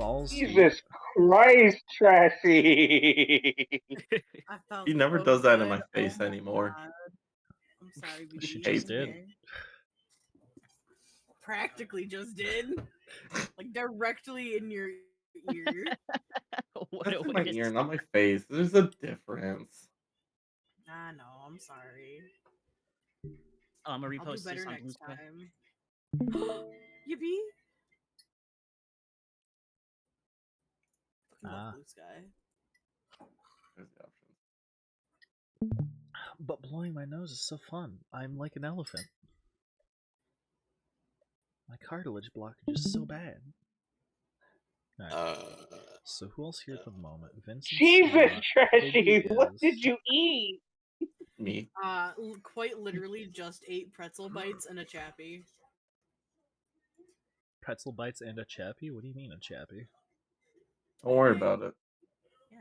Ballsy. Jesus Christ, Trashy! I felt He never so does that in good. my Oh face my anymore. god. I'm sorry, She BB. just It's did. okay. Practically just did. Like directly in your ear. What That's a in way my to ear, not my face. There's a difference. I know, I'm sorry. I'm gonna I'll do repost better this on next Blue Sky. time. Yippee! I love Ah. Blue Sky. There's the options. But blowing my nose is so fun. I'm like an elephant. My cartilage blockage is so bad. Alright. So who else here at the moment? Vincent. Jesus, Piggy Trashy! What is... did you eat? Me. Quite literally just 8 pretzel bites and a chappi. Pretzel bites and a chappi? What do you mean a chappi? Don't worry about it. Yeah.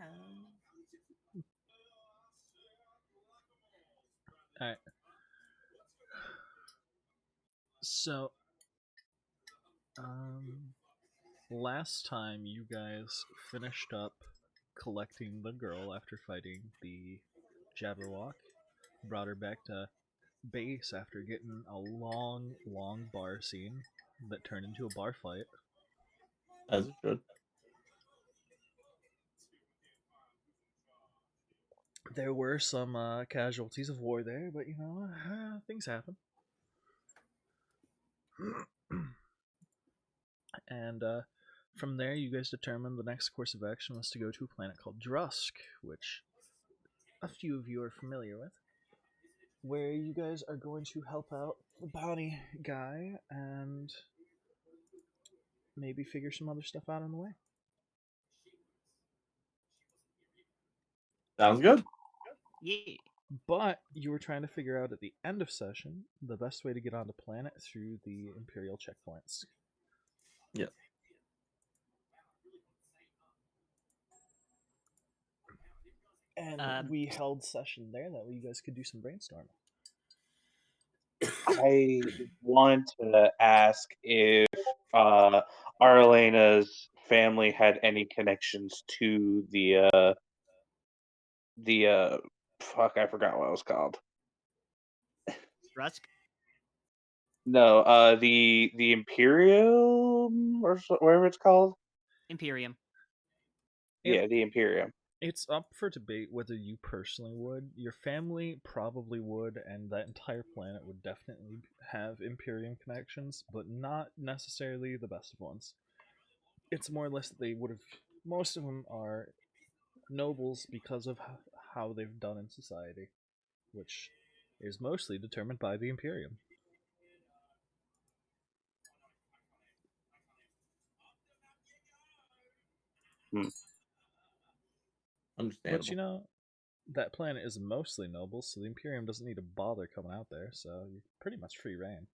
Alright. So, last time you guys finished up collecting the girl after fighting the Jabberwock, brought her back to base after getting a long, long bar scene that turned into a bar fight. As it should. There were some casualties of war there, but you know, things happen. And from there, you guys determined the next course of action was to go to a planet called DRUSK, which a few of you are familiar with, where you guys are going to help out the bounty guy and maybe figure some other stuff out on the way. Sounds good. Yeah. But you were trying to figure out at the end of session the best way to get onto planet through the Imperial checkpoints. Yeah. And we held session there. That way you guys could do some brainstorming. I want to ask if Arlena's family had any connections to the fuck, I forgot what it was called. DRUSK? No, the Imperium or whatever it's called. Imperium. Yeah, the Imperium. It's up for debate whether you personally would. Your family probably would, and that entire planet would definitely have Imperium connections, but not necessarily the best of ones. It's more or less that they would have. Most of them are nobles because of how they've done in society, which is mostly determined by the Imperium. Understandable. But you know, that planet is mostly noble, so the Imperium doesn't need to bother coming out there, so you're pretty much free reign.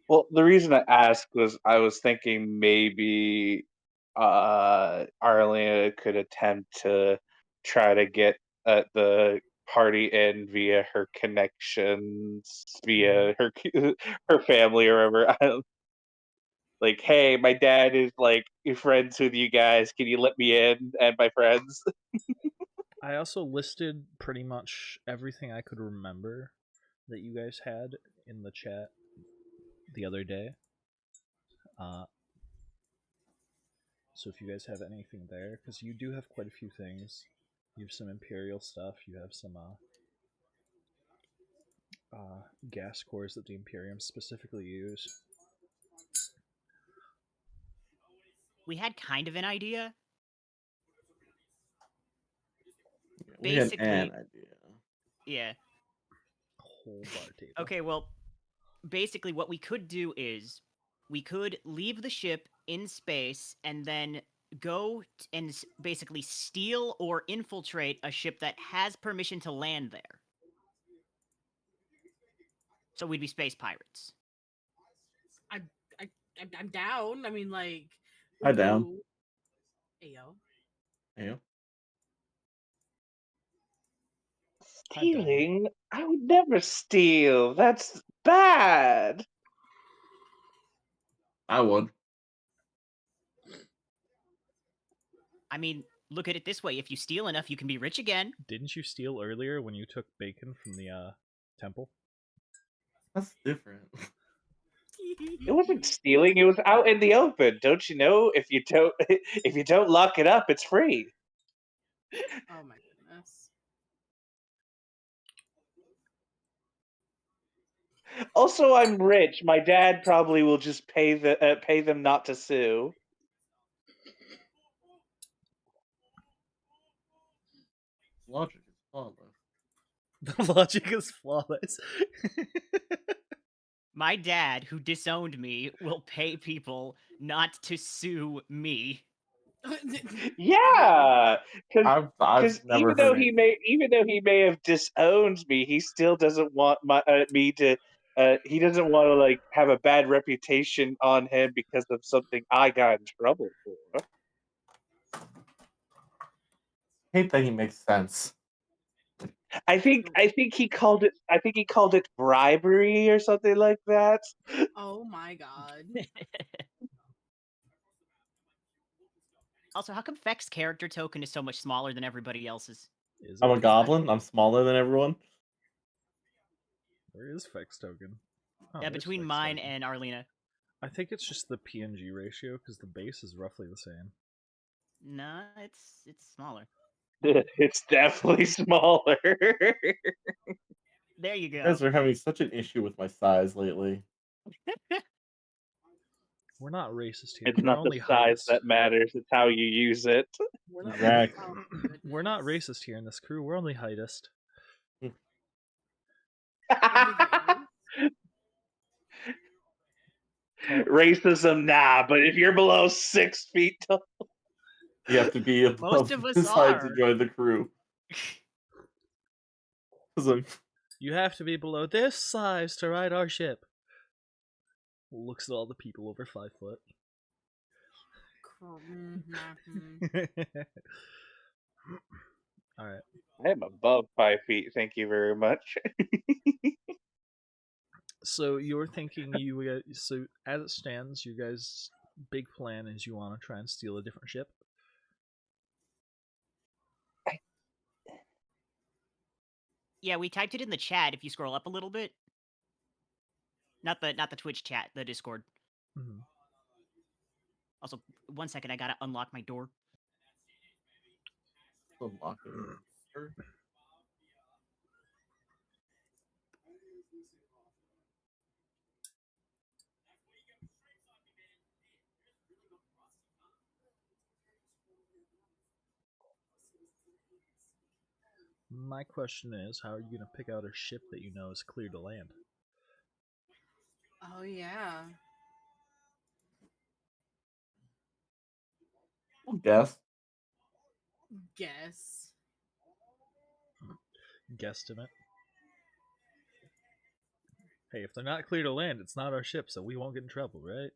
Well, the reason I asked was I was thinking maybe Arlena could attempt to try to get the party in via her connections, via her family or whatever. Like, hey, my dad is like friends with you guys. Can you let me in and my friends? I also listed pretty much everything I could remember that you guys had in the chat the other day. So if you guys have anything there, because you do have quite a few things. You have some Imperial stuff, you have some gas cores that the Imperium specifically use. We had kind of an idea. We had Basically, an idea. yeah. Whole bar table. Okay, well, basically what we could do is we could leave the ship in space and then go and basically steal or infiltrate a ship that has permission to land there. So we'd be space pirates. I'm down. I mean, like, I down. do... Ayo. Yeah. Stealing? I would never steal. That's bad. I would. I mean, look at it this way: if you steal enough, you can be rich again. Didn't you steal earlier when you took bacon from the temple? That's different. It wasn't stealing. It was out in the open. Don't you know? If you don't, if you don't lock it up, it's free. Oh my goodness. Also, I'm rich. My dad probably will just pay them not to sue. Logic is flawless. The logic is flawless. My dad, who disowned me, will pay people not to sue me. Yeah, I've because never heard it. even though he may have disowned me, he still doesn't want me to. He doesn't want to like have a bad reputation on him because of something I got in trouble for. Hate that he makes sense. I think he called it bribery or something like that. Oh my god. Also, how come Feck's character token is so much smaller than everybody else's? Is I'm it? a goblin. I'm smaller than everyone. Where is Fex token? Oh, Yeah, there's between Fex mine token. and Arlena. I think it's just the PNG ratio because the base is roughly the same. Nah, it's smaller. It's definitely smaller. There you You go. guys are having such an issue with my size lately. We're not racist here. It's We're not the only size heightist. that matters; it's how you use it. We're not, Exactly. Oh, we're not goodness. racist here in this crew. We're only heightist. Only heightened. Tall. Racism, nah. But if you're below 6 feet tall, You have to be Most above of us this height to are. join the crew. 'Cause I'm- You have to be below this size to ride our ship. Looks at all the people over 5 foot. Alright. I am above 5 feet. Thank you very much. So you're thinking so as it stands, you guys' big plan is you want to try and steal a different ship? Yeah, we typed it in the chat. If you scroll up a little bit, not the Twitch chat, the Discord. Mm-hmm. Also, 1 second, I gotta unlock my door. Unlocking. My question is, how are you going to pick out a ship that you know is clear to land? Oh yeah. Guess. Guess. Guesstimate. Hey, if they're not clear to land, it's not our ship, so we won't get in trouble, right?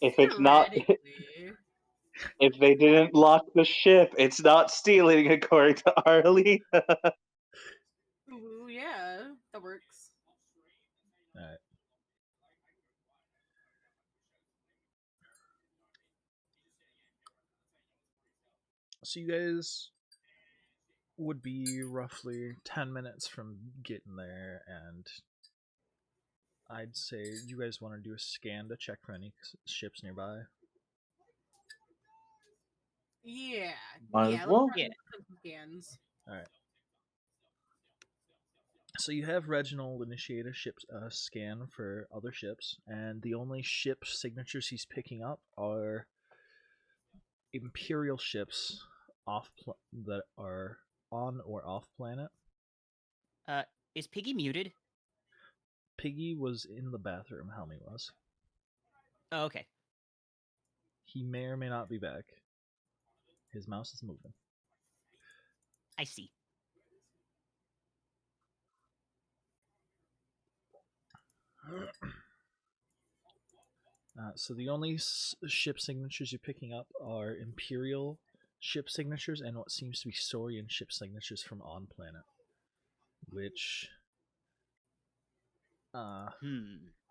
If it's not, Theoretically. if they didn't lock the ship, it's not stealing, according to Arlie. Ooh, yeah, that works. Alright. So you guys would be roughly 10 minutes from getting there, and I'd say you guys want to do a scan to check for any ships nearby. Yeah. Might Yeah, as well. Yeah. let's run some scans. Alright. So you have Reginald initiate a ship scan for other ships, and the only ship signatures he's picking up are Imperial ships that are on or off planet. Is Piggy muted? Piggy was in the bathroom. Helmy was. Oh, okay. He may or may not be back. His mouse is moving. I see. So the only ship signatures you're picking up are Imperial ship signatures and what seems to be Saurian ship signatures from on planet, which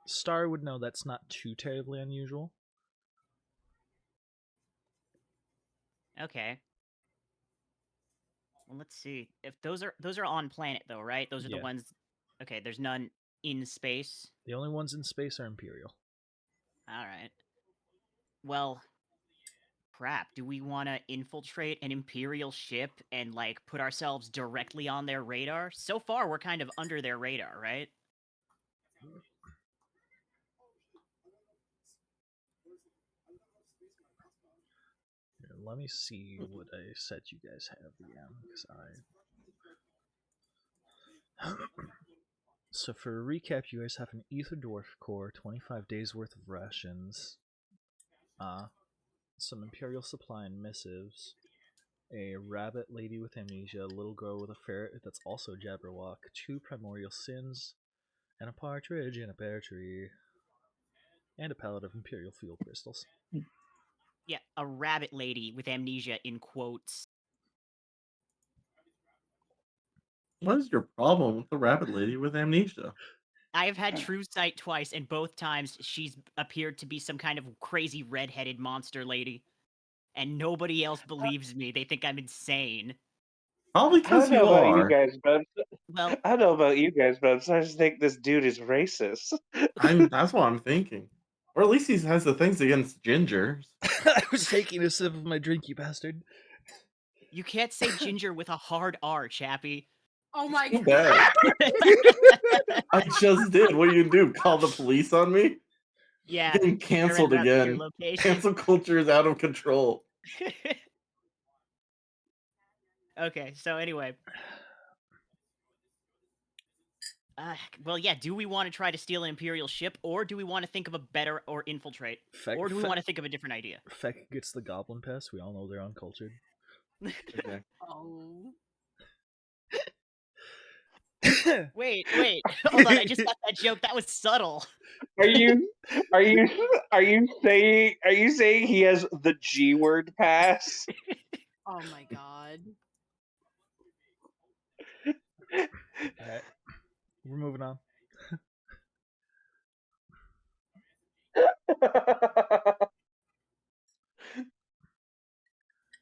Star would know that's not too terribly unusual. Okay. Well, let's see. If those are on planet though, right? Those are the Yeah. ones. Okay, there's none in space. The only ones in space are Imperial. All right. Well, crap. Do we want to infiltrate an Imperial ship and like put ourselves directly on their radar? So far, we're kind of under their radar, right? Here, let me see what I said you guys have again, because I. So for a recap, you guys have an ether dwarf core, 25 days worth of rations, some Imperial supply and missives, a rabbit lady with amnesia, a little girl with a ferret that's also Jabberwock, 2 primordial sins, and a partridge in a pear tree, and a pallet of Imperial fuel crystals. Yeah, a rabbit lady with amnesia in quotes. What is your problem with the rabbit lady with amnesia? I have had True Sight twice, and both times she's appeared to be some kind of crazy red-headed monster lady. And nobody else believes me. They think I'm insane. Probably I don't because know you about you are. guys, but Well, I don't know about you guys, but I'm starting to think this dude is racist. That's what I'm thinking. Or at least he has the things against gingers. I was taking a sip of my drink, you bastard. you can't say ginger with a hard R, Chappy. Oh my Too god. bad. I just did. What do you do? Call the police on me? Yeah, Getting they're canceled en route to your again. location. Cancel culture is out of control. Okay, so anyway. Well, yeah, do we want to try to steal an Imperial ship, or do we want to think of a better or infiltrate? Or do we want to think of a different idea? Feck gets the goblin pass. We all know they're uncultured. Okay. Oh. Wait, hold on, I just got that joke. That was subtle. Are you saying he has the G word pass? Oh my god. Alright. We're moving on.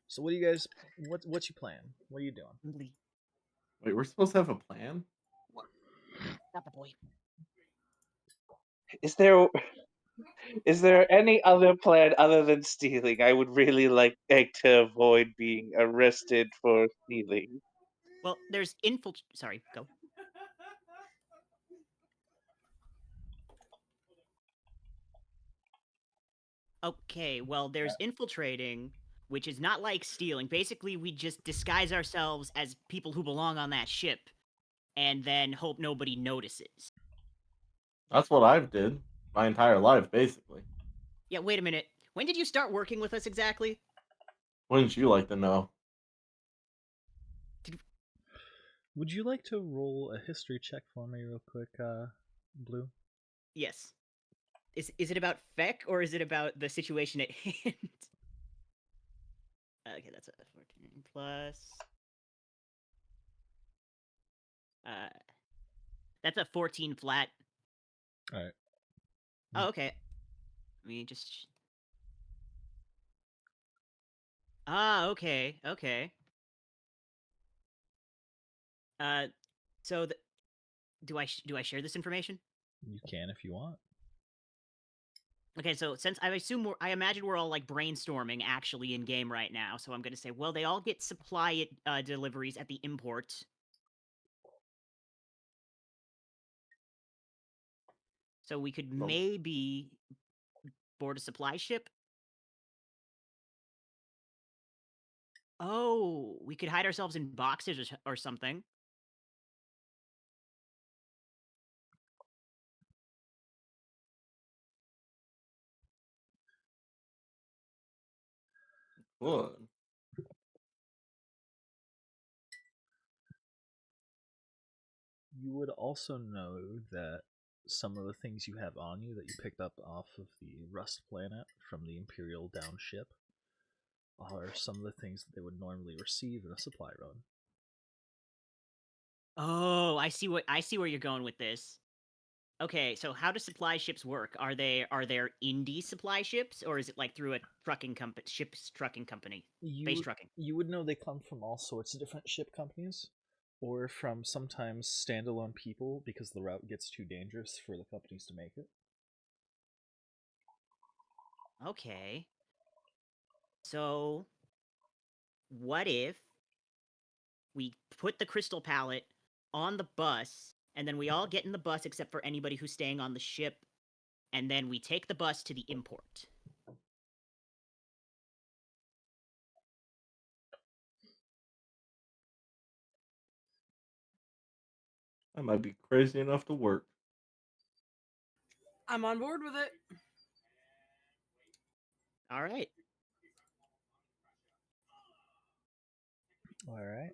So what do you guys what's your plan? What are you doing? Wait, we're supposed to have a plan? Not the boy. Is there any other plan other than stealing? I would really like to avoid being arrested for stealing. Well, there's Sorry, go. Okay, well, there's infiltrating, which is not like stealing. Basically, we just disguise ourselves as people who belong on that ship, and then hope nobody notices. That's what I've did my entire life, basically. Yeah, wait a minute. When did you start working with us exactly? Wouldn't you like to know? Would you like to roll a history check for me real quick, Blue? Yes. Is it about Feck, or is it about the situation at hand? Okay, that's a 14 plus. That's a 14 flat. Alright. Oh, okay. Let me just. Okay. So do I share this information? You can if you want. Okay, so since I imagine we're all like brainstorming actually in game right now, so I'm gonna say, well, they all get supply deliveries at the import. So we could maybe board a supply ship. Oh, we could hide ourselves in boxes or something. What? You would also know that some of the things you have on you that you picked up off of the Rust planet from the Imperial down ship are some of the things that they would normally receive in a supply run. Oh, I see where you're going with this. Okay, so how do supply ships work? Are there indie supply ships, or is it like through a trucking company, ship's trucking company, space trucking? You would know they come from all sorts of different ship companies, or from sometimes standalone people because the route gets too dangerous for the companies to make it. Okay. So, what if we put the crystal pallet on the bus, and then we all get in the bus except for anybody who's staying on the ship, and then we take the bus to the import? That might be crazy enough to work. I'm on board with it. All right. All right.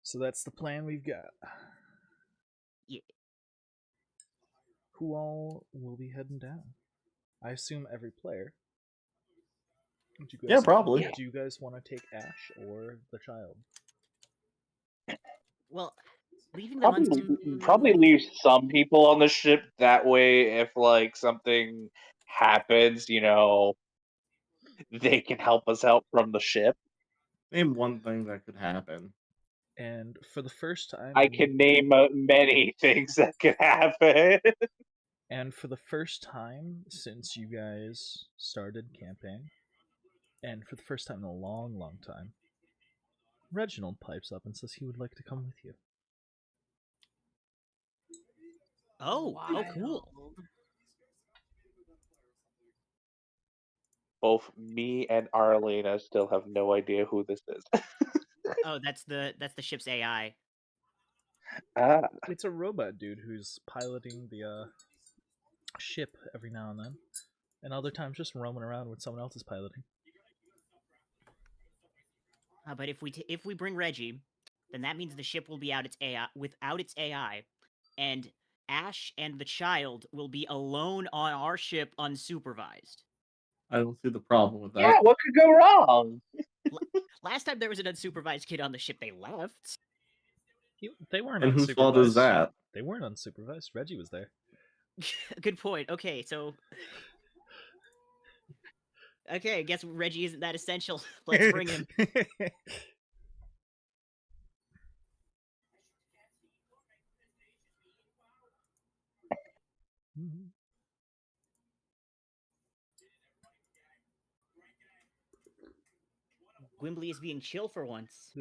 So that's the plan we've got. Yeah. Who all will be heading down? I assume every player. Do you Yeah, guys, probably. Do you guys want to take Ash or the child? Well, leaving them Probably leave some people on the ship. That way, if like something happens, they can help us out from the ship. Name one thing that could happen. And for the first time, I can name many things that could happen. And for the first time since you guys started campaign, and for the first time in a long, long time, Reginald pipes up and says he would like to come with you. Oh, cool. Wild. Both me and Arlena still have no idea who this is. Oh, that's the ship's AI. Ah, It's a robot dude who's piloting the ship every now and then, and other times just roaming around when someone else is piloting. But if we bring Reggie, then that means the ship will be out its AI without its AI, and Ash and the child will be alone on our ship unsupervised. I don't see the problem with yeah, that. what could go wrong? Last time there was an unsupervised kid on the ship, they left. They weren't And unsupervised. whose fault is that? They weren't unsupervised. Reggie was there. Good point. Okay, so okay, I guess Reggie isn't that essential. Let's bring him. Gwimbly is being chill for once.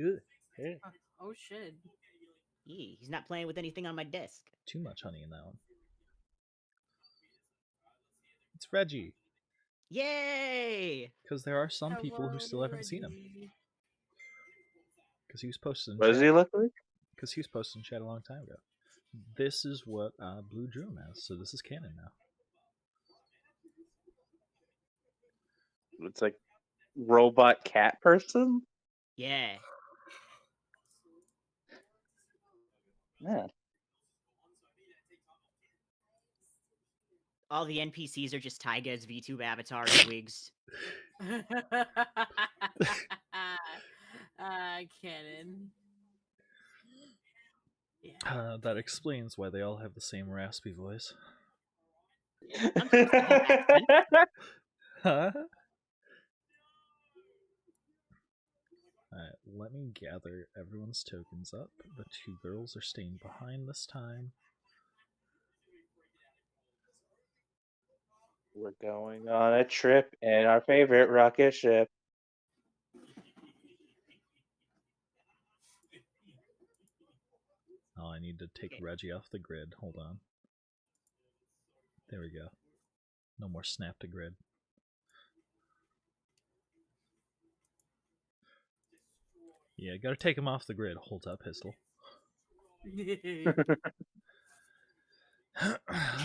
Hey, Oh shit. He's not playing with anything on my desk. too much honey in that one. It's Reggie. Yay! Because there are some people who Hello still to haven't seen him. Reggie. Because he was posted in What does chat. he look like? Because he was posted in chat a long time ago. This is what Blue drew him as, so this is canon now. It's like robot cat person. Yeah. Yeah. All the NPCs are just Taiga's VTube avatars, wigs. Canon. Yeah. That explains why they all have the same raspy voice. Sometimes they have accents. Huh? Alright, let me gather everyone's tokens up. The two girls are staying behind this time. We're going on a trip in our favorite rocket ship. Oh, I need to take Reggie off the grid. Hold on. There we go. No more snap to grid. Yeah, gotta take him off the grid. Hold up, pistol.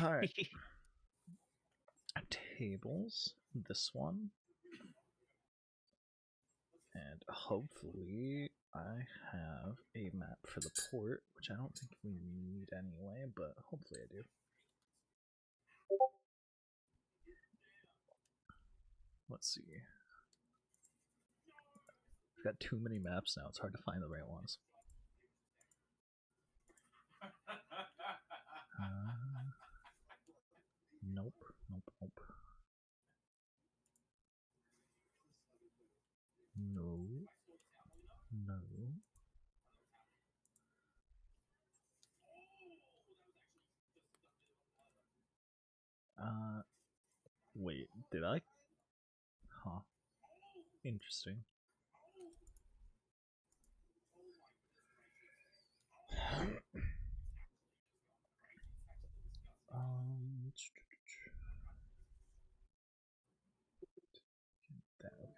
Alright. Tables. This one. And hopefully I have a map for the port, which I don't think we need anyway, but hopefully I do. Let's see. I've got too many maps now, it's hard to find the right ones. Nope, nope. No. No. Wait, did I? Huh. Interesting. That, okay.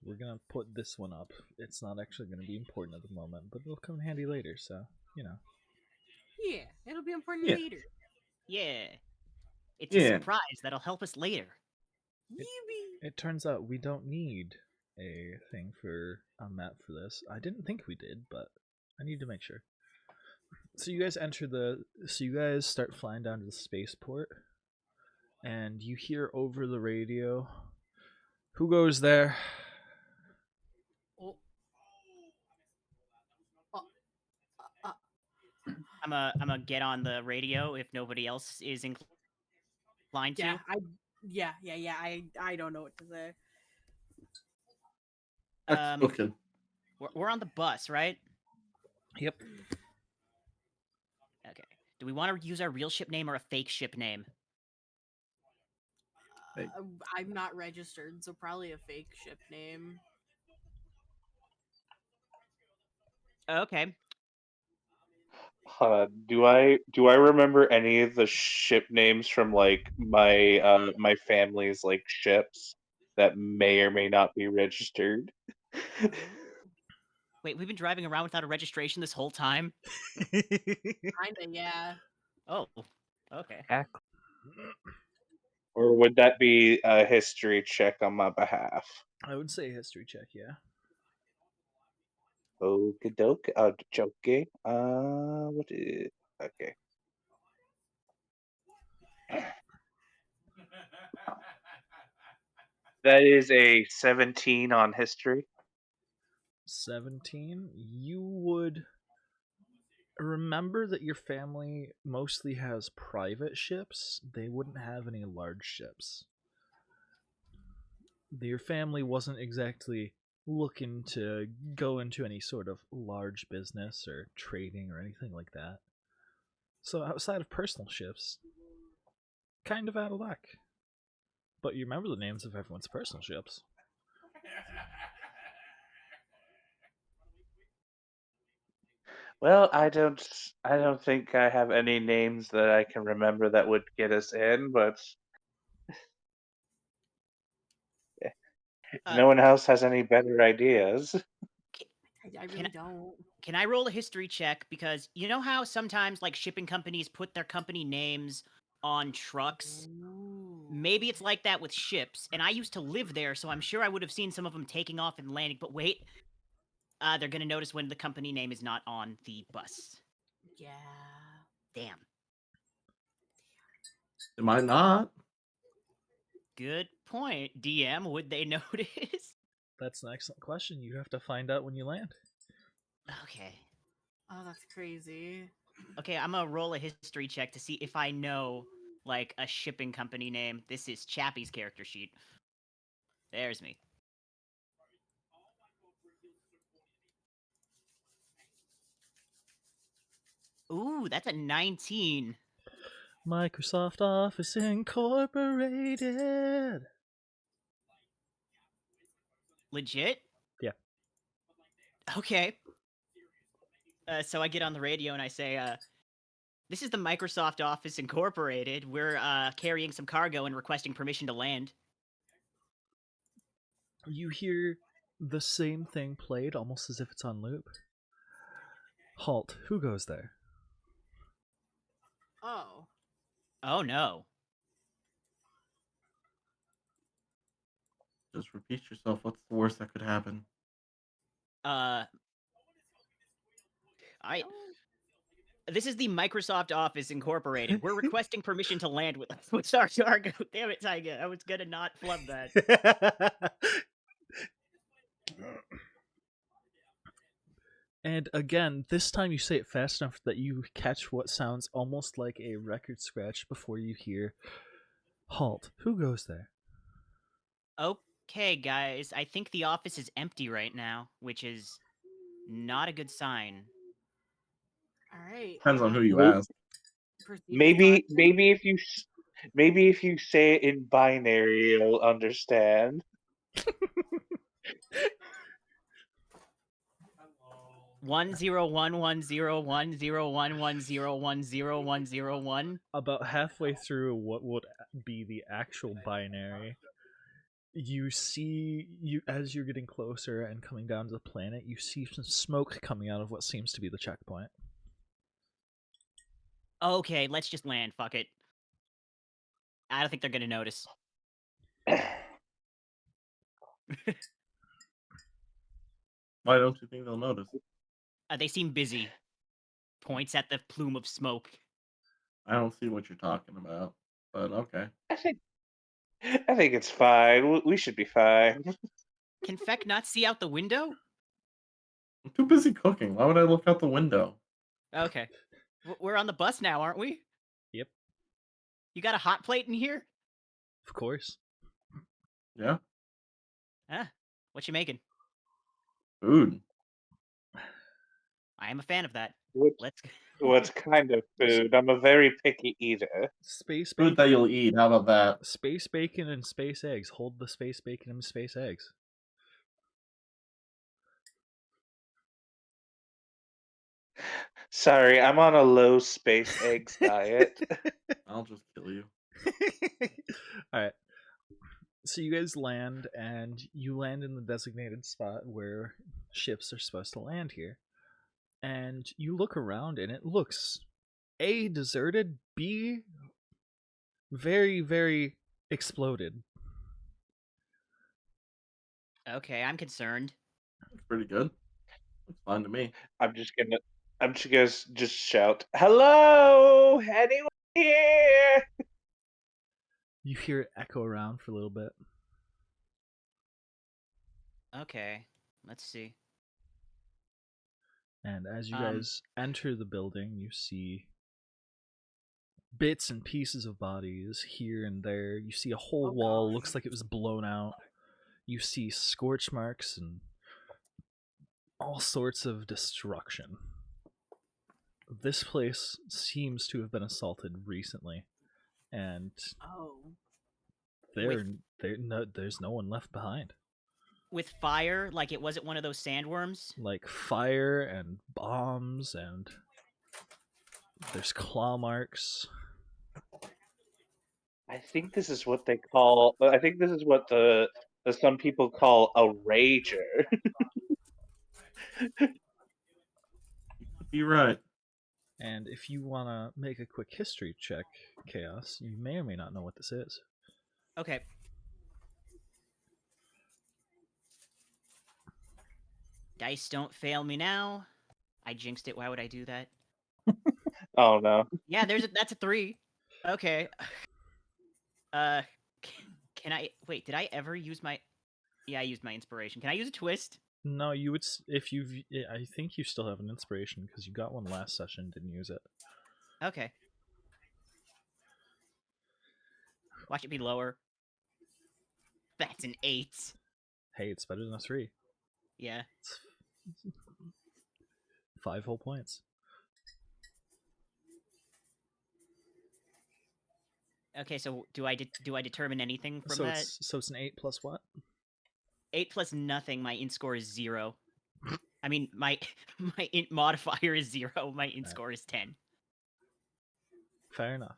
We're gonna put this one up. It's not actually gonna be important at the moment, but it'll come in handy later, so, you know. Yeah, it'll be important Yeah. later. Yeah. It's Yeah. a surprise that'll help us later. Yippee! It turns out we don't need a thing for a map for this. I didn't think we did, but I need to make sure. So you guys start flying down to the spaceport, and you hear over the radio, "Who goes there?" Oh. Uh, uh, I'm gonna get on the radio if nobody else is inclined yeah, to. I don't know what to say. Okay. We're on the bus, right? Yep. Okay. Do we want to use our real ship name or a fake ship name? Hey. I'm not registered, so probably a fake ship name. Okay. Do I remember any of the ship names from like my family's like ships that may or may not be registered? Wait, we've been driving around without a registration this whole time? Kinda, yeah. Oh. Okay. Or would that be a history check on my behalf? I would say history check, yeah. Okie doke. Joking. What is okay? That is a 17 on history. 17. You would remember that your family mostly has private ships. They wouldn't have any large ships. Your family wasn't exactly looking to go into any sort of large business or trading or anything like that. So outside of personal ships, kind of out of luck. But you remember the names of everyone's personal ships. Well, I don't think I have any names that I can remember that would get us in, but if no one else has any better ideas. I really don't. Can I roll a history check? Because you know how sometimes like shipping companies put their company names on trucks? Maybe it's like that with ships, and I used to live there, so I'm sure I would have seen some of them taking off and landing. But wait, they're gonna notice when the company name is not on the bus. Yeah. Damn. Am I not? Good point, DM. Would they notice? That's an excellent question. You have to find out when you land. Okay. Oh, that's crazy. Okay, I'm gonna roll a history check to see if I know like a shipping company name. This is Chappie's character sheet. There's me. Ooh, that's a 19. Microsoft Office Incorporated. Legit? Yeah. Okay. So I get on the radio and I say, this is the Microsoft Office Incorporated. We're carrying some cargo and requesting permission to land. You hear the same thing played almost as if it's on loop. Halt. Who goes there? Oh. Oh no. Just repeat yourself. What's the worst that could happen? This is the Microsoft Office Incorporated. We're requesting permission to land with our cargo. Damn it, Tyga. I was gonna not flub that. And again, this time you say it fast enough that you catch what sounds almost like a record scratch before you hear, "Halt, who goes there?" Okay, guys, I think the office is empty right now, which is not a good sign. All right. Depends on who you Wait, ask. Proceed to start. Maybe if you say it in binary, you'll understand. 10110101101010101. About halfway through what would be the actual binary, you see, as you're getting closer and coming down to the planet, you see some smoke coming out of what seems to be the checkpoint. Okay, let's just land. Fuck it. I don't think they're gonna notice. Why don't you think they'll notice? They seem busy. Points at the plume of smoke. I don't see what you're talking about, but okay. I think it's fine. We should be fine. Can Feck not see out the window? I'm too busy cooking. Why would I look out the window? Okay. We're on the bus now, aren't we? Yep, You got a hot plate in here? of course. Yeah, Huh? What you making? food. I am a fan of that. What's, Let's. what's kind of food? I'm a very picky eater. Space Food that bacon, you'll eat. How about that? space bacon, and space eggs. Hold the space bacon and space eggs. Sorry, I'm on a low space eggs diet. I'll just kill you. All right. So you guys land, and you land in the designated spot where ships are supposed to land here. And you look around, and it looks A, deserted, B, very, very exploded. Okay, I'm concerned. It's pretty good. It's fine to me. I'm just gonna just shout, "Hello, anyone here?" You hear it echo around for a little bit. Okay, let's see. And as you guys enter the building, you see bits and pieces of bodies here and there. You see a whole wall, looks like it was blown out. You see scorch marks and all sorts of destruction. This place seems to have been assaulted recently, and Oh. there's no one left behind. With fire, like it wasn't one of those sandworms. Like fire and bombs, and there's claw marks. I think this is what they call. I think this is what the some people call a rager. You're right. And if you want to make a quick history check, Chaos, you may or may not know what this is. Okay. Dice don't fail me now. I jinxed it. Why would I do that? Oh no! Yeah, that's a 3. Okay. Can I wait? Did I ever use my? Yeah, I used my inspiration. Can I use a twist? No, you would if you've. I think you still have an inspiration because you got one last session, didn't use it. Okay. Watch it be lower. That's an 8. Hey, it's better than a 3. Yeah. It's 5 whole points. Okay, so do I determine anything from So that? it's an 8 plus what? 8 plus nothing. My int score is 0. I mean, my int modifier is 0. My int score is 10. Fair enough.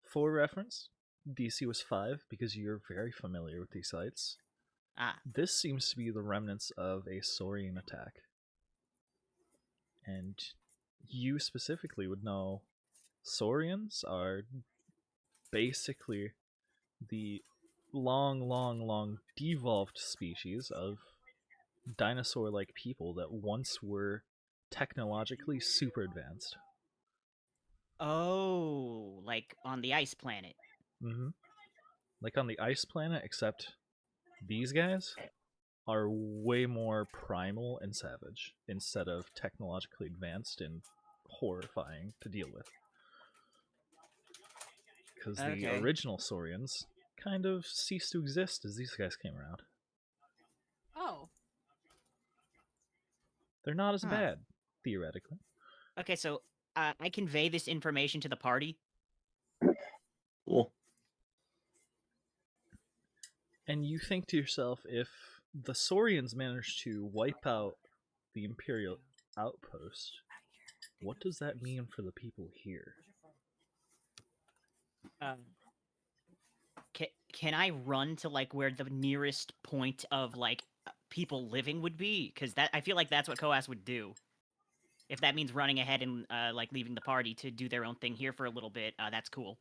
For reference, DC was 5 because you're very familiar with these sites. Ah. This seems to be the remnants of a Saurian attack. And you specifically would know Saurians are basically the long devolved species of dinosaur-like people that once were technologically super advanced. Oh, like on the ice planet. Mm-hmm. Like on the ice planet, except these guys are way more primal and savage instead of technologically advanced and horrifying to deal with. Because the Okay. original Saurians kind of ceased to exist as these guys came around. Oh. They're not as Huh. bad, theoretically. Okay, so I convey this information to the party. Cool. And you think to yourself, if the Saurians managed to wipe out the Imperial outpost, what does that mean for the people here? Can I run to like where the nearest point of like people living would be? Because that I feel like that's what Koas would do. If that means running ahead and like leaving the party to do their own thing here for a little bit, that's cool.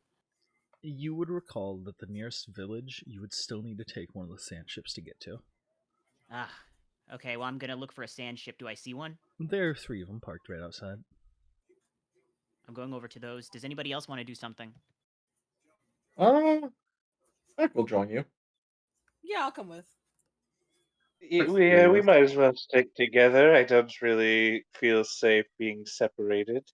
You would recall that the nearest village you would still need to take one of the sand ships to get to. Ah, okay. Well, I'm gonna look for a sand ship. Do I see one? There are 3 of them parked right outside. I'm going over to those. Does anybody else want to do something? I will join you. Yeah, I'll come with. We might as well stick together. I don't really feel safe being separated.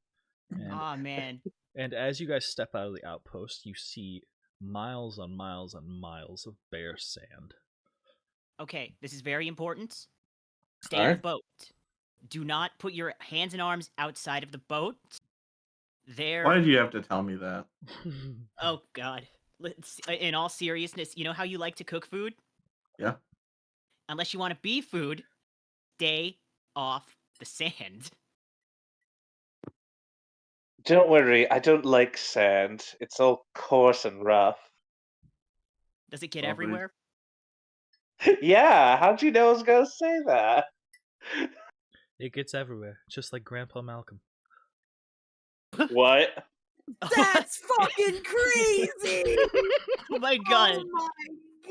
And, Aw, man. and as you guys step out of the outpost, you see miles on miles on miles of bare sand. Okay, this is very important. Stay in Alright. the boat. Do not put your hands and arms outside of the boat. There. Why did you have to tell me that? Oh God. In all seriousness, you know how you like to cook food? Yeah. Unless you want to be food, stay off the sand. Don't worry, I don't like sand. It's all coarse and rough. Does it get Oh, but everywhere? Yeah, how'd you know I was gonna say that? It gets everywhere, just like Grandpa Malcolm. What? That's fucking crazy! Oh my God. Oh my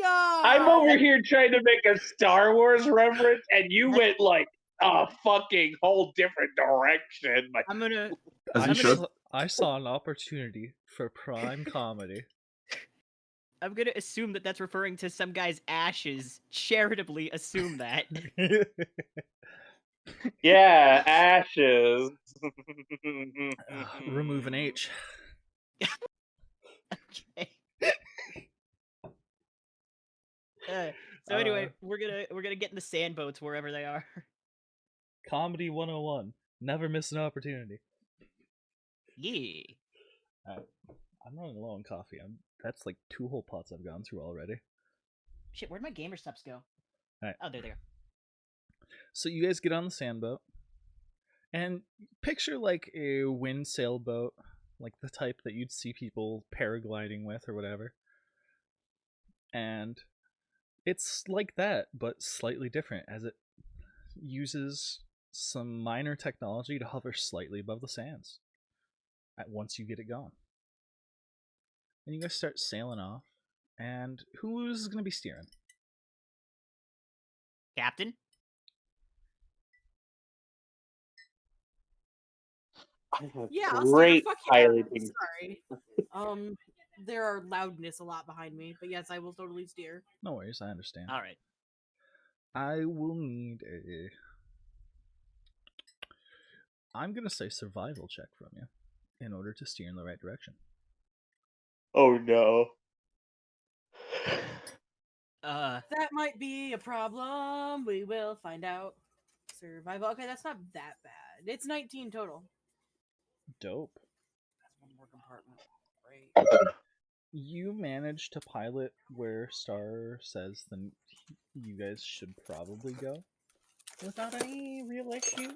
god! I'm over here trying to make a Star Wars reference, and you went like a fucking whole different direction. Like, I'm gonna. As you should. I saw an opportunity for prime comedy. I'm gonna assume that that's referring to some guy's ashes. Charitably assume that. yeah, ashes. Remove an H. Okay. So anyway, we're gonna get in the sand boats wherever they are. Comedy 101. Never miss an opportunity. Yeah. I'm running low on coffee. That's like 2 whole pots I've gone through already. Shit, where'd my gamer subs go? Alright. Oh, there they are. So you guys get on the sand boat, and picture like a wind sailboat, like the type that you'd see people paragliding with or whatever. And it's like that, but slightly different, as it uses some minor technology to hover slightly above the sands once you get it going. And you guys start sailing off, and who's going to be steering? Captain? Yeah, I'll steer. Great Fuck yeah. piloting. Sorry. There are loudness a lot behind me, but yes, I will totally steer. No worries, I understand. All right. I will need a... I'm going to say survival check from you in order to steer in the right direction. Oh no. That might be a problem. We will find out. Survival. Okay, that's not that bad. It's 19 total. Dope. That's one more compartment. Great. You managed to pilot where Star says then you guys should probably go without any real issue.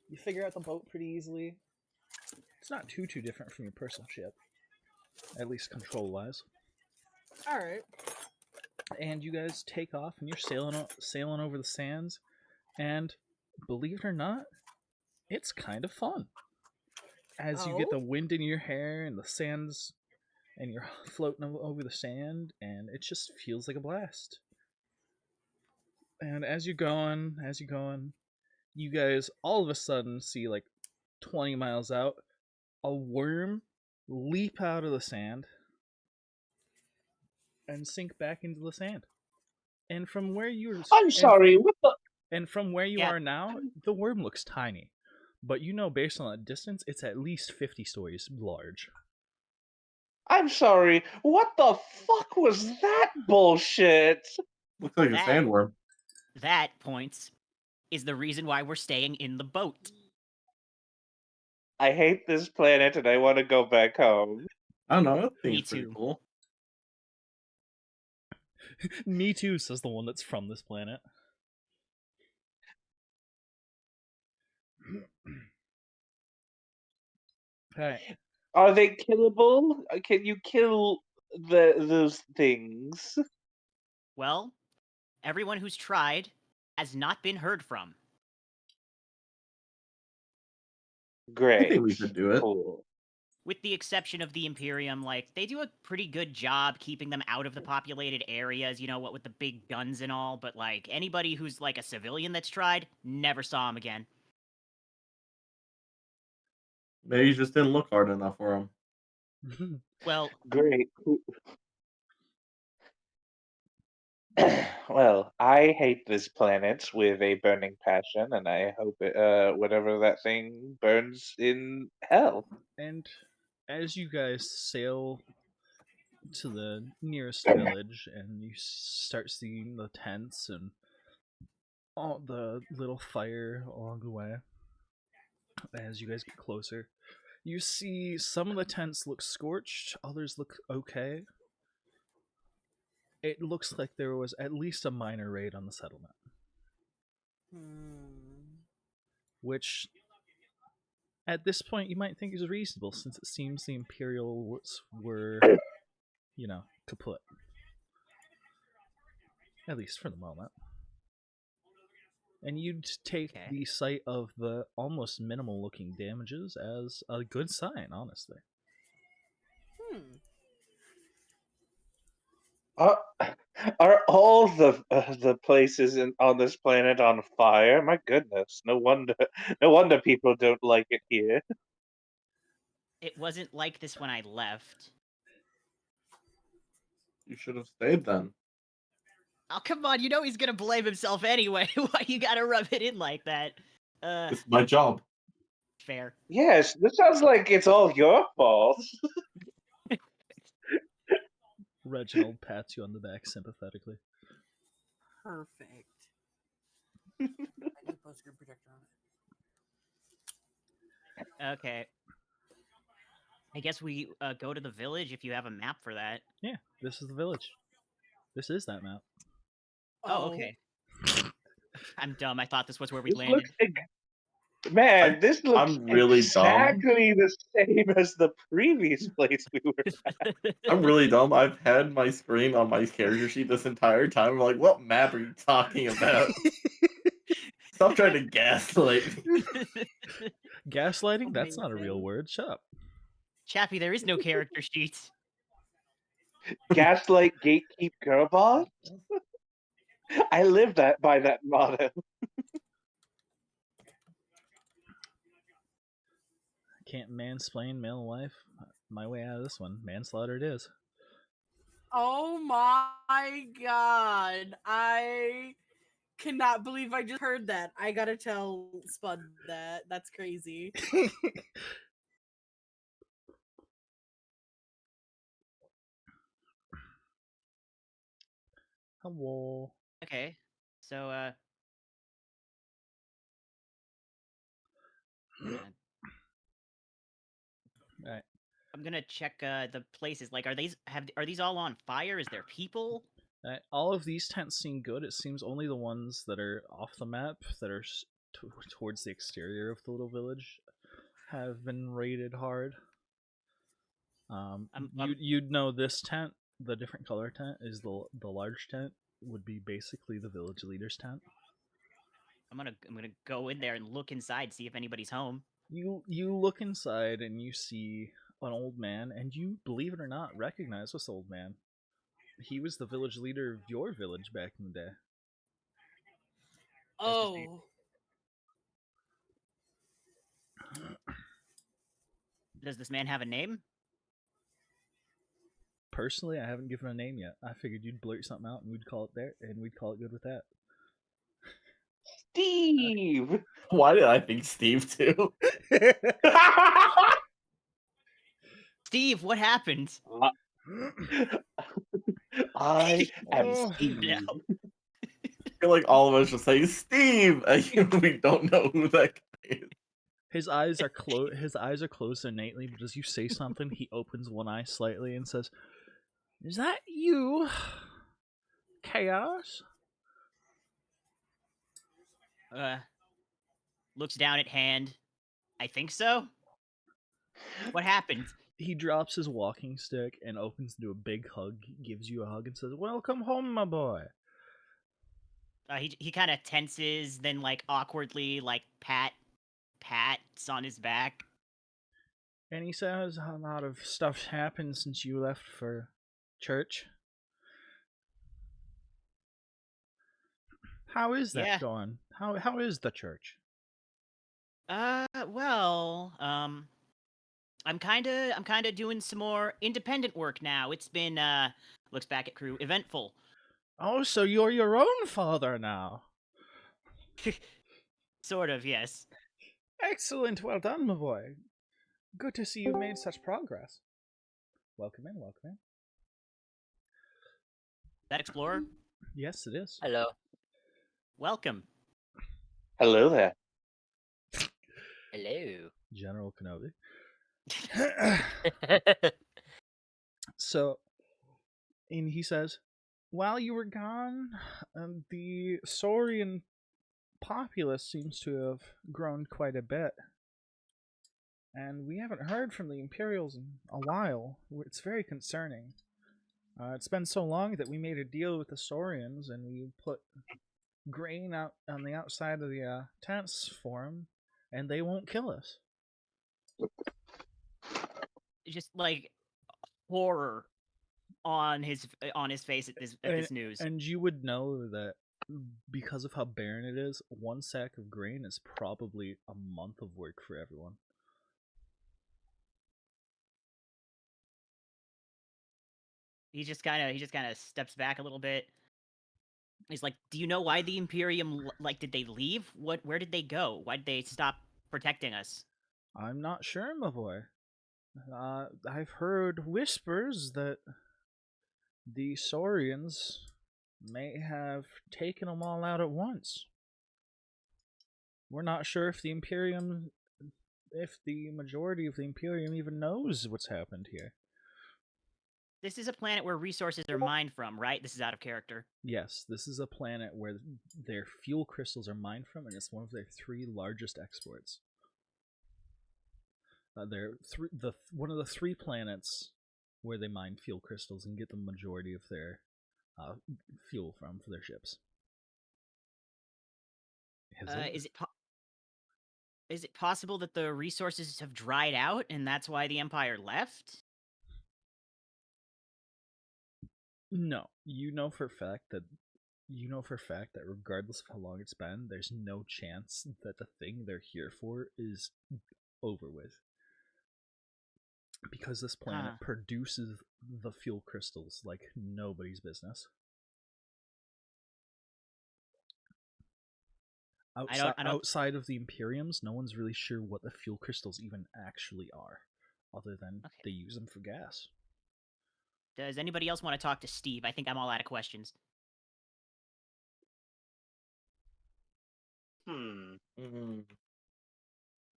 You figure out the boat pretty easily. It's not too different from your personal ship, at least control-wise. All right. And you guys take off, and you're sailing over the sands, and believe it or not, it's kind of fun. As you get the wind in your hair and the sands, and you're floating over the sand, and it just feels like a blast. And as you're going, you guys all of a sudden see, like 20 miles out, a worm leap out of the sand and sink back into the sand. And from where you I'm sorry, what the? and from where you Yeah. are now, the worm looks tiny. But you know, based on that distance, it's at least 50 stories large. I'm sorry, what the fuck was that bullshit? Looks like a That- sandworm. That, points, is the reason why we're staying in the boat. I hate this planet and I want to go back home. I don't know. That Me seems pretty too. cool. Me too, says the one that's from this planet. Alright. Are they killable? Can you kill those things? Well, everyone who's tried has not been heard from. Great. I think we could do it. Cool. With the exception of the Imperium, like, they do a pretty good job keeping them out of the populated areas, you know, what with the big guns and all, but, like, anybody who's, like, a civilian that's tried, never saw him again. Maybe you just didn't look hard enough for him. Well, Great. Well, I hate this planet with a burning passion, and I hope whatever that thing burns in hell. And as you guys sail to the nearest village and you start seeing the tents and all the little fire along the way, as you guys get closer, you see some of the tents look scorched, others look okay. It looks like there was at least a minor raid on the settlement, which at this point you might think is reasonable since it seems the Imperials were, you know, kaput. At least for the moment. And you'd take Okay. the sight of the almost minimal looking damages as a good sign, honestly. Are all the places on this planet on fire? My goodness, no wonder people don't like it here. it wasn't like this when I left. You should have stayed then. Oh, come on, you know he's gonna blame himself anyway. Why you gotta rub it in like that? It's my job. Fair. Yes, this sounds like it's all your fault. Reginald pats you on the back sympathetically. Perfect. I need to post screen protector on it. Okay. I guess we go to the village if you have a map for that. Yeah, this is the village. This is that map. Oh, okay. I'm dumb. I thought this was where we This landed. Man, this looks I'm really dumb. exactly the same as the previous place we were at. I'm really dumb. I've had my screen on my character sheet this entire time. I'm like, what map are you talking about? Stop trying to gaslight me. Gaslighting? That's not a real Amazing. word. Shut up. Chappie, there is no character sheets. Gaslight, gatekeep, girl boss. I live by that motto. Can't mansplain male life my way out of this one. Manslaughter it is. Oh my god. I cannot believe I just heard that. I gotta tell Spud that. That's crazy. Hello. Okay. So, Alright. I'm gonna check the places. Like, are these all on fire? Is there people? All of these tents seem good. It seems only the ones that are off the map, that are towards the exterior of the little village, have been raided hard. You'd know this tent, the different color tent, is the large tent, would be basically the village leader's tent. I'm gonna go in there and look inside, see if anybody's home. You look inside and you see an old man, and you, believe it or not, recognize this old man. He was the village leader of your village back in the day. Oh. Does this man have a name? personally, I haven't given a name yet. I figured you'd blurt something out and we'd call it there, and we'd call it good with that. Steve. Why did I think Steve too? Steve, what happened? I am Oh. Steve. No. I feel like all of us should say Steve. We don't know who that guy is. His eyes are closed. His eyes are closed innately, but as you say something, he opens one eye slightly and says, "Is that you, Chaos?" Looks down at hand. I think so. What happened? He drops his walking stick and opens into a big hug, gives you a hug, and says, "Welcome home, my boy." He kind of tenses, then like awkwardly like pats on his back. And he says, "A lot of stuff's happened since you left for church. How is that Yeah. going? How is the church?" Well, I'm kind of doing some more independent work now. It's been looks back at crew, eventful. Oh, so you're your own father now. Sort of, yes. Excellent, well done, my boy. Good to see you've made such progress. Welcome in, welcome in. That explorer, Yes, it is. Hello. welcome. Hello there. Hello. General Kenobi. So, and he says, while you were gone, the Saurian populace seems to have grown quite a bit. And we haven't heard from the Imperials in a while. It's very concerning. It's been so long that we made a deal with the Saurians and we put grain out on the outside of the tents for them, and they won't kill us. Just like horror on his face at this news. And you would know that because of how barren it is, one sack of grain is probably a month of work for everyone. He just kind of steps back a little bit. He's like, "Do you know why the Imperium did they leave? Where did they go? Why did they stop protecting us?" I'm not sure, my boy. I've heard whispers that the Saurians may have taken them all out at once. We're not sure if the majority of the Imperium even knows what's happened here. This is a planet where resources are mined from, right? This is out of character. Yes, this is a planet where their fuel crystals are mined from, and it's one of their 3 largest exports. They're one of the 3 planets where they mine fuel crystals and get the majority of their fuel from for their ships. Is it possible that the resources have dried out and that's why the Empire left? No, you know for a fact that regardless of how long it's been, there's no chance that the thing they're here for is over with. Because this planet produces the fuel crystals like nobody's business. Outside of the Imperiums, no one's really sure what the fuel crystals even actually are, other than they use them for gas. Does anybody else want to talk to Steve? I think I'm all out of questions.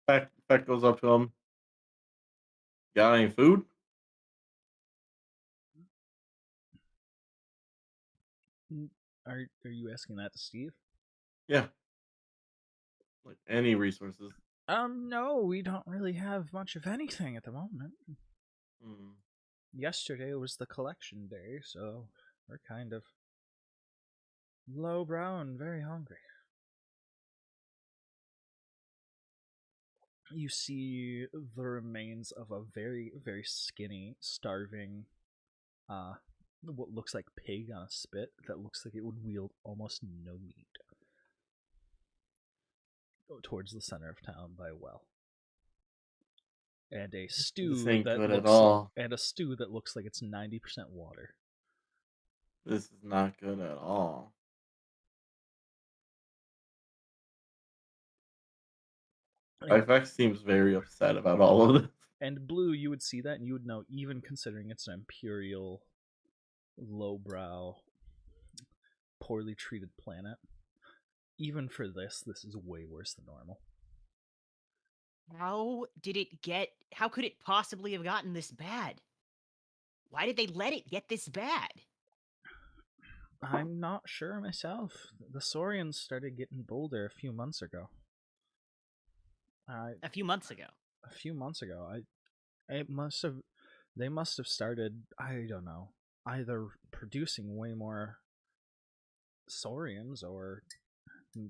Beck goes up to him. Got any food? Are you asking that to Steve? Yeah. Like any resources. No, we don't really have much of anything at the moment. Yesterday was the collection day, so we're kind of lowbrow and very hungry. You see the remains of a very, very skinny, starving, what looks like pig on a spit that looks like it would wield almost no meat. Go towards the center of town by a well. and a This stew ain't that good at looks all. like it's 90% water. This is not good at all. And, FX seems very upset about all of this. and blue, you would see that and you would know, even considering it's an imperial, lowbrow, poorly treated planet, even for this is way worse than normal. How could it possibly have gotten this bad? Why did they let it get this bad? I'm not sure myself. The Saurians started getting bolder a few months ago. A few months ago. They must have started, I don't know, either producing way more Saurians or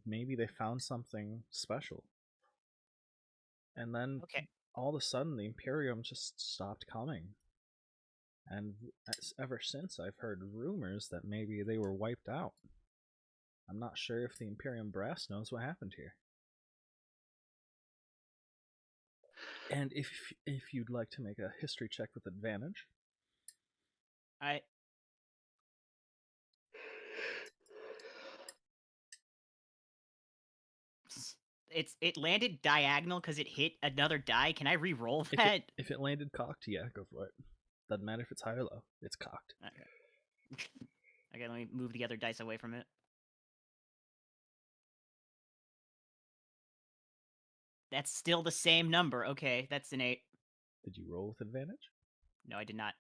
maybe they found something special. And then Okay. all of a sudden the Imperium just stopped coming. And ever since I've heard rumors that maybe they were wiped out. I'm not sure if the Imperium brass knows what happened here. And if you'd like to make a history check with advantage, it landed diagonal because it hit another die. Can I re-roll that? if it landed cocked, yeah, go for it. Doesn't matter if it's high or low. It's cocked. Okay. Okay, let me move the other dice away from it. That's still the same number. Okay, that's an 8. Did you roll with advantage? No, I did not.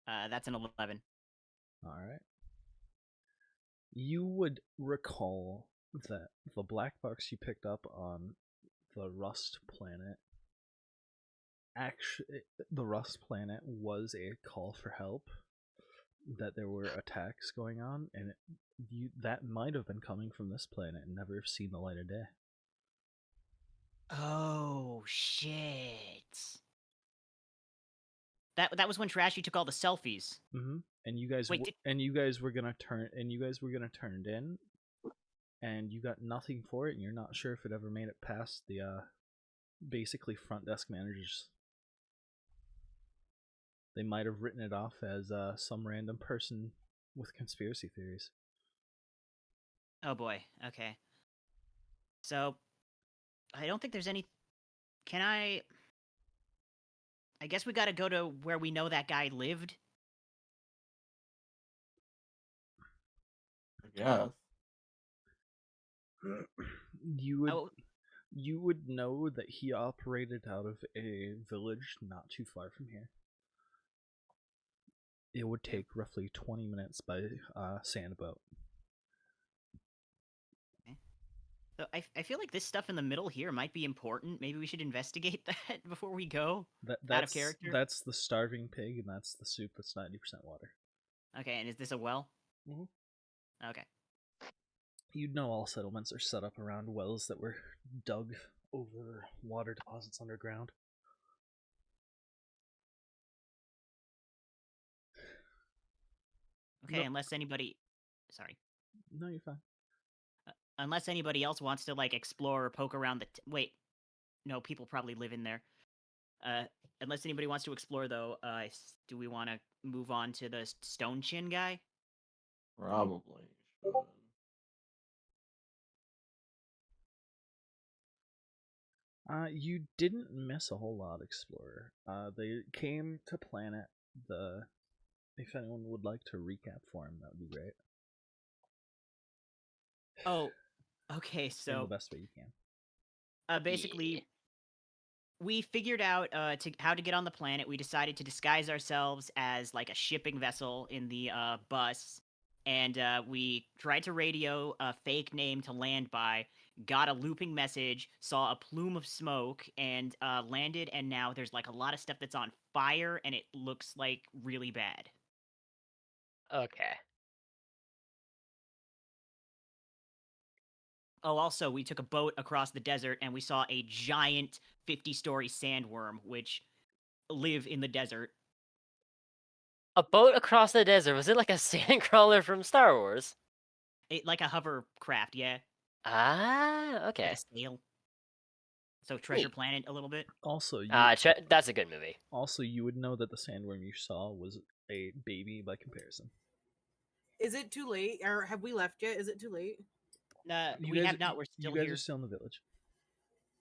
That's an 11. All right. You would recall that the black box you picked up on the Rust planet, actually, the Rust planet was a call for help, that there were attacks going on, and that might have been coming from this planet and never have seen the light of day. Oh shit! That was when Trashy took all the selfies. Mm-hmm. And you guys were gonna turn it in, and you got nothing for it, and you're not sure if it ever made it past the basically front desk managers. They might have written it off as some random person with conspiracy theories. Oh boy. Okay. So, I don't think there's any. Can I? I guess we gotta go to where we know that guy lived. I guess. You would know that he operated out of a village not too far from here. It would take roughly 20 minutes by sandboat. Okay. So I feel like this stuff in the middle here might be important. Maybe we should investigate that before we go. Out of character. That's the starving pig, and that's the soup that's 90% water. Okay, and is this a well? Mm-hmm. Okay. You'd know all settlements are set up around wells that were dug over water deposits underground. Okay, No. unless anybody. Sorry. No, you're fine. Unless anybody else wants to like explore or poke around the. Wait. No, people probably live in there. Unless anybody wants to explore, though, do we want to move on to the Stone Chin guy? Probably should. You didn't miss a whole lot, Explorer. They came to planet. If anyone would like to recap for him, that would be great. Oh, okay. In So the best way you can. basically, we figured out how to get on the planet. We decided to disguise ourselves as like a shipping vessel in the bus, and we tried to radio a fake name to land by. Got a looping message, saw a plume of smoke, and landed. And now there's like a lot of stuff that's on fire, and it looks like really bad. Okay. Oh, also, we took a boat across the desert and we saw a giant 50-story sandworm, which live in the desert. A boat across the desert. Was it like a sandcrawler from Star Wars? Like a hovercraft, yeah. Ah, Like okay. a sail. So Treasure Neat. Planet a little bit. Also, you That's a good movie. would know that the sandworm you saw was a baby by comparison. Is it too late, or have we left yet? Is it too late? We have not. We're still You guys here. are still in the village.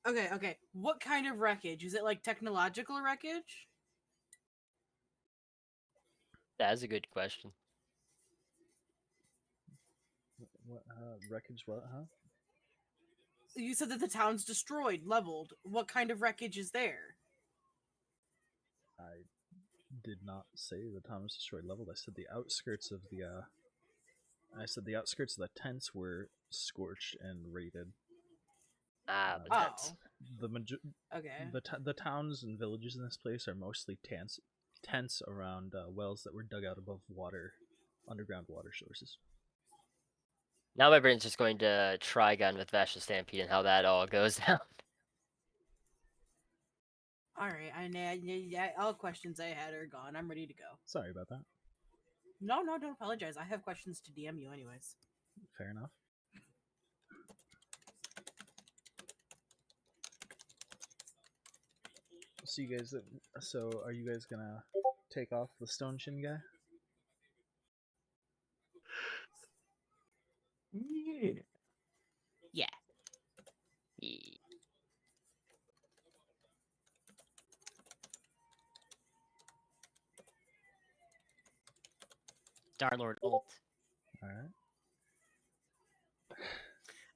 Okay. What kind of wreckage? Is it like technological wreckage? That's a good question. What wreckage? What? Huh? You said that the town's destroyed, leveled. What kind of wreckage is there? I did not say the town was destroyed, leveled. I said the outskirts of the. I said the outskirts of the tents were scorched and raided. Ah, but Oh. that's Okay. The towns and villages in this place are mostly tents around wells that were dug out above underground water sources. now my brain's just going to Trigon with Vasha Stampede and how that all goes down. All right. All questions I had are gone. I'm ready to go. Sorry about that. No, don't apologize. I have questions to DM you, anyways. Fair enough. So you guys, are you guys gonna take off the stone chin guy? Yeah. Yeah. Star-Lord ult. All right.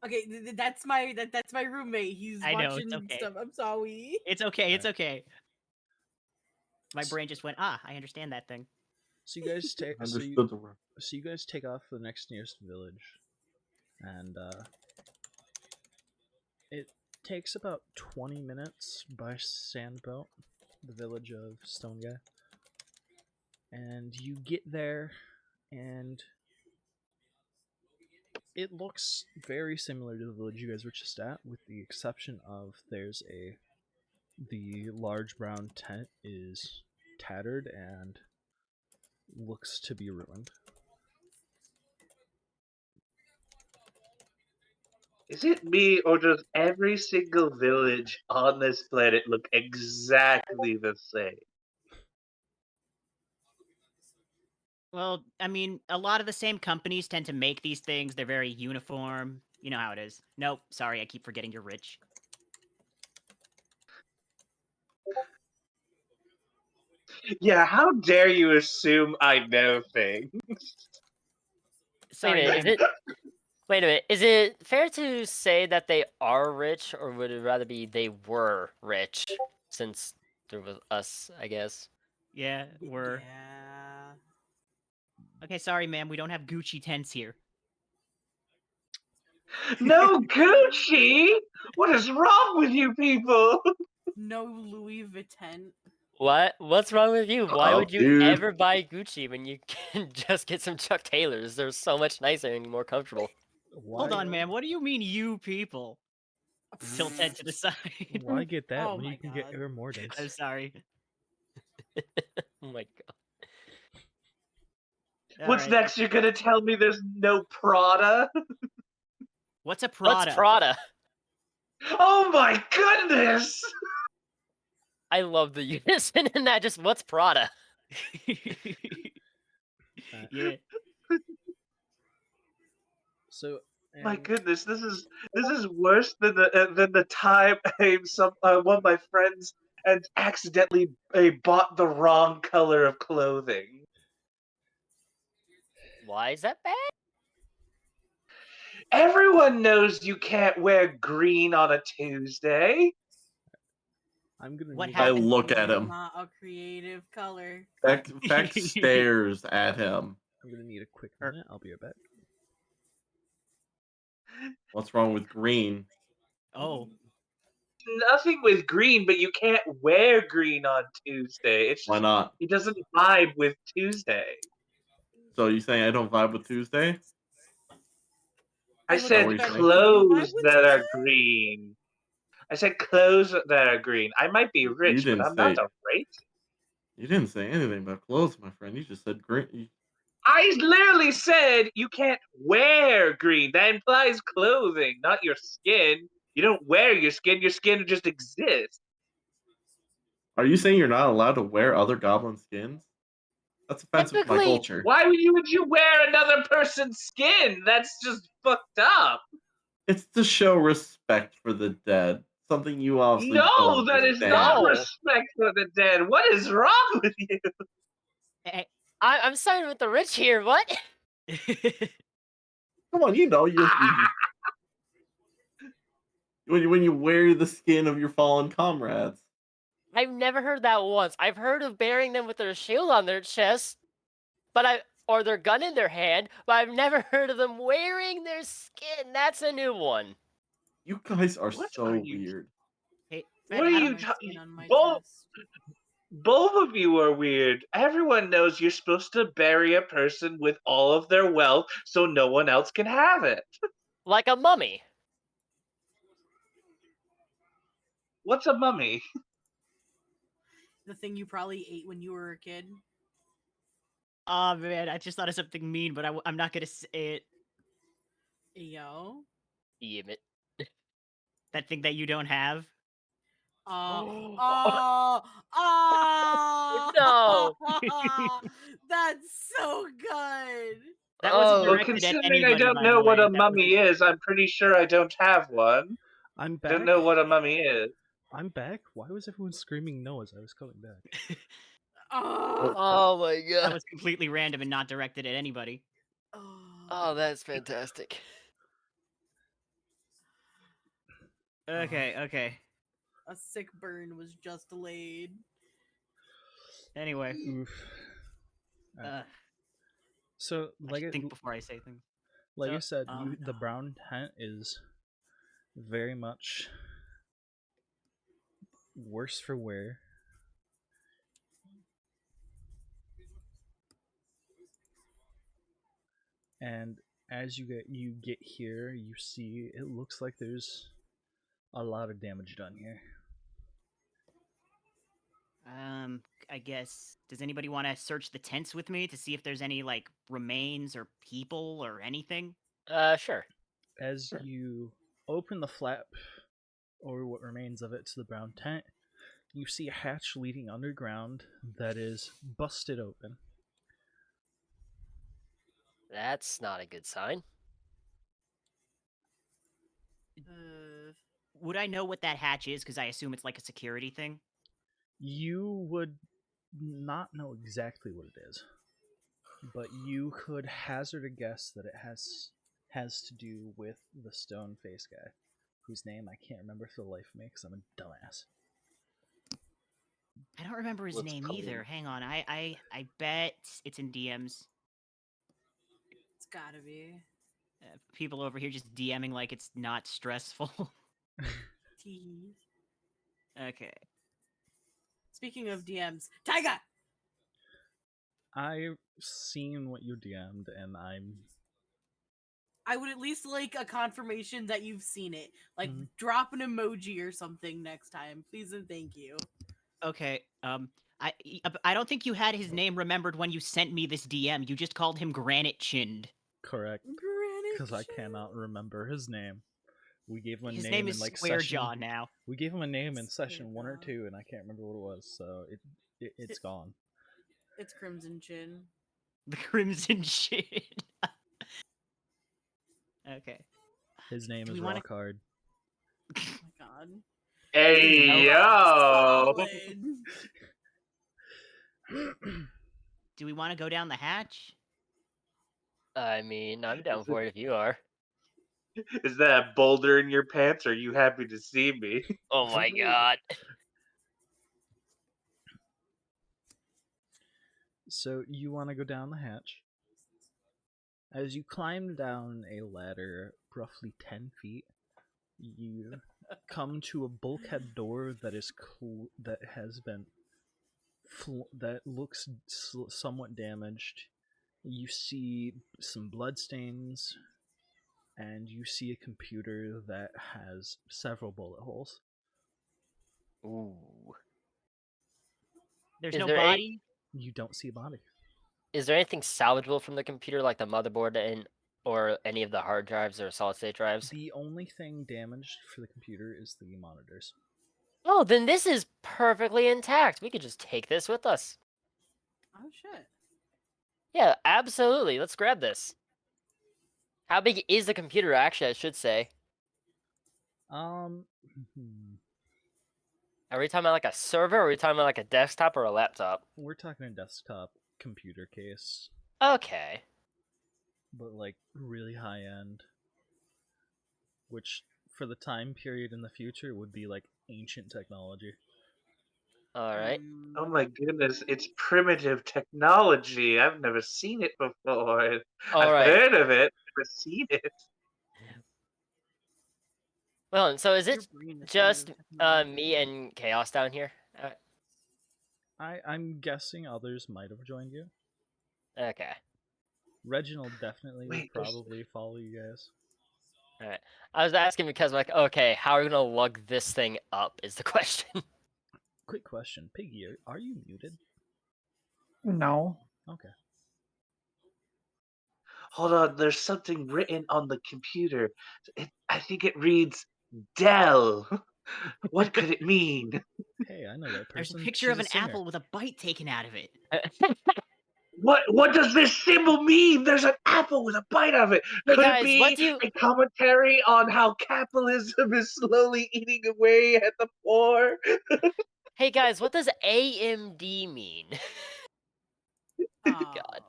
Okay, that's my roommate. He's I know, watching it's okay. stuff. I'm sorry. It's okay. It's okay. My brain just went, I understand that thing. So you guys take. Understood the word. So you guys take off the next nearest village, and it takes about 20 minutes by sandboat, the village of Stone Guy. And you get there, and it looks very similar to the village you guys were just at, with the exception of the large brown tent is tattered and looks to be ruined. Is it me, or does every single village on this planet look exactly the same? Well, I mean, a lot of the same companies tend to make these things. They're very uniform. You know how it is. Nope, sorry, I keep forgetting you're rich. Yeah, how dare you assume I know things? Sorry, Wait a minute, Wait a minute. Is it fair to say that they are rich, or would it rather be they were rich, since there was us, I guess? Yeah, we're... Yeah. Okay, sorry, ma'am, we don't have Gucci tents here. No Gucci? What is wrong with you people? No Louis Vuitton. What? What's wrong with you? Why Oh, would you dude. ever buy Gucci when you can just get some Chuck Taylors? They're so much nicer and more comfortable. Hold on, ma'am, what do you mean, you people? Tilt head to the side. Why get that Oh when my you can get God. Air Mordants? I'm sorry. Oh my god. What's Alright. next? You're gonna tell me there's no Prada? What's a Prada? What's Prada? Oh my goodness! I love the unison in that. Just what's Prada? Yeah. So, My goodness, this is worse than the time one of my friends and accidentally bought the wrong color of clothing. Why is that bad? Everyone knows you can't wear green on a Tuesday. I'm gonna What need I happened? look at It's him. not a creative color. Feck stares at him. I'm gonna need a quick minute. I'll be right back. What's wrong with green? Oh. Nothing with green, but you can't wear green on Tuesday. It's Why just not? he doesn't vibe with Tuesday. So you saying I don't vibe with Tuesday? I Hey, look, said what you're saying? do you vibe clothes with that are Tuesday? green. I said clothes that are green. I might be You rich, but didn't I'm not say a racist. you didn't say anything about clothes, my friend. You just said green. I literally said you can't wear green. That implies clothing, not your skin. You don't wear your skin just exists. Are you saying you're not allowed to wear other goblin skins? That's offensive to my Typically, culture. Why would you wear another person's skin? That's just fucked up. It's to show respect for the dead. Something you obviously don't No, that is not understand. No. respect for the dead. What is wrong with you? Eh, I'm siding with the rich here. What? Come on, when you wear the skin of your fallen comrades. I've never heard that once. I've heard of burying them with their shield on their chest, or their gun in their hand, but I've never heard of them wearing their skin. That's a new one. You guys are What are so you? weird. hey, What Fred, are how Put do you my skin talking? on my Both chest. both of you are weird. Everyone knows you're supposed to bury a person with all of their wealth so no one else can have it. Like a mummy. What's a mummy? The thing you probably ate when you were a kid. Oh man, I just thought of something mean, but I'm not gonna say it. Yo. Damn it. That thing that you don't have. Oh, No. that's so good. That wasn't Well, Oh, directed at considering I anybody, don't by the know what way. a That was mummy is, I'm pretty sure I don't have one. I'm I don't back. know what a mummy is. I'm back. Why was everyone screaming no as I was coming back? Oh, oh my that god. was completely random and not directed at anybody. Oh, that's fantastic. Okay, okay. a sick burn was just delayed. Anyway, Oof. Alright. uh, So, I like should I, think before I say things. like I So, said, oh, the no. brown tent is very much worse for wear. And as you get here, you see it looks like there's a lot of damage done here. I guess. Does anybody want to search the tents with me to see if there's any like remains or people or anything? Sure. As you open the flap, or what remains of it, to the brown tent, you see a hatch leading underground that is busted open. That's not a good sign. Uh, Would I know what that hatch is? Because I assume it's like a security thing. You would not know exactly what it is, but you could hazard a guess that it has to do with the stone face guy, whose name I can't remember for the life of me because I'm a dumbass. I don't remember his Let's name call either. him. Hang on. I bet it's in DMs. it's gotta be. People over here just DMing like it's not stressful. Tee. Okay. Speaking of DMs, Taiga! I've seen what you DM'd, and I would at least like a confirmation that you've seen it. Like, Mhm. drop an emoji or something next time. Please and thank you. Okay. I don't think you had his name remembered when you sent me this DM. You just called him Granite Chinned. correct Granite because I Chin. cannot remember his name. We gave him a His name name in is like Square session. Jaw now. We gave him a name in Square session 1 or Jaw. 2, and I can't remember what it was. So it's gone. It's Crimson Chin. The Crimson Shit. Okay. His name Do is we wanna- Rockhard. Oh my god. Hey Rock yo! solid. Do we want to go down the hatch? I mean, I'm down for it if you are. Is that a boulder in your pants? Or are you happy to see me? Oh my god. So you want to go down the hatch. As you climb down a ladder roughly 10 feet, you come to a bulkhead door that is that has been that looks somewhat damaged. You see some bloodstains, and you see a computer that has several bullet holes. Ooh. There's Is no there body. You don't see a body. Is there anything salvageable from the computer, like the motherboard and or any of the hard drives or solid state drives? The only thing damaged for the computer is the monitors. Oh, then this is perfectly intact. We could just take this with us. Oh shit. Yeah, absolutely. Let's grab this. How big is the computer, actually, I should say? Hmm. Are we talking about like a server, or are we talking about like a desktop or a laptop? We're talking a desktop computer case, Okay. but like really high end, which for the time period in the future would be like ancient technology. Alright. Oh my goodness, it's primitive technology. I've never seen it before. I've Alright. heard of it, never seen it. Well, so is Your it brain is just full of technology. me and Chaos down here? I'm guessing others might have joined you. Okay. Reginald definitely would Wait, there's- probably follow you guys. Alright. I was asking because I'm like, okay, how are we gonna lug this thing up is the question. Quick question, Piggy, are you muted? No. Okay. Hold on, there's something written on the computer. I think it reads Dell. What could it mean? Hey, I know that There's a person. picture She's of a an singer. apple with a bite taken out of it. What does this symbol mean? There's an apple with a bite of it. Hey Could guys, it what be do you- a commentary on how capitalism is slowly eating away at the poor? Hey guys, what does AMD mean? God.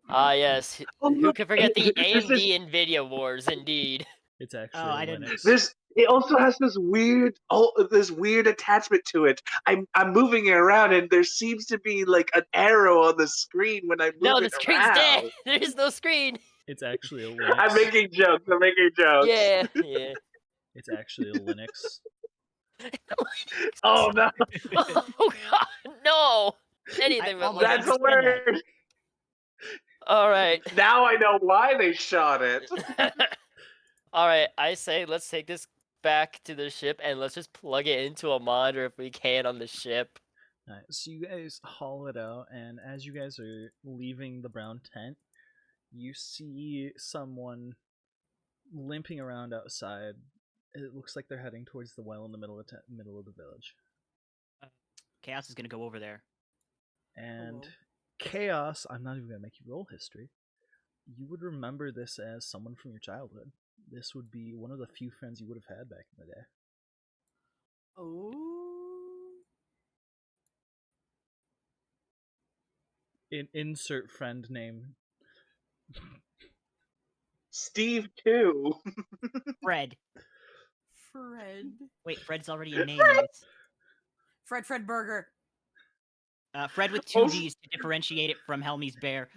Ah, yes. Oh, Who look, could forget the this AMD is Nvidia wars, indeed. It's actually I a didn't- Linux. it also has this weird attachment to it. I'm moving it around and there seems to be like an arrow on the screen when I move No, the it screen's around. dead. There's no screen. It's actually a Linux. I'm making jokes. Yeah, yeah. It's actually a Linux. Oh no, Oh god, no! Anything but almost that's Linux. understood that. hilarious. All right. Now I know why they shot it. All right, I say let's take this back to the ship and let's just plug it into a monitor if we can on the ship. Alright, so you guys haul it out, and as you guys are leaving the brown tent, you see someone limping around outside. It looks like they're heading towards the well in the middle of the village. Chaos is gonna go over there. And Hello. Chaos, I'm not even gonna make you roll history. You would remember this as someone from your childhood. This would be one of the few friends you would have had back in the day. Oh. Insert friend name. Steve too. Fred. Fred. Wait, Fred's already a name in this. Fred Burger. Fred with two Also- D's to differentiate it from Helmy's bear.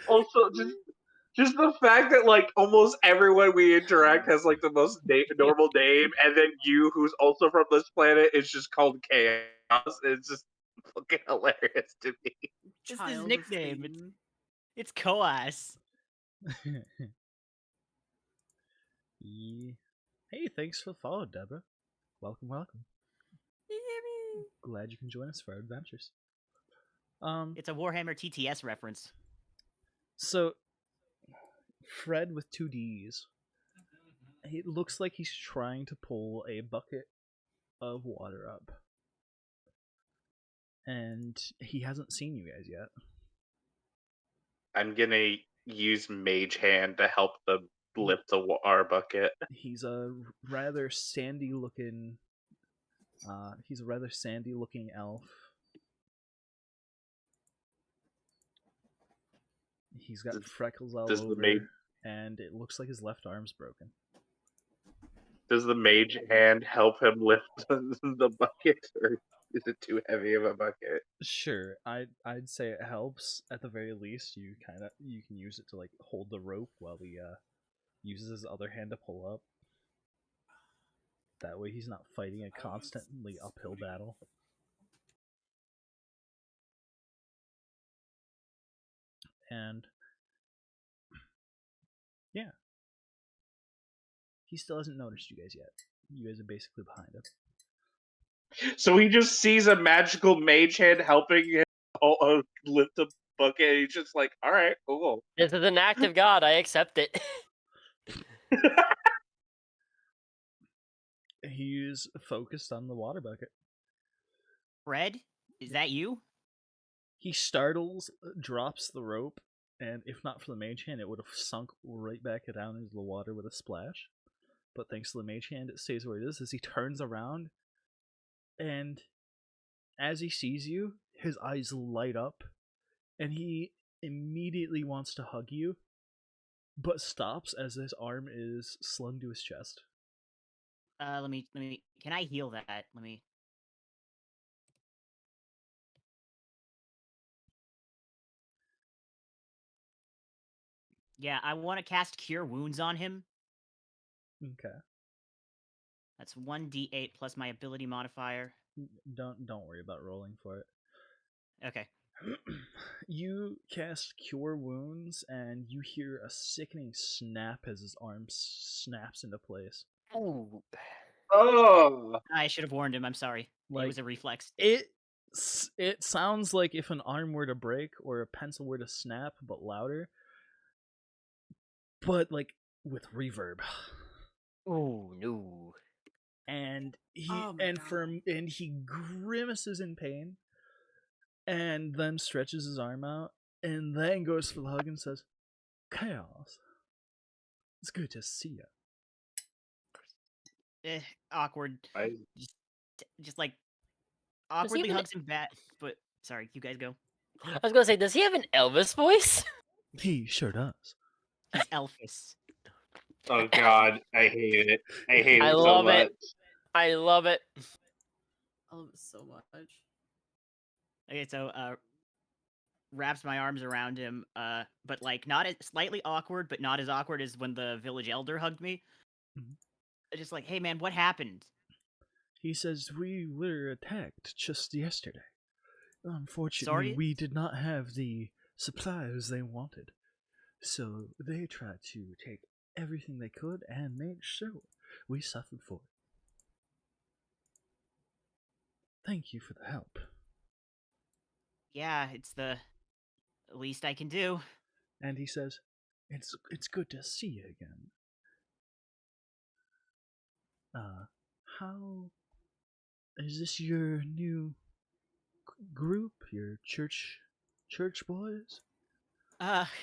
Also, just the fact that like almost everyone we interact has like the most normal name, and then you, who's also from this planet, is just called Chaos. It's just fucking hilarious to me. It's his Child of nickname. Satan. It's Coas. Yeah. Hey, thanks for the follow, Deborah. Welcome, welcome. Glad you can join us for our adventures. It's a Warhammer TTS reference. So Fred with two D's. It looks like he's trying to pull a bucket of water up. And he hasn't seen you guys yet. I'm gonna use Mage Hand to help them lift the water bucket. He's a rather sandy looking elf. He's got freckles all does the over, mage- and it looks like his left arm's broken. Does the Mage Hand help him lift the bucket, or is it too heavy of a bucket? Sure, I'd say it helps at the very least. You can use it to like hold the rope while he uses his other hand to pull up. That way he's not fighting a constantly uphill battle. And yeah, he still hasn't noticed you guys yet. You guys are basically behind him. So he just sees a magical Mage Hand helping him lift book it. He's just like, all right, cool. This is an act of God. I accept it. He's focused on the water bucket. Fred, is that you? He startles, drops the rope, and if not for the mage hand, it would have sunk right back down into the water with a splash. But thanks to the mage hand, it stays where it is as he turns around, and as he sees you, his eyes light up, and he immediately wants to hug you, but stops as his arm is slung to his chest. Let me. Can I heal that? Let me. Yeah, I want to cast Cure Wounds on him. Okay. That's 1d8 plus my ability modifier. Don't worry about rolling for it. Okay. You cast Cure Wounds, and you hear a sickening snap as his arm snaps into place. Ooh. Oh, I should have warned him. I'm sorry. It Like, was a reflex. It sounds like if an arm were to break or a pencil were to snap, but louder. But like with reverb. Ooh, no. And he Oh my God. and he grimaces in pain, and then stretches his arm out, and then goes for the hug and says, "Chaos, it's good to see you." Awkward. I, Just like he awkwardly even- hugs him back. But sorry, you guys go. I was gonna say, does he have an Elvis voice? He sure does. He's Elvis. oh God, I hate it. I hate I it so love much. it. I love it. I love it so much. Okay, so wraps my arms around him. But like not as slightly awkward, but not as awkward as when the village elder hugged me. Mhm. Just like, hey man, what happened? He says we were attacked just yesterday. Unfortunately, Sorry? we did not have the supplies they wanted. So they tried to take everything they could and made sure we suffered for it. Thank you for the help. Yeah, it's the least I can do. And he says, it's good to see you again. How is this your new group? Your church boys?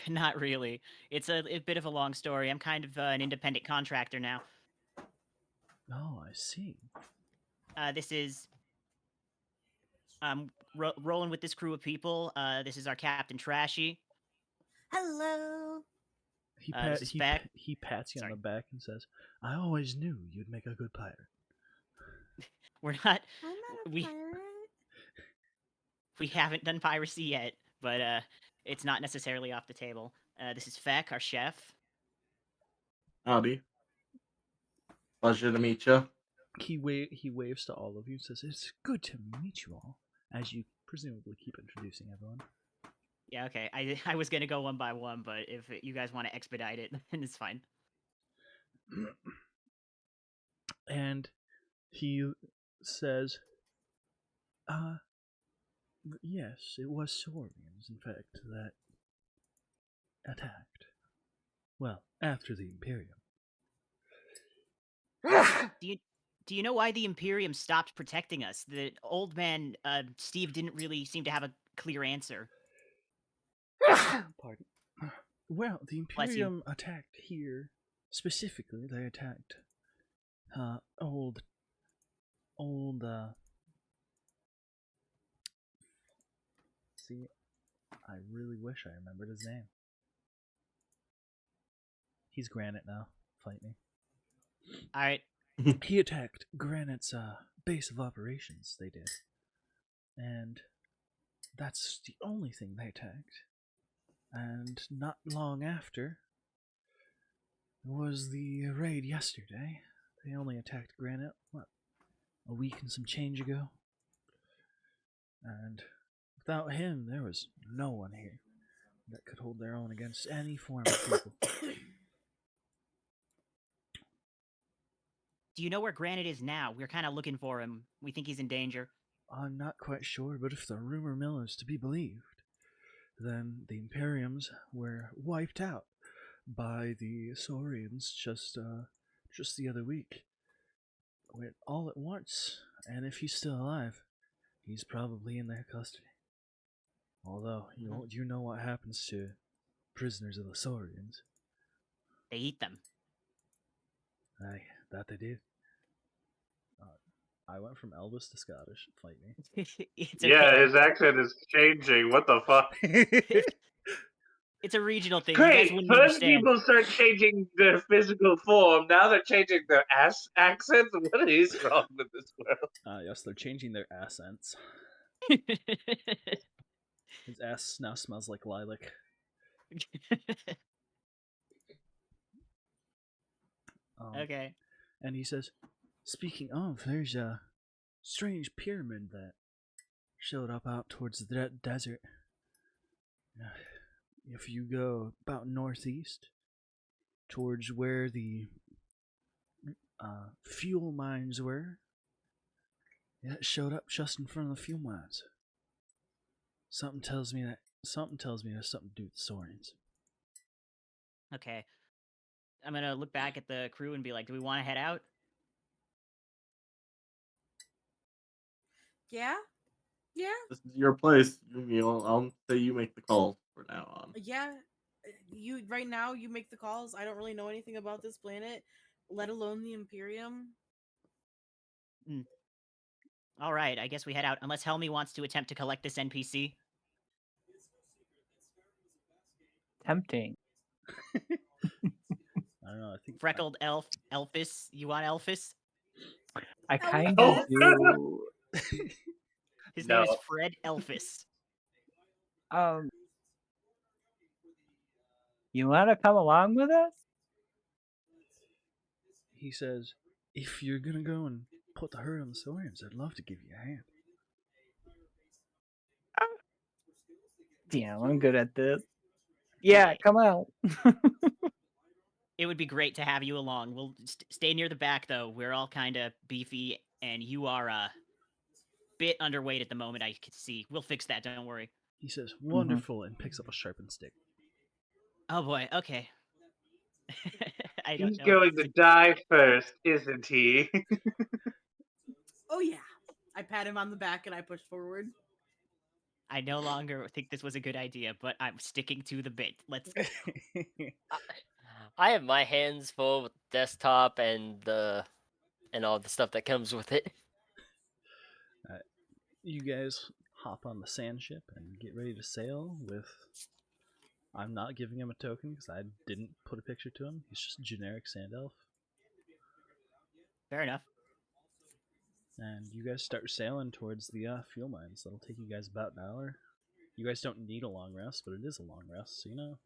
Not really. It's a bit of a long story. I'm kind of an independent contractor now. Oh, I see. This is rolling with this crew of people. This is our captain Trashi. Hello. This is Beck. He pats you on Sorry. the back and says, "I always knew you'd make a good pirate." We're not. I'm not a We pirate. we haven't done piracy yet, but it's not necessarily off the table. This is Feck, our chef. Howdy. Pleasure to meet you. He waves to all of you and says, "It's good to meet you all." As you presumably keep introducing everyone. Yeah, okay. I was gonna go one by one, but if you guys want to expedite it, then it's fine. And he says, yes, it was Saurians, in fact, that attacked. Well, after the Imperium. Do you know why the Imperium stopped protecting us? The old man, Steve, didn't really seem to have a clear answer. Pardon. Well, the Bless you. Imperium attacked here. Specifically, they attacked old see, I really wish I remembered his name. He's Granite now. Fight me. Alright. He attacked Granite's base of operations, they did. And that's the only thing they attacked. And not long after was the raid yesterday. They only attacked Granite, what, a week and some change ago? And without him, there was no one here that could hold their own against any form of people. Do you know where Granite is now? We're kind of looking for him. We think he's in danger. I'm not quite sure, but if the rumor mill is to be believed, then the Imperiums were wiped out by the Saurians just the other week. Went all at once, and if he's still alive, he's probably in their custody. Although, you know what happens to prisoners of the Saurians. They eat them. Aye, that they do. I went from Elvis to Scottish. Fight me. It's Yeah, okay. his accent is changing. What the fuck? It's a regional thing. You guys Great! wouldn't First understand. people start changing their physical form, now they're changing their accents? What is wrong with this world? Yes, they're changing their accents. His ass now smells like lilac. Okay. And he says, speaking of, there's a strange pyramid that showed up out towards the desert. If you go about northeast, towards where the fuel mines were, it showed up just in front of the fuel mines. Something tells me there's something to do with the Saurians. Okay. I'm gonna look back at the crew and be like, do we want to head out? Yeah? Yeah? This is your place. I'll say you make the calls for now on. Yeah. You right now you make the calls. I don't really know anything about this planet, let alone the Imperium. All right, I guess we head out. Unless Helmy wants to attempt to collect this NPC. Tempting. I don't know. I think Freckled elf, Elphis. You want Elphis? I kind Oh. of do. His name is No. Fred Elphis. You want to come along with us? he says, if you're gonna go and put the hurt on the Saurians, I'd love to give you a hand. Damn, I'm good at this. Yeah, come out. It would be great to have you along. We'll stay near the back, though. We're all kind of beefy, and you are a bit underweight at the moment, I can see. We'll fix that, don't worry. He says, wonderful, and picks up a sharpened stick. Oh, boy, okay. I don't He's know. going to die first, isn't he? Oh yeah. I pat him on the back and I push forward. I no longer think this was a good idea, but I'm sticking to the bit. Let's go. I have my hands full with desktop and all the stuff that comes with it. You guys hop on the sand ship and get ready to sail with... I'm not giving him a token because I didn't put a picture to him. He's just a generic sand elf. Fair enough. And you guys start sailing towards the fuel mines. That'll take you guys about an hour. You guys don't need a long rest, but it is a long rest, so you know.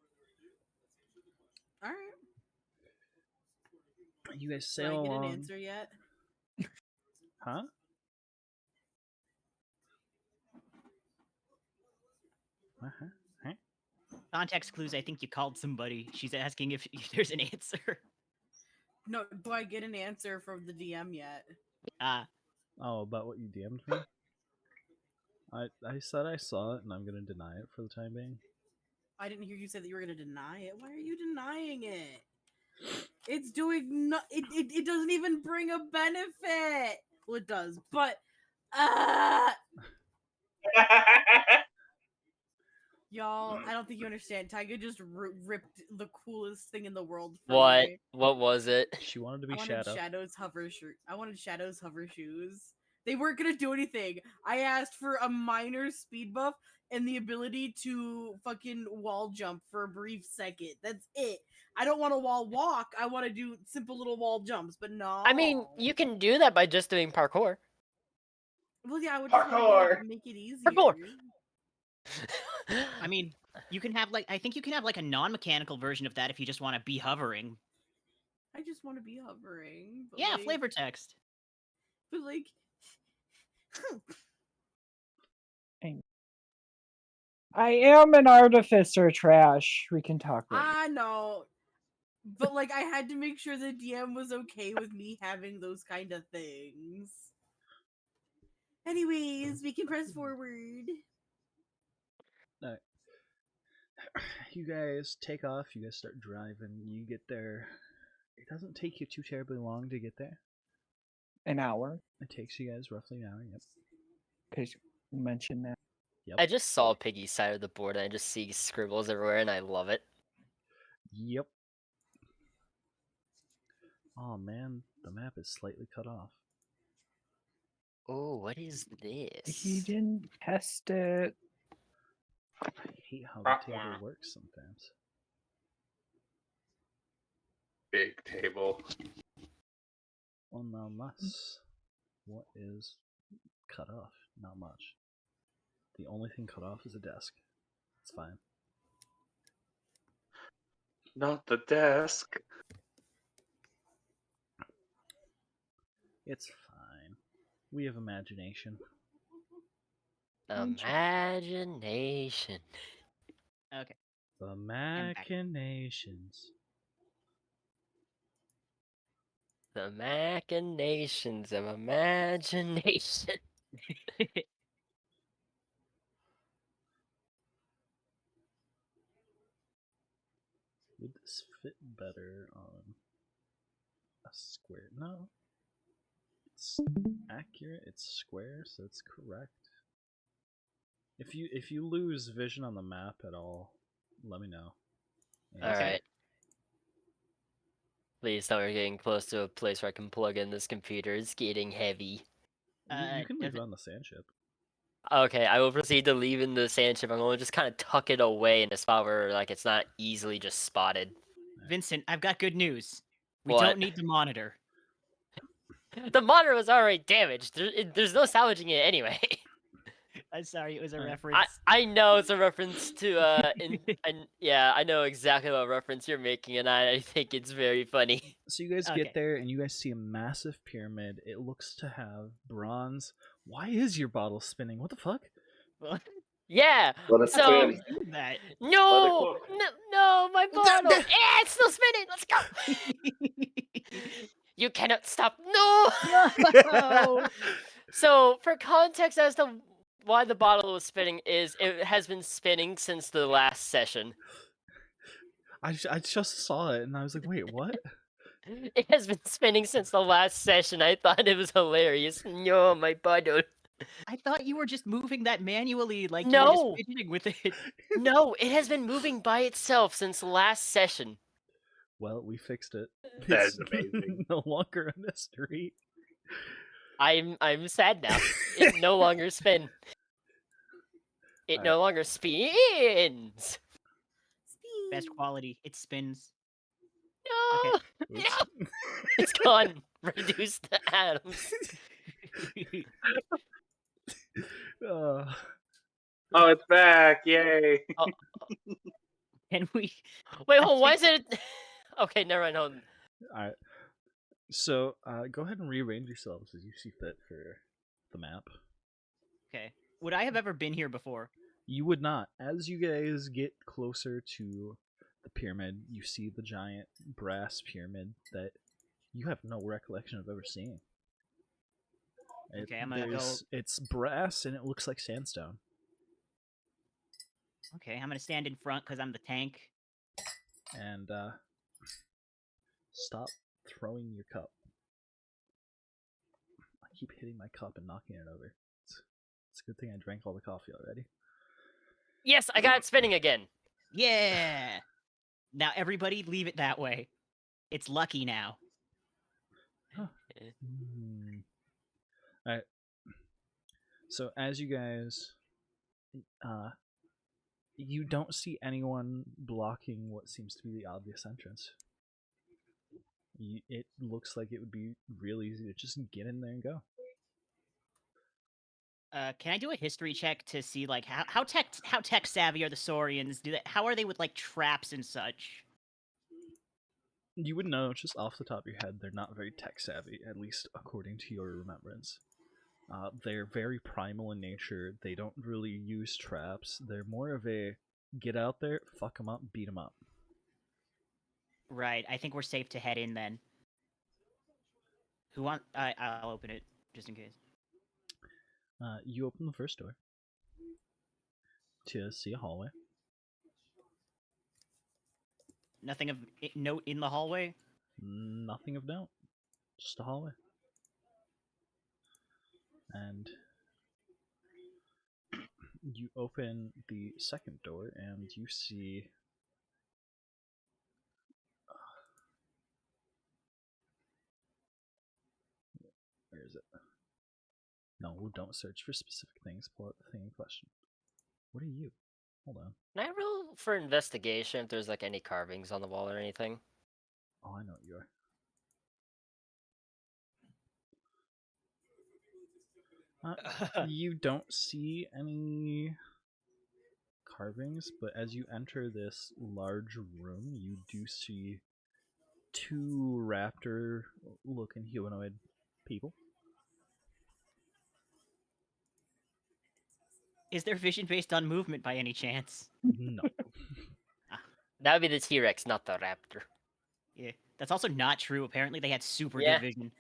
Alright. You guys Do I sail get along. an answer yet? Huh? Uh-huh. Huh? Context clues, I think you called somebody. She's asking if there's an answer. No, do I get an answer from the DM yet? Oh, about what you DM'd me? I said I saw it, and I'm gonna deny it for the time being. I didn't hear you say that you were gonna deny it. Why are you denying it? It's doing no. It doesn't even bring a benefit. Well, it does, but y'all, I don't think you understand. Tyga just ripped the coolest thing in the world from What? me. What was it? She wanted to be I wanted Shadow. Shadow's hover shirt. I wanted Shadow's hover shoes. They weren't gonna do anything. I asked for a minor speed buff and the ability to fucking wall jump for a brief second. That's it. I don't want to wall walk. I want to do simple little wall jumps, but no. I mean, you can do that by just doing parkour. Well, yeah, I would just want to Parkour. make it easier. Parkour. I mean, you can have I think you can have like a non-mechanical version of that if you just want to be hovering. I just want to be hovering. But Yeah, like, flavor text. But like, I am an artificer, trash. We can talk later. I know. But like, I had to make sure the DM was okay with me having those kind of things. Anyways, we can press forward. you guys take off. You guys start driving. You get there. It doesn't take you too terribly long to get there. An hour, It takes you guys roughly an hour. Yep. because you mentioned that. Yep. I just saw Piggy's side of the board and I just see scribbles everywhere and I love it. Yep. Oh man, the map is slightly cut off. Oh, what is He this? didn't test it. I hate how the table works sometimes. Big table. Well, not much. What is cut off? Not much. The only thing cut off is a desk. It's fine. Not the desk. It's fine. We have imagination. Imagination. Okay. The back. machinations. The machinations of imagination. Would this fit better on a square? No. It's accurate. It's square, so it's correct. If you lose vision on the map at all, let me know. Alright. Please tell me we're getting close to a place where I can plug in this computer. It's getting heavy. You can leave does it it- on the sand ship. Okay, I will proceed to leave in the sand chip. I'm going to just kind of tuck it away in a spot where like it's not easily just spotted. Vincent, I've got good news. We What? don't need the monitor. The monitor was already damaged. There's no salvaging it anyway. I'm sorry, it was a Alright. reference. I know it's a reference to yeah, I know exactly what reference you're making, and I think it's very funny. So you guys Okay. get there and you guys see a massive pyramid. It looks to have bronze. Why is your bottle spinning? What the fuck? Well, Yeah. Let us So spin. do that. no, no, my bottle. It's still spinning. Let's go. You cannot stop. No. No. So for context as to why the bottle was spinning is it has been spinning since the last session. I just saw it and I was like, wait, what? It has been spinning since the last session. I thought it was hilarious. No, my bottle. I thought you were just moving that manually, like you No. were just fidgeting with it. No, it has been moving by itself since last session. Well, we fixed it. That It's is amazing. no longer a mystery. I'm sad now. It no longer spin. It no longer spins. Best quality. It spins. No, Okay. no, it's gone. Reduced to atoms. Uh, Oh, it's back! Yay! Can we? Wait, I hold on. Why think- is it? Okay, never mind. Hold on. Alright. So, go ahead and rearrange yourselves as you see fit for the map. Okay. Would I have ever been here before? You would not. As you guys get closer to the pyramid, you see the giant brass pyramid that you have no recollection of ever seeing. Okay, I'm gonna go- It's brass and it looks like sandstone. Okay, I'm gonna stand in front because I'm the tank. And stop throwing your cup. I keep hitting my cup and knocking it over. It's a good thing I drank all the coffee already. Yes, I got it spinning again. Yeah. Now everybody leave it that way. It's lucky now. Alright. So as you guys you don't see anyone blocking what seems to be the obvious entrance. It looks like it would be real easy to just get in there and go. Can I do a history check to see like how tech savvy are the Saurians? How are they with like traps and such? You would know just off the top of your head they're not very tech savvy, at least according to your remembrance. They're very primal in nature. They don't really use traps. They're more of a get out there, fuck them up, beat them up. Right. I think we're safe to head in then. Who want? I'll open it just in case. You open the first door to see a hallway. Nothing of note in the hallway. Nothing of note. Just a hallway. And you open the second door and you see where is it? No, don't search for specific things. Pull out the thing in question. What are you? Hold on. Can I roll for investigation if there's like any carvings on the wall or anything? Oh, I know what you are. You don't see any carvings, but as you enter this large room, you do see two raptor-looking humanoid people. Is their vision based on movement by any chance? No. That would be the T-Rex, not the raptor. Yeah, that's also not true. Apparently, they had super Yeah. good vision.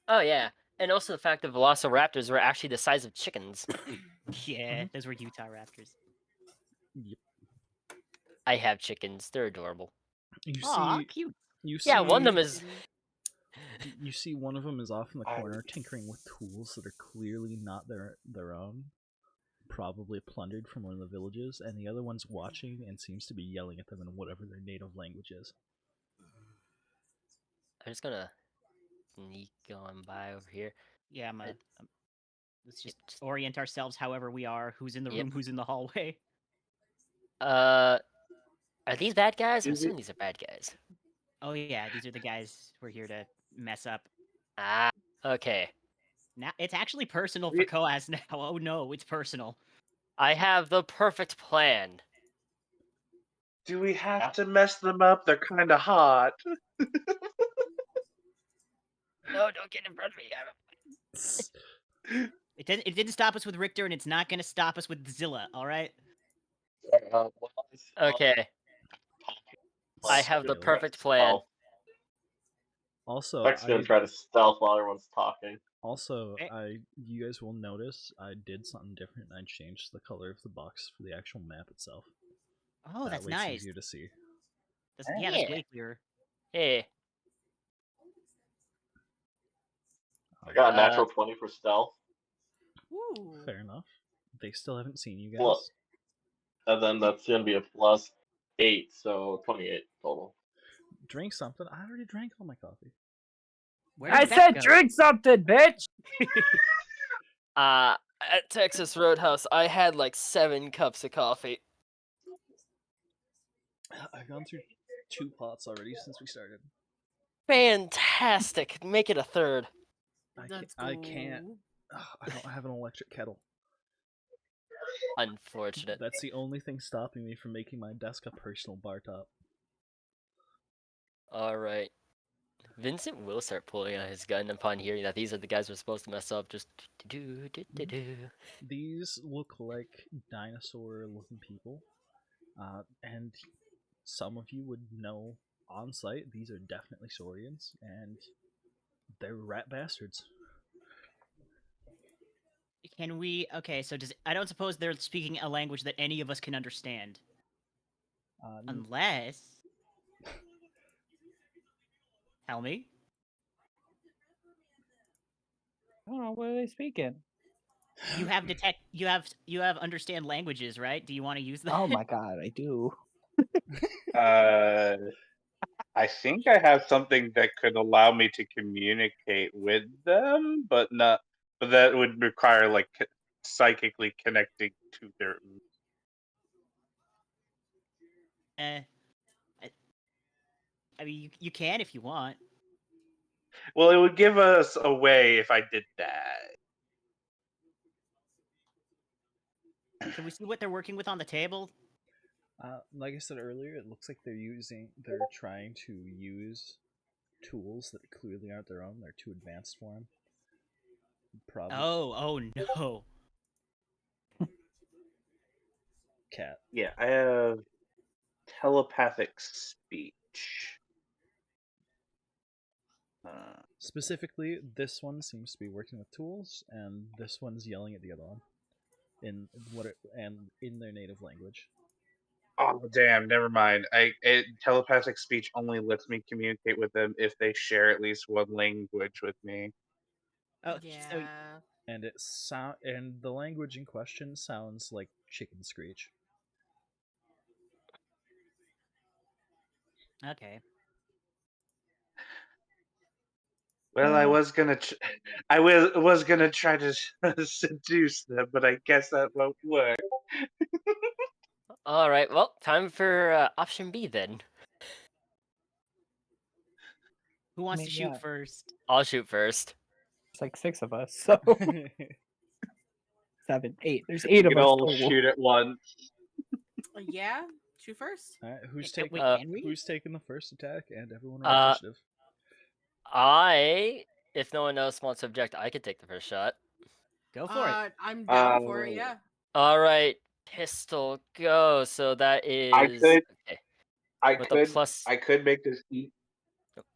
Oh yeah, and also the fact that velociraptors were actually the size of chickens. Yeah, those were Utah Raptors. Yep. I have chickens; they're adorable. You Aw, see, cute. you see. Yeah, one of them is. You see, one of them is off in the I- corner, tinkering with tools that are clearly not their own, probably plundered from one of the villages, and the other one's watching and seems to be yelling at them in whatever their native language is. I'm just gonna sneak on by over here. Yeah, I- let's just orient ourselves however we are. Who's in the Yep. room? Who's in the hallway? Are these bad guys? I'm Is it- assuming these are bad guys. Oh yeah, these are the guys we're here to mess up. Ah, okay. Now it's actually personal for We- Koas now. Oh no, it's personal. I have the perfect plan. Do we have to mess them up? They're kind of hot. No, don't get in front of me. It didn't stop us with Richter, and it's not gonna stop us with Zilla. All right. Okay, I have the Still. perfect plan. Also, Beck's gonna try to stealth while everyone's talking. Okay. You guys will notice I did something different. I changed the color of the box for the actual map itself. Oh, That that's way it's nice. easier to see. That's Yeah. that's way clearer. Hey, I got a natural 20 for stealth. Ooh. Fair enough. They still haven't seen you guys. Well, and then that's gonna be a +8, so 28 total. Drink something. I already drank all my coffee. Where I did Beck said go? drink something, bitch. at Texas Roadhouse, I had like 7 cups of coffee. I've gone through 2 pots already since we started. Fantastic. Make it a third. Let's I can't. go. I don't have an electric kettle. Unfortunate. That's the only thing stopping me from making my desk a personal bar top. All right. Vincent will start pulling out his gun upon hearing that these are the guys we're supposed to mess up. Just do. These look like dinosaur-looking people, and some of you would know on sight these are definitely saurians, and they're rat bastards. Can we? Okay, so I don't suppose they're speaking a language that any of us can understand, unless. Tell me. I don't know what are they speaking. You have detect. You have understand languages, right? Do you want to use that? Oh my god, I do. I think I have something that could allow me to communicate with them, but that would require like psychically connecting to their. I mean, you can if you want. Well, it would give us a way if I did that. Can we see what they're working with on the table? Like I said earlier, it looks like they're trying to use tools that clearly aren't their own. They're too advanced for them. Probably. Oh no. Cat. Yeah, I have telepathic speech. Specifically, this one seems to be working with tools, and this one's yelling at the other one in in their native language. Oh damn! Never mind. Telepathic speech only lets me communicate with them if they share at least one language with me. Oh, so Yeah. And the language in question sounds like chicken screech. okay. Well, I was gonna try to seduce them, but I guess that won't work. All right. Well, time for option B then. Who wants mean, to shoot yeah. first? I'll shoot first. It's like 6 of us, so 7, 8. There's 8 We of can us all total. shoot at once. Yeah. Shoot first. All right, who's Wait, taking can we? who's taking the first attack? And everyone roll Uh, initiative. if no one else wants to object, I could take the first shot. Go for it. I'm down for it. Yeah. All right, pistol go. So that I is could, okay. I With a could, plus, I could make this. go.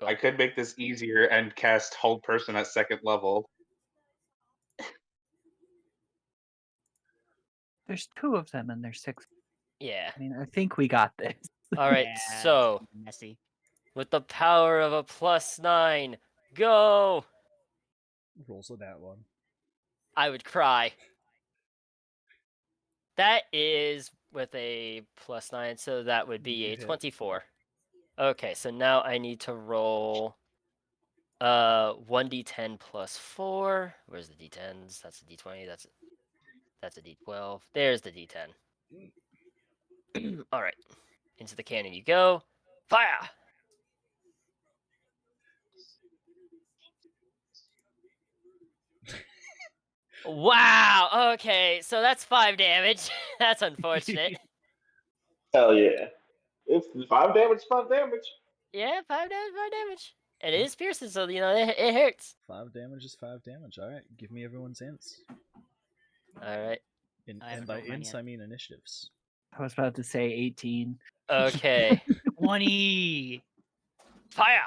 I could make this easier and cast Hold Person at 2nd level. There's 2 of them and there's 6. Yeah. I mean, I think we got this. All right. Yeah, So it's messy. with the power of a +9, go. Rolls of that one. I would cry. That is with a +9, so that would be You a hit. 24. Okay, so now I need to roll 1d10 plus 4. Where's the d10s? That's a d20. That's a d12. There's the d10. All right. Into the cannon you go. Fire! Wow. Okay, so that's 5 damage. That's unfortunate. Hell yeah. It's 5 damage, 5 damage. Yeah, 5 damage, 5 damage. And it is piercing, so it hurts. 5 damage is 5 damage. All right, give me everyone's ints. All right. I And haven't by rolled mine ints, yet. I mean initiatives. I was about to say 18. Okay. 20. Fire!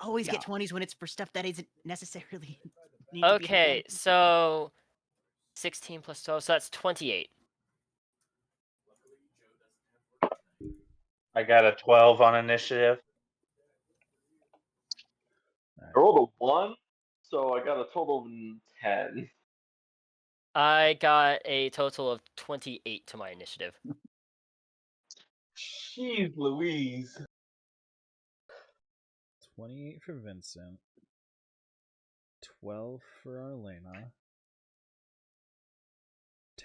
I always get Yeah. 20s when it's for stuff that isn't necessarily need to be Okay, advantage. so 16 plus 12, so that's 28. I got a 12 on initiative. I rolled a 1, so I got a total of 10. I got a total of 28 to my initiative. Jeez Louise. 28 for Vincent. 12 for Arlena.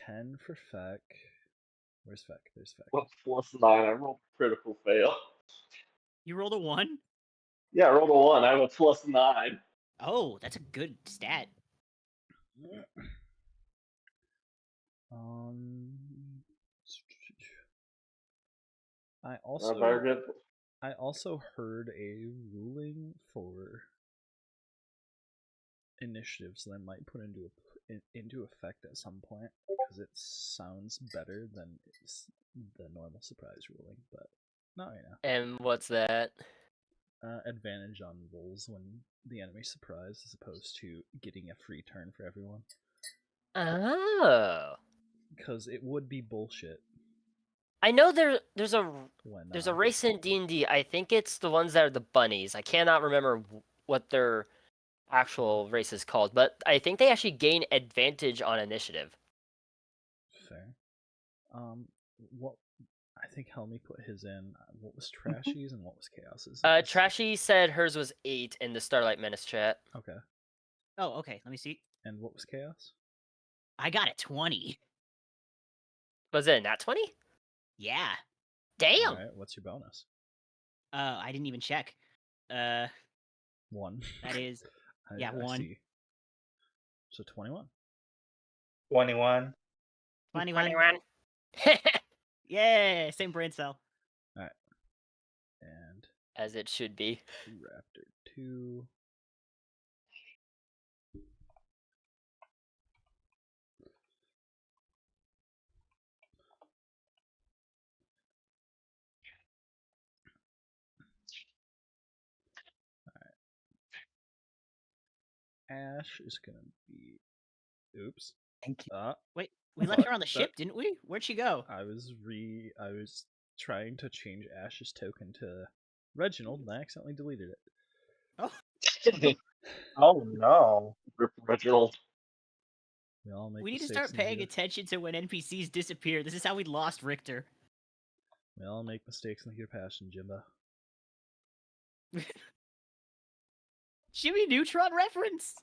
10 for Feck. Where's Feck? There's Feck. What's +9? I rolled critical fail. You rolled a 1? Yeah, I rolled a 1. I have a +9. Oh, that's a good stat. I Very good. also heard a ruling for initiatives that I might put into effect at some point because it sounds better than the normal surprise ruling, but not right now. And what's that? Advantage on rolls when the enemy's surprised as opposed to getting a free turn for everyone. Oh. Because it would be bullshit I know there's a when race in D&D. I think it's the ones that are the bunnies. I cannot remember what their actual race is called, but I think they actually gain advantage on initiative. fair. What I think Helmy put his in. What was Trashy's and what was Chaos's? Trashy said hers was 8 in the Starlight Menace chat. Okay. Oh, okay. Let me see. And what was Chaos? I got a 20. Was it a nat 20? Yeah. Damn. All right. What's your bonus? I didn't even check. 1. That is I 1. see. So 21. 21. 21. Yeah, same brain cell. All right. And As it should be. Raptor 2. Ash is gonna be. Oops. Thank you. Wait, we left Fuck, her on the ship, didn't we? Where'd she go? I was trying to change Ash's token to Reginald, and I accidentally deleted it. Oh, Oh no. Rip Reginald. We all make we need to mistakes start in paying here. attention to when NPCs disappear. This is how we lost Richter. We all make mistakes in the heat of passion, Jimbo. Jimmy Neutron reference.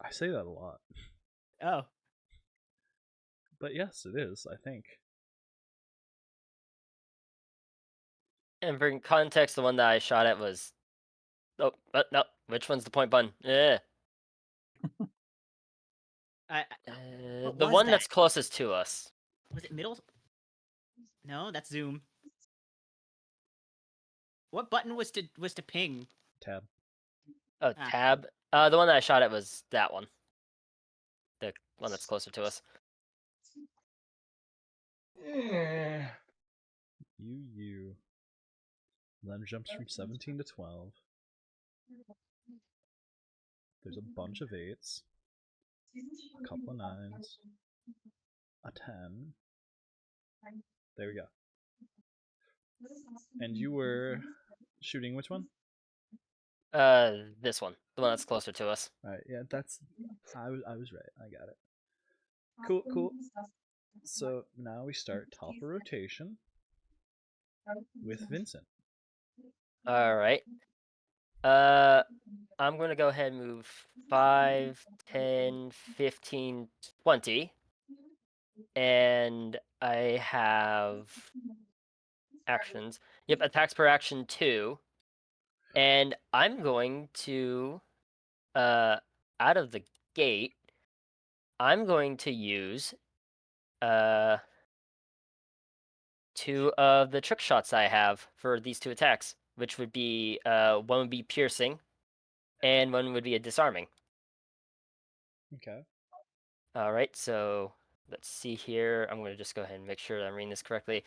I say that a lot. Oh, But yes, it is, I think. And for context, the one that I shot at was. Oh, no. Which one's the point button? Yeah. What The was one that? that's closest to us. Was it middle? No, that's zoom. What button was to ping? Tab. Oh, Ah. tab. The one that I shot at was that one. The one that's closer to us. You. Then jumps from 17 to 12. There's a bunch of 8s. A couple of 9s. A 10. There we go. And you were shooting which one? This one. The one that's closer to us. Alright, yeah, that's... I was right. I got it. Cool. So now we start top of rotation with Vincent. Alright. I'm going to go ahead and move 5, 10, 15, 20. And I have actions. Yep, attacks per action 2. And I'm going to, out of the gate, I'm going to use 2 of the trick shots I have for these 2 attacks, which would be one would be piercing, and one would be a disarming. Okay. All right, so let's see here. I'm going to just go ahead and make sure that I'm reading this correctly.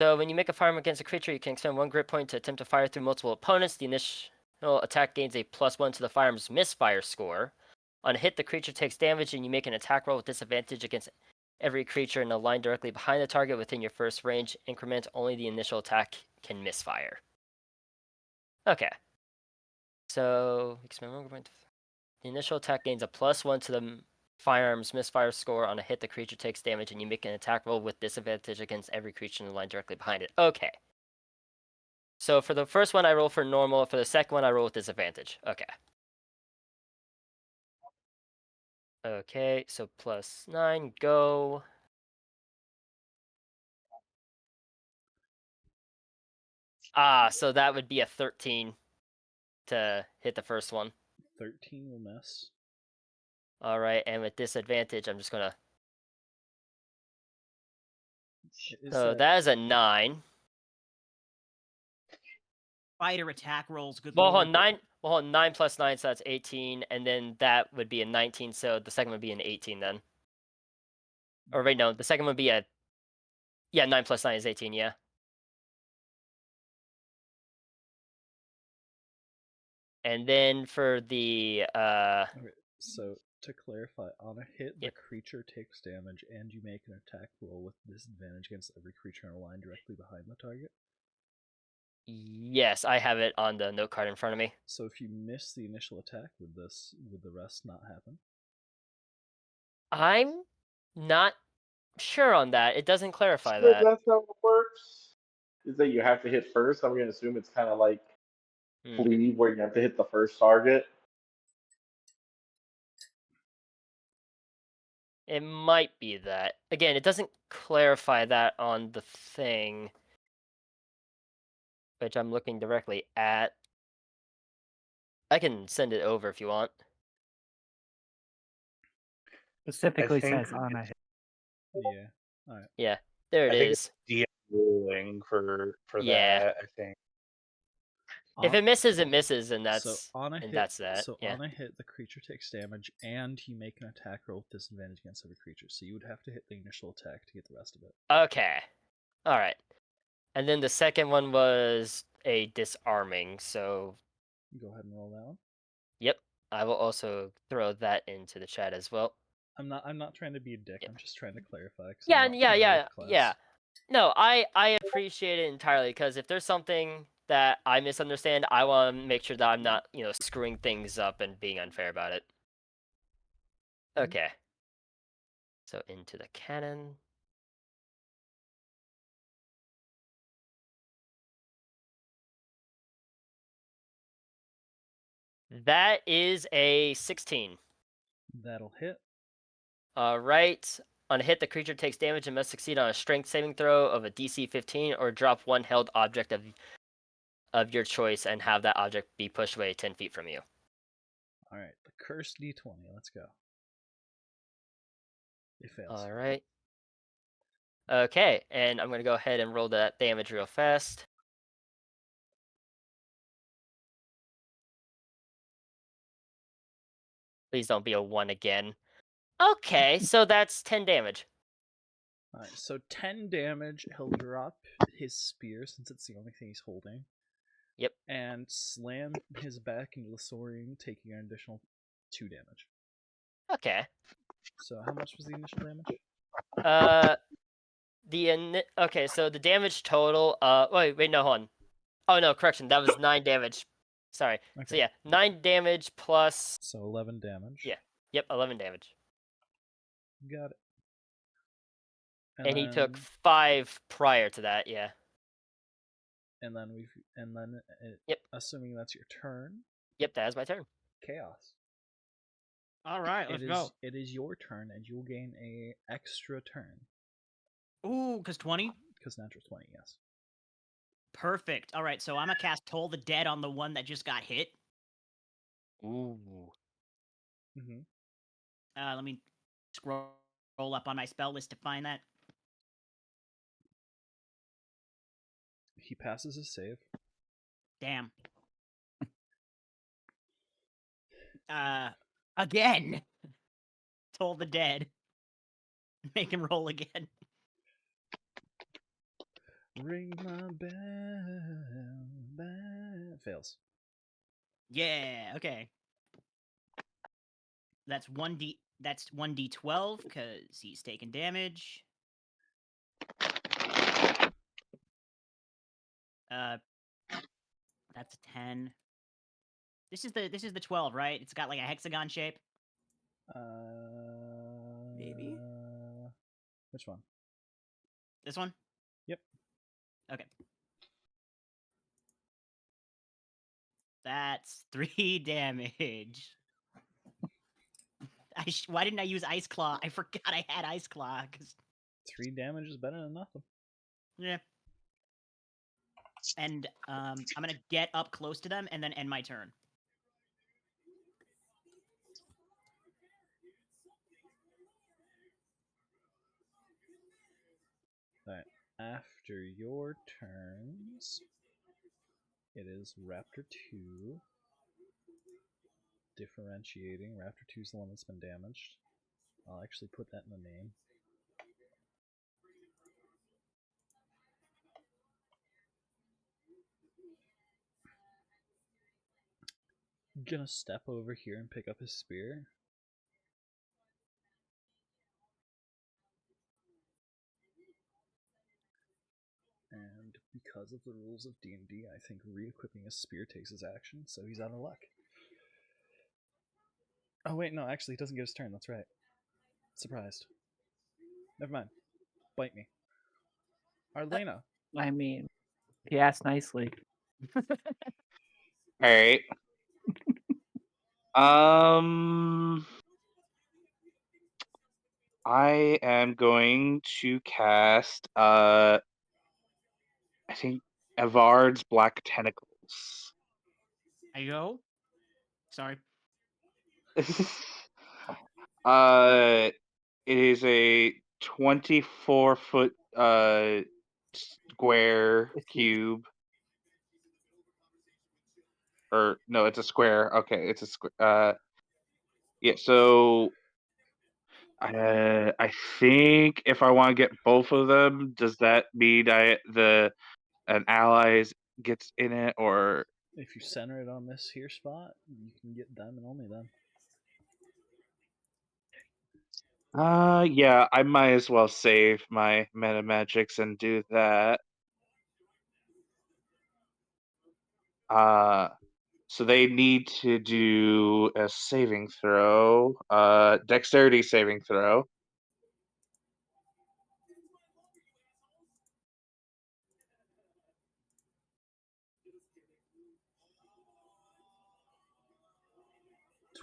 So when you make a firearm against a creature, you can expend 1 grit point to attempt to fire through multiple opponents. The initial attack gains a +1 to the firearm's misfire score. On a hit, the creature takes damage, and you make an attack roll with disadvantage against every creature in a line directly behind the target within your first range increment. Only the initial attack can misfire. Okay. So the initial attack gains a +1 to the firearm's misfire score. On a hit, the creature takes damage, and you make an attack roll with disadvantage against every creature in the line directly behind it. Okay. So for the first one, I roll for normal. For the second one, I roll with disadvantage. Okay. Okay, so +9, go. So that would be a 13 to hit the first one. 13 will miss. All right, and with disadvantage, I'm just gonna. So that is a 9. Fighter attack rolls. Good Well, lord. hold on, 9. Well, hold on, 9 plus 9, so that's 18, and then that would be a 19. So the second would be an 18 then. Or wait, no, the second would be a. Yeah, 9 plus 9 is 18. Yeah. And then for the Okay, so to clarify, on a hit, the Yep. creature takes damage, and you make an attack roll with disadvantage against every creature in a line directly behind the target. Yes, I have it on the note card in front of me. So if you miss the initial attack, would the rest not happen? I'm not sure on that. It doesn't clarify So that. that's how it works. Is that you have to hit first? I'm gonna assume it's kind of like Bleed, where you have to hit the first target. It might be that. Again, it doesn't clarify that on the thing, which I'm looking directly at. I can send it over if you want. Specifically think says on a hit. Yeah. All right. Yeah, there it I think is. it's ruling for Yeah. that. I think. If it misses, it misses, and So that's on a and hit, that's that. so Yeah. on a hit, the creature takes damage, and you make an attack roll with disadvantage against every creature. So you would have to hit the initial attack to get the rest of it. Okay. All right. And then the second one was a disarming. So Go ahead and roll that one. yep. I will also throw that into the chat as well. I'm not trying to be a dick. Yep. I'm just trying to clarify. 'Cause Yeah, I'm and not yeah, familiar yeah, with the class. yeah. No, I appreciate it entirely because if there's something that I misunderstand, I want to make sure that I'm not, screwing things up and being unfair about it. Okay. So into the cannon. That is a 16. That'll hit. All right. On a hit, the creature takes damage and must succeed on a strength saving throw of a DC 15 or drop one held object of your choice and have that object be pushed away 10 feet from you. All right, the cursed D20. Let's go. It fails. All right. Okay, and I'm going to go ahead and roll that damage real fast. Please don't be a 1 again. Okay, so that's 10 damage. All right, so 10 damage. He'll drop his spear since it's the only thing he's holding. Yep. And slam his back into the soaring, taking an additional 2 damage. Okay. So how much was the initial damage? Okay, so the damage total. Wait, no, hold on. Oh no, correction. That was 9 damage. Sorry. Okay. So yeah, 9 damage plus. So 11 damage. Yeah. Yep, 11 damage. Got it. And he took 5 prior to that. Yeah. And then Yep. Assuming that's your turn. Yep, that is my turn. Chaos. All right, let's go. It is your turn, and you'll gain a extra turn. Ooh, because 20? Because natural 20, yes. Perfect. All right, so I'm going to cast Toll the Dead on the one that just got hit. Ooh. Mm-hmm. Let me scroll up on my spell list to find that. He passes his save. Damn. Again. Toll the Dead. Make him roll again. Ring my bell. Fails. Yeah, okay. That's 1d12 because he's taking damage. That's a 10. This is the 12, right? It's got like a hexagon shape. Maybe. Which one? This one? Yep. Okay. That's 3 damage. Why didn't I use Ice Claw? I forgot I had Ice Claw. 3 damage is better than nothing. Yeah. And I'm gonna get up close to them and then end my turn. Alright. After your turns, it is Raptor 2. Differentiating. Raptor 2 is the one that's been damaged. I'll actually put that in the name. Gonna step over here and pick up his spear. And because of the rules of D&D, I think re-equipping his spear takes his action, so he's out of luck. Oh wait, no, actually he doesn't get his turn, that's right. Surprised. Never mind. Bite me. Arlena. I mean, he asked nicely. Alright. I am going to cast I think Avard's Black Tentacles. I go. Sorry. It is a 24-foot square cube. Or no, it's a square. Okay, it's a square. Yeah, so I think if I want to get both of them, does that mean an ally gets in it, or If you center it on this here spot, you can get them and only them. Yeah, I might as well save my meta magics and do that. So they need to do a saving throw, dexterity saving throw.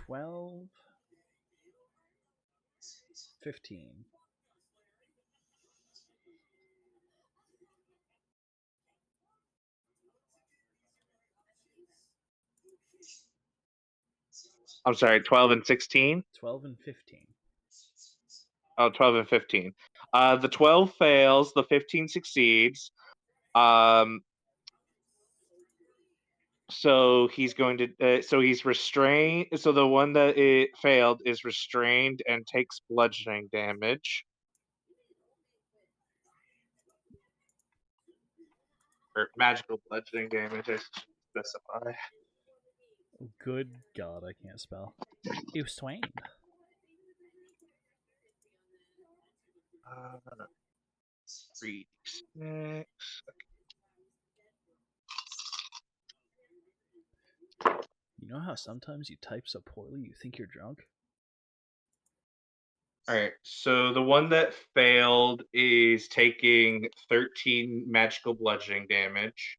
$12, 15. I'm sorry, 12 and 16? 12 and 15. Oh, 12 and 15. The 12 fails, the 15 succeeds. So he's going to. So he's restrained. So the one that it failed is restrained and takes bludgeoning damage. Or magical bludgeoning damage, I should specify. Good God, I can't spell. Ew, Swain. 3d6. You know how sometimes you type so poorly you think you're drunk? Alright, so the one that failed is taking 13 magical bludgeoning damage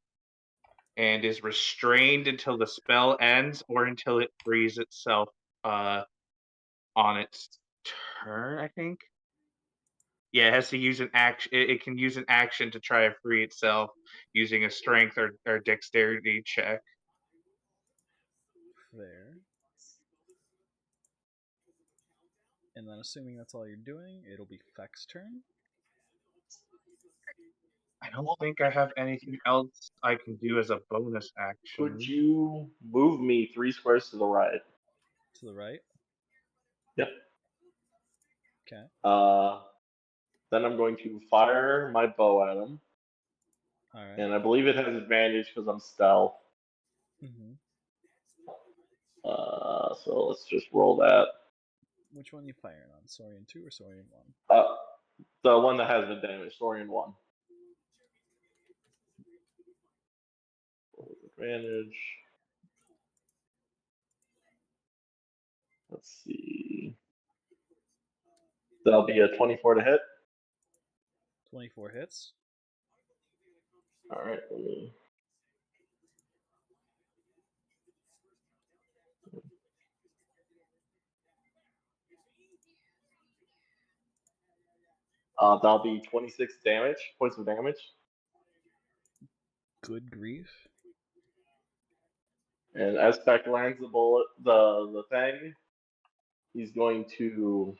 and is restrained until the spell ends or until it frees itself on its turn, I think. Yeah, it has to use an action. It can use an action to try to free itself using a strength or dexterity check. Fair. And then assuming that's all you're doing, it'll be Feck's turn. I don't think I have anything else I can do as a bonus action. Could you move me 3 squares to the right? To the right. Yep. Okay. Then I'm going to fire my bow at him. Alright. And I believe it has advantage because I'm stealth. Mm-hmm. So let's just roll that. Which one are you firing on? Saurian 2 or Saurian 1? The one that has advantage, Saurian 1. Advantage. Let's see. That'll be a 24 to hit. 24 hits. Alright, let me. That'll be 26 points of damage. Good grief. And as Peck lands the bullet, the thing, he's going to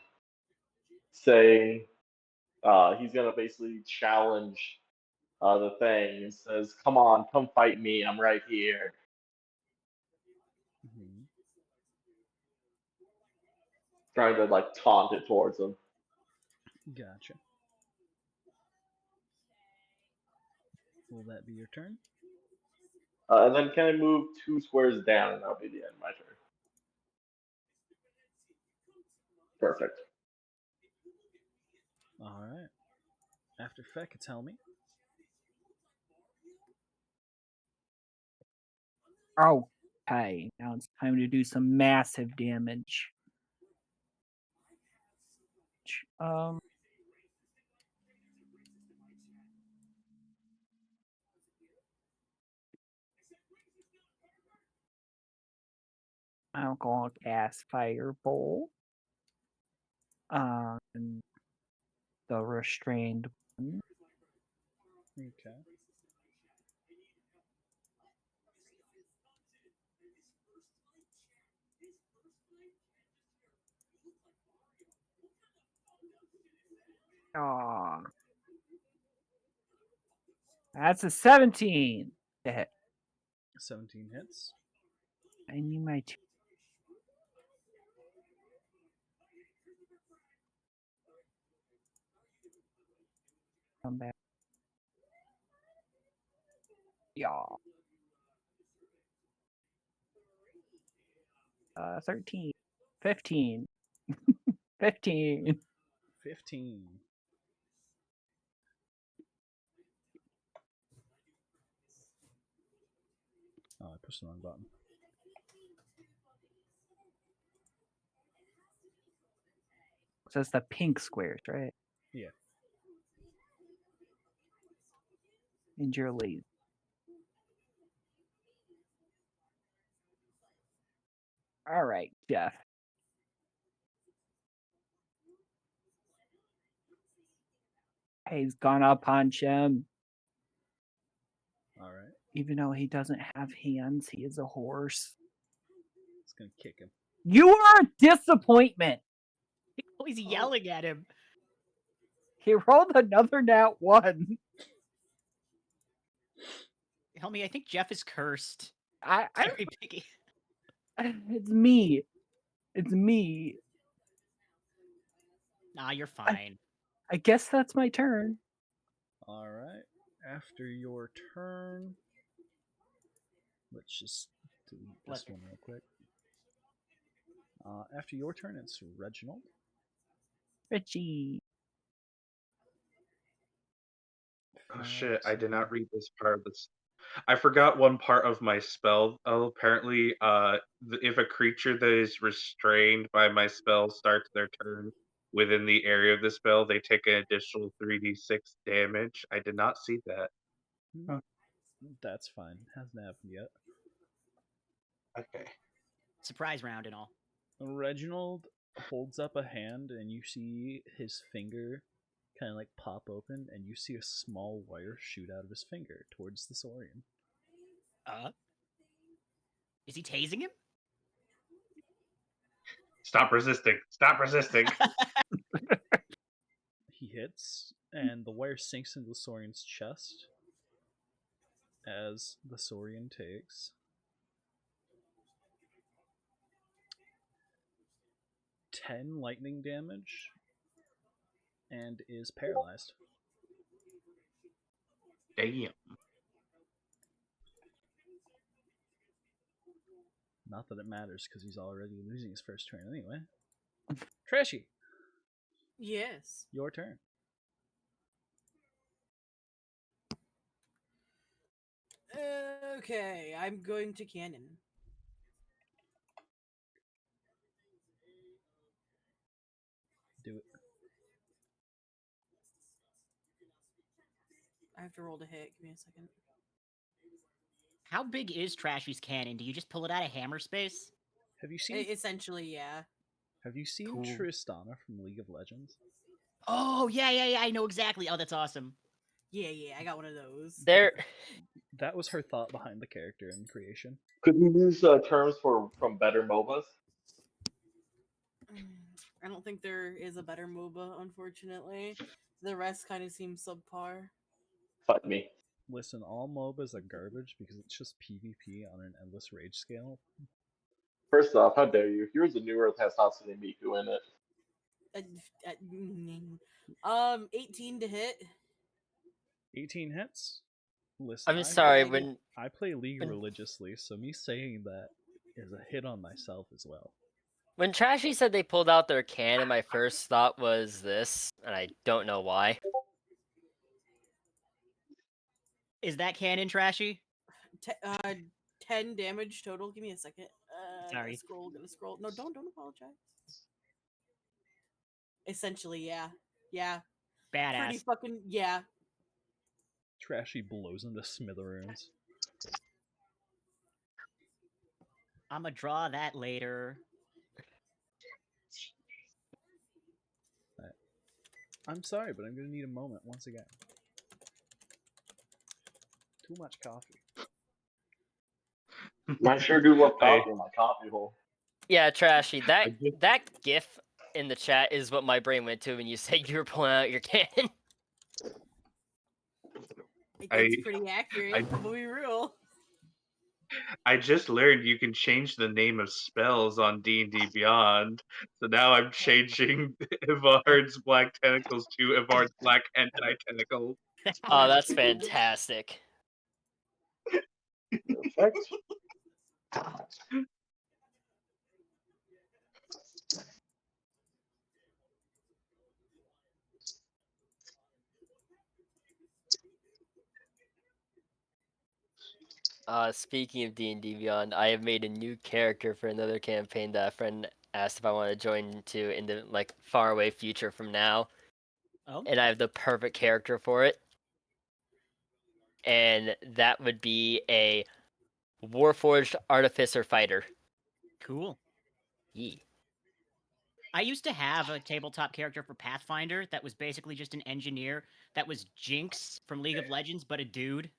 say, he's going to basically challenge the thing and says, "Come on, come fight me. I'm right here." Mm-hmm. Trying to like taunt it towards him. Gotcha. Will that be your turn? And then can I move 2 squares down, and that'll be the end of my turn. Perfect. Alright. After Feck, it's Helmy. Okay, now it's time to do some massive damage. I'm going to cast Firebolt on the restrained one. Okay. Aw. That's a 17 to hit. 17 hits. I need my two. Come back. Yeah. 13, 15, 15. 15. Oh, I pushed the wrong button. So it's the pink squares, right? Yeah. And you're lazy. All right, Jeff. He's gonna punch him. All right. Even though he doesn't have hands, he is a horse. It's gonna kick him. You are a disappointment. Oh, he's yelling at him. He rolled another nat 1. Help me, I think Jeff is cursed. I Sorry, Piggy. It's me. It's me. Nah, you're fine. I guess that's my turn. All right. After your turn, let's just delete this one real quick. After your turn, it's Reginald. Richie. Oh shit! I did not read this part of this. I forgot one part of my spell. Oh, apparently, if a creature that is restrained by my spell starts their turn within the area of the spell, they take an additional 3d6 damage. I did not see that. Huh. That's fine. Hasn't happened yet. Okay. Surprise round and all. Reginald holds up a hand, and you see his finger kind of like pop open, and you see a small wire shoot out of his finger towards the Saurian. Is he tasing him? Stop resisting! Stop resisting! He hits, and the wire sinks into the Saurian's chest as the Saurian takes 10 lightning damage and is paralyzed. Damn. Not that it matters, because he's already losing his first turn anyway. Trashi, Yes. your turn. Okay, I'm going to cannon. Do it. I have to roll to hit. Give me a second. How big is Trashy's cannon? Do you just pull it out of hammer space? Have you seen Essentially, yeah. Have you seen Cool. Tristana from League of Legends? Oh, yeah, I know exactly. Oh, that's awesome. Yeah, I got one of those. There, That was her thought behind the character and creation. Could we use terms from better MOBAs? I don't think there is a better MOBA, unfortunately. The rest kind of seem subpar. Fight me. Listen, all MOBAs are garbage because it's just PvP on an endless rage scale. First off, how dare you? Here's a New Earth has Hatsune Miku in it. 18 to hit. 18 hits? Listen, I'm sorry, I play League when- religiously, so me saying that is a hit on myself as well. when Trashy said they pulled out their cannon, my first thought was this, and I don't know why. Is that cannon Trashy? 10 damage total. Give me a second. Sorry. Gonna scroll. No, don't apologize. Essentially, yeah. Yeah. Badass. Pretty fucking, yeah. Trashy blows into smithereens. I'ma draw that later. I'm sorry, but I'm gonna need a moment once again. Too much coffee. I sure do love coffee in my coffee hole. Yeah, Trashy, that gif in the chat is what my brain went to when you said you were pulling out your cannon. It's pretty accurate, but we real. I just learned you can change the name of spells on D&D Beyond, so now I'm changing Evard's Black Tentacles to Evard's Black Anti-Tentacle. Oh, that's fantastic. Perfect. Speaking of D&D Beyond, I have made a new character for another campaign that a friend asked if I want to join to in the like faraway future from now, Oh, and I have the perfect character for it. And that would be a Warforged Artificer Fighter. cool. Yee. I used to have a tabletop character for Pathfinder that was basically just an engineer that was Jinx from League of Legends, but a dude.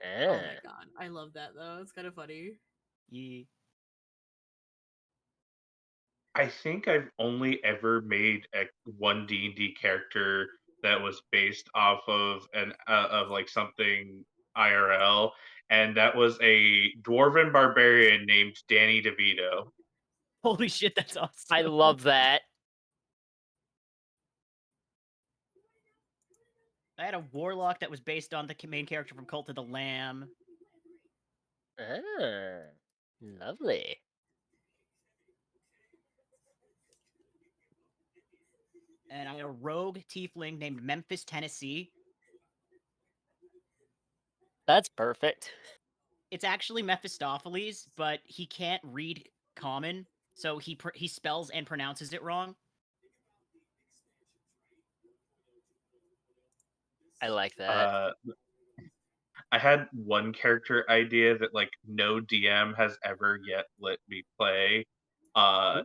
Oh my Ah. god, I love that though. It's kind of funny. Yeah. I think I've only ever made one D&D character that was based off of like something IRL, and that was a dwarven barbarian named Danny DeVito. Holy shit, that's awesome. I love that. I had a warlock that was based on the main character from Cult of the Lamb. Ah, lovely. And I had a rogue tiefling named Memphis, Tennessee. That's perfect. It's actually Mephistopheles, but he can't read common, so he spells and pronounces it wrong. I like that. I had one character idea that like no DM has ever yet let me play. Uh,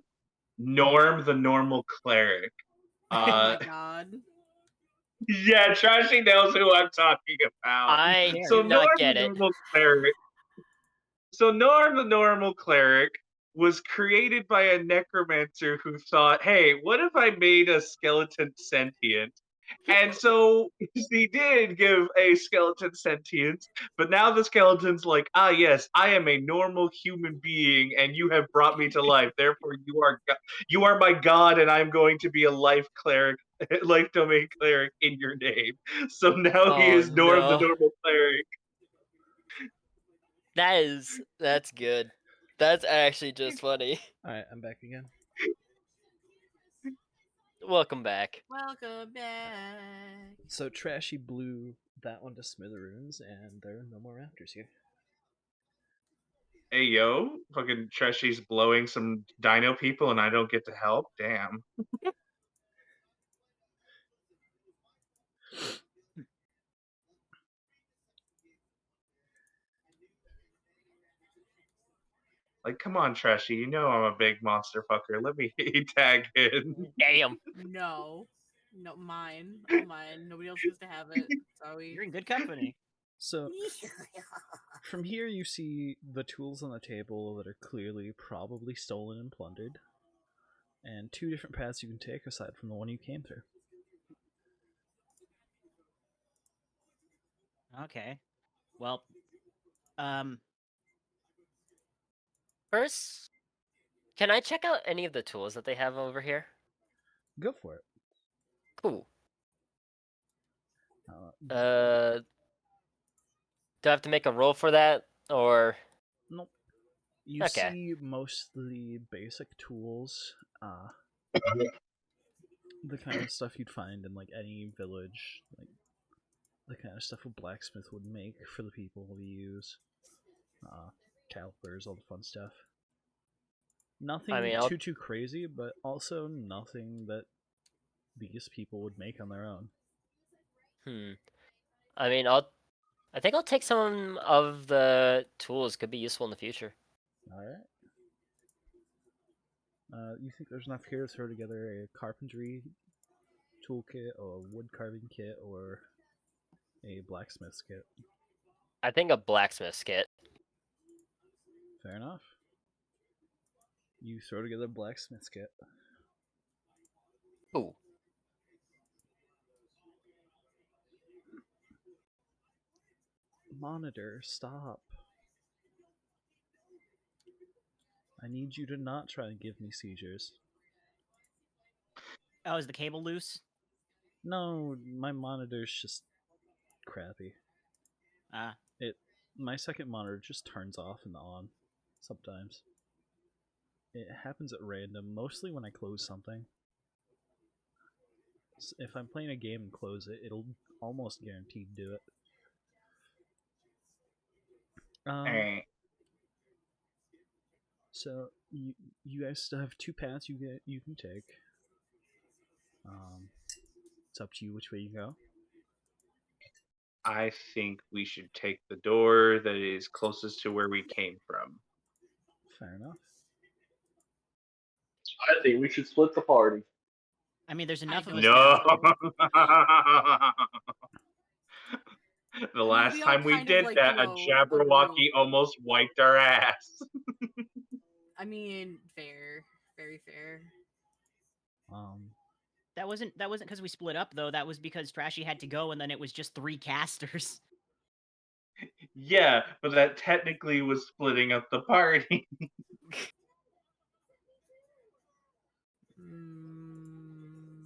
Norm the Normal Cleric. Oh my god. Yeah, Trashy knows who I'm talking about. I Fair. So do not Norm the get it. Normal Cleric. So Norm the Normal Cleric was created by a necromancer who thought, "Hey, what if I made a skeleton sentient?" And so he did give a skeleton sentience, but now the skeleton's like, "Ah, yes, I am a normal human being, and you have brought me to life. Therefore, you are my god, and I'm going to be a life cleric, life domain cleric in your name." So now he Oh is Norm the no. Normal Cleric. That's good. That's actually just funny. Alright, I'm back again. Welcome back. Welcome back. So Trashy blew that one to smithereens, and there are no more raptors here. Hey yo, fucking Treshy's blowing some dino people, and I don't get to help. Damn. Like, come on, Trashy. You know I'm a big monster fucker. Let me tag in. Damn. No. No, mine. All mine. Nobody else gets to have it. Sorry. You're in good company. So, from here you see the tools on the table that are clearly probably stolen and plundered, and two different paths you can take aside from the one you came through. Okay. Well, First, can I check out any of the tools that they have over here? Go for it. Cool. Uh, Do I have to make a roll for that, or nope. You okay? see mostly basic tools, the kind of stuff you'd find in like any village, like the kind of stuff a blacksmith would make for the people to use. Calipers, all the fun stuff. Nothing I mean, I'll too crazy, but also nothing that these people would make on their own. I mean, I think I'll take some of the tools. Could be useful in the future. Alright. You think there's enough here to throw together a carpentry toolkit, or a wood carving kit, or a blacksmith's kit? I think a blacksmith's kit. Fair enough. You throw together a blacksmith's kit. Ooh. Monitor, stop. I need you to not try and give me seizures. oh, is the cable loose? No, my monitor's just crappy. Ah, My second monitor just turns off and on sometimes. It happens at random, mostly when I close something. If I'm playing a game and close it, it'll almost guaranteed do it. Alright. So you guys still have two paths you can take. It's up to you which way you go. I think we should take the door that is closest to where we came from. Fair enough. I think we should split the party. I mean, there's enough of us don't No. now. The last we all time we kind of, did like, that, do a a Jabberwocky group. almost wiped our ass. I mean, fair, very fair. That wasn't because we split up though. That was because Trashy had to go, and then it was just 3 casters. Yeah, but that technically was splitting up the party.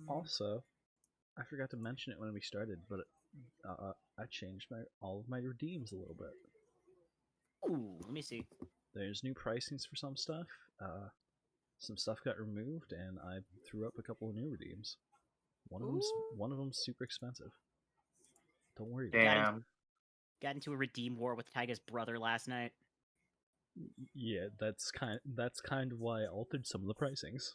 Also, I forgot to mention it when we started, but I changed all of my redeems a little bit. Ooh, let me see. There's new pricings for some stuff. Some stuff got removed, and I threw up a couple of new redeems. One of them's super expensive. Don't worry. Damn. Got into a redeem war with Taiga's brother last night. Yeah, that's kind of why I altered some of the pricings.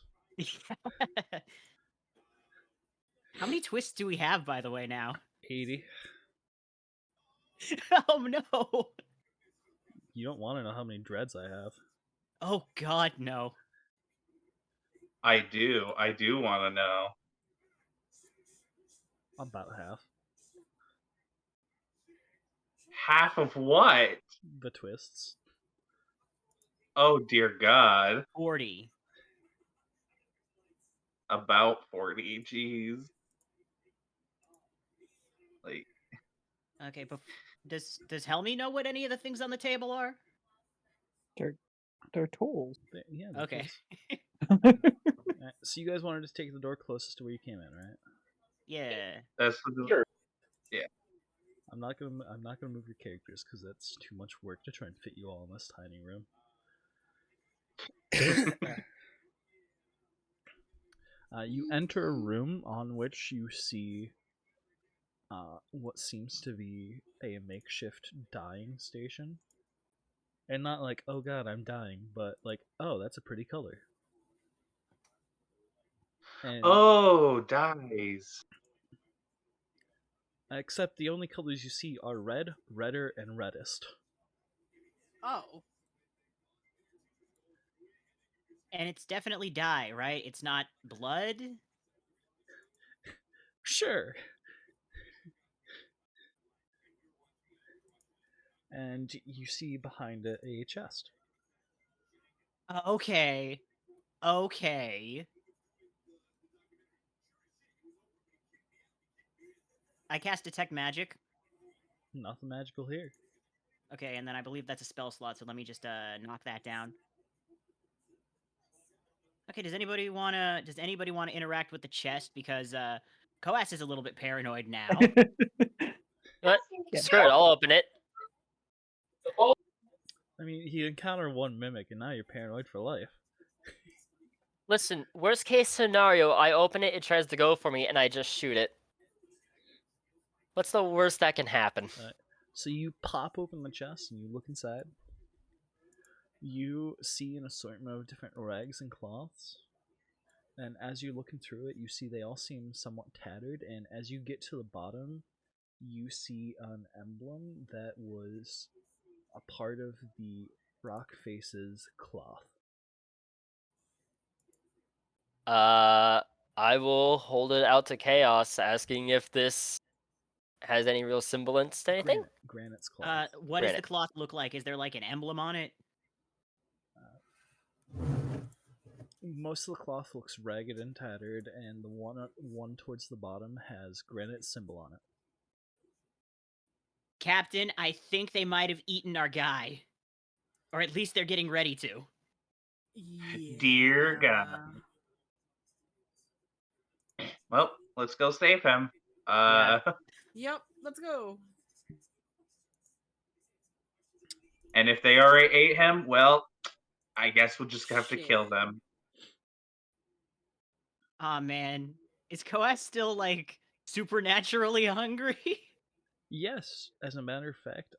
How many twists do we have, by the way, now? 80. Oh no! You don't want to know how many dreads I have. Oh god, no. I do want to know. About half. Half of what? The twists. Oh dear God. 40. About 40, jeez. Like, Okay, but does Helmy know what any of the things on the table are? They're tools. Yeah. Okay. So you guys wanted to take the door closest to where you came in, right? Yeah. that's Sure. Yeah. I'm not gonna move your characters because that's too much work to try and fit you all in this tiny room. You enter a room on which you see what seems to be a makeshift dyeing station. And not like, oh god, I'm dying, but like, oh, that's a pretty color. And Oh, dyes. except the only colors you see are red, redder, and reddest. Oh. And it's definitely dye, right? It's not blood? Sure. And you see behind it a chest. Okay. Okay. I cast Detect Magic. Nothing magical here. Okay, and then I believe that's a spell slot, so let me just knock that down. Okay, does anybody wanna interact with the chest? Because Coas is a little bit paranoid now. But screw it, I'll open it. I mean, you encounter one mimic, and now you're paranoid for life. Listen, worst case scenario, I open it, it tries to go for me, and I just shoot it. What's the worst that can happen? So you pop open the chest and you look inside. You see an assortment of different rags and cloths. And as you're looking through it, you see they all seem somewhat tattered. And as you get to the bottom, you see an emblem that was a part of the Rock Face's cloth. I will hold it out to Chaos, asking if this has any real semblance to anything. Granite's cloth. What does the Granite. cloth look like? Is there like an emblem on it? Most of the cloth looks ragged and tattered, and the one towards the bottom has granite symbol on it. Captain, I think they might have eaten our guy. Or at least they're getting ready to. Yeah. Dear God. Well, let's go save him. Yeah. Yep, let's go. And if they already ate him, well, I guess we'll just have to kill Shit. them. Aw, man. Is Coas still, like, supernaturally hungry? Yes, as a matter of fact,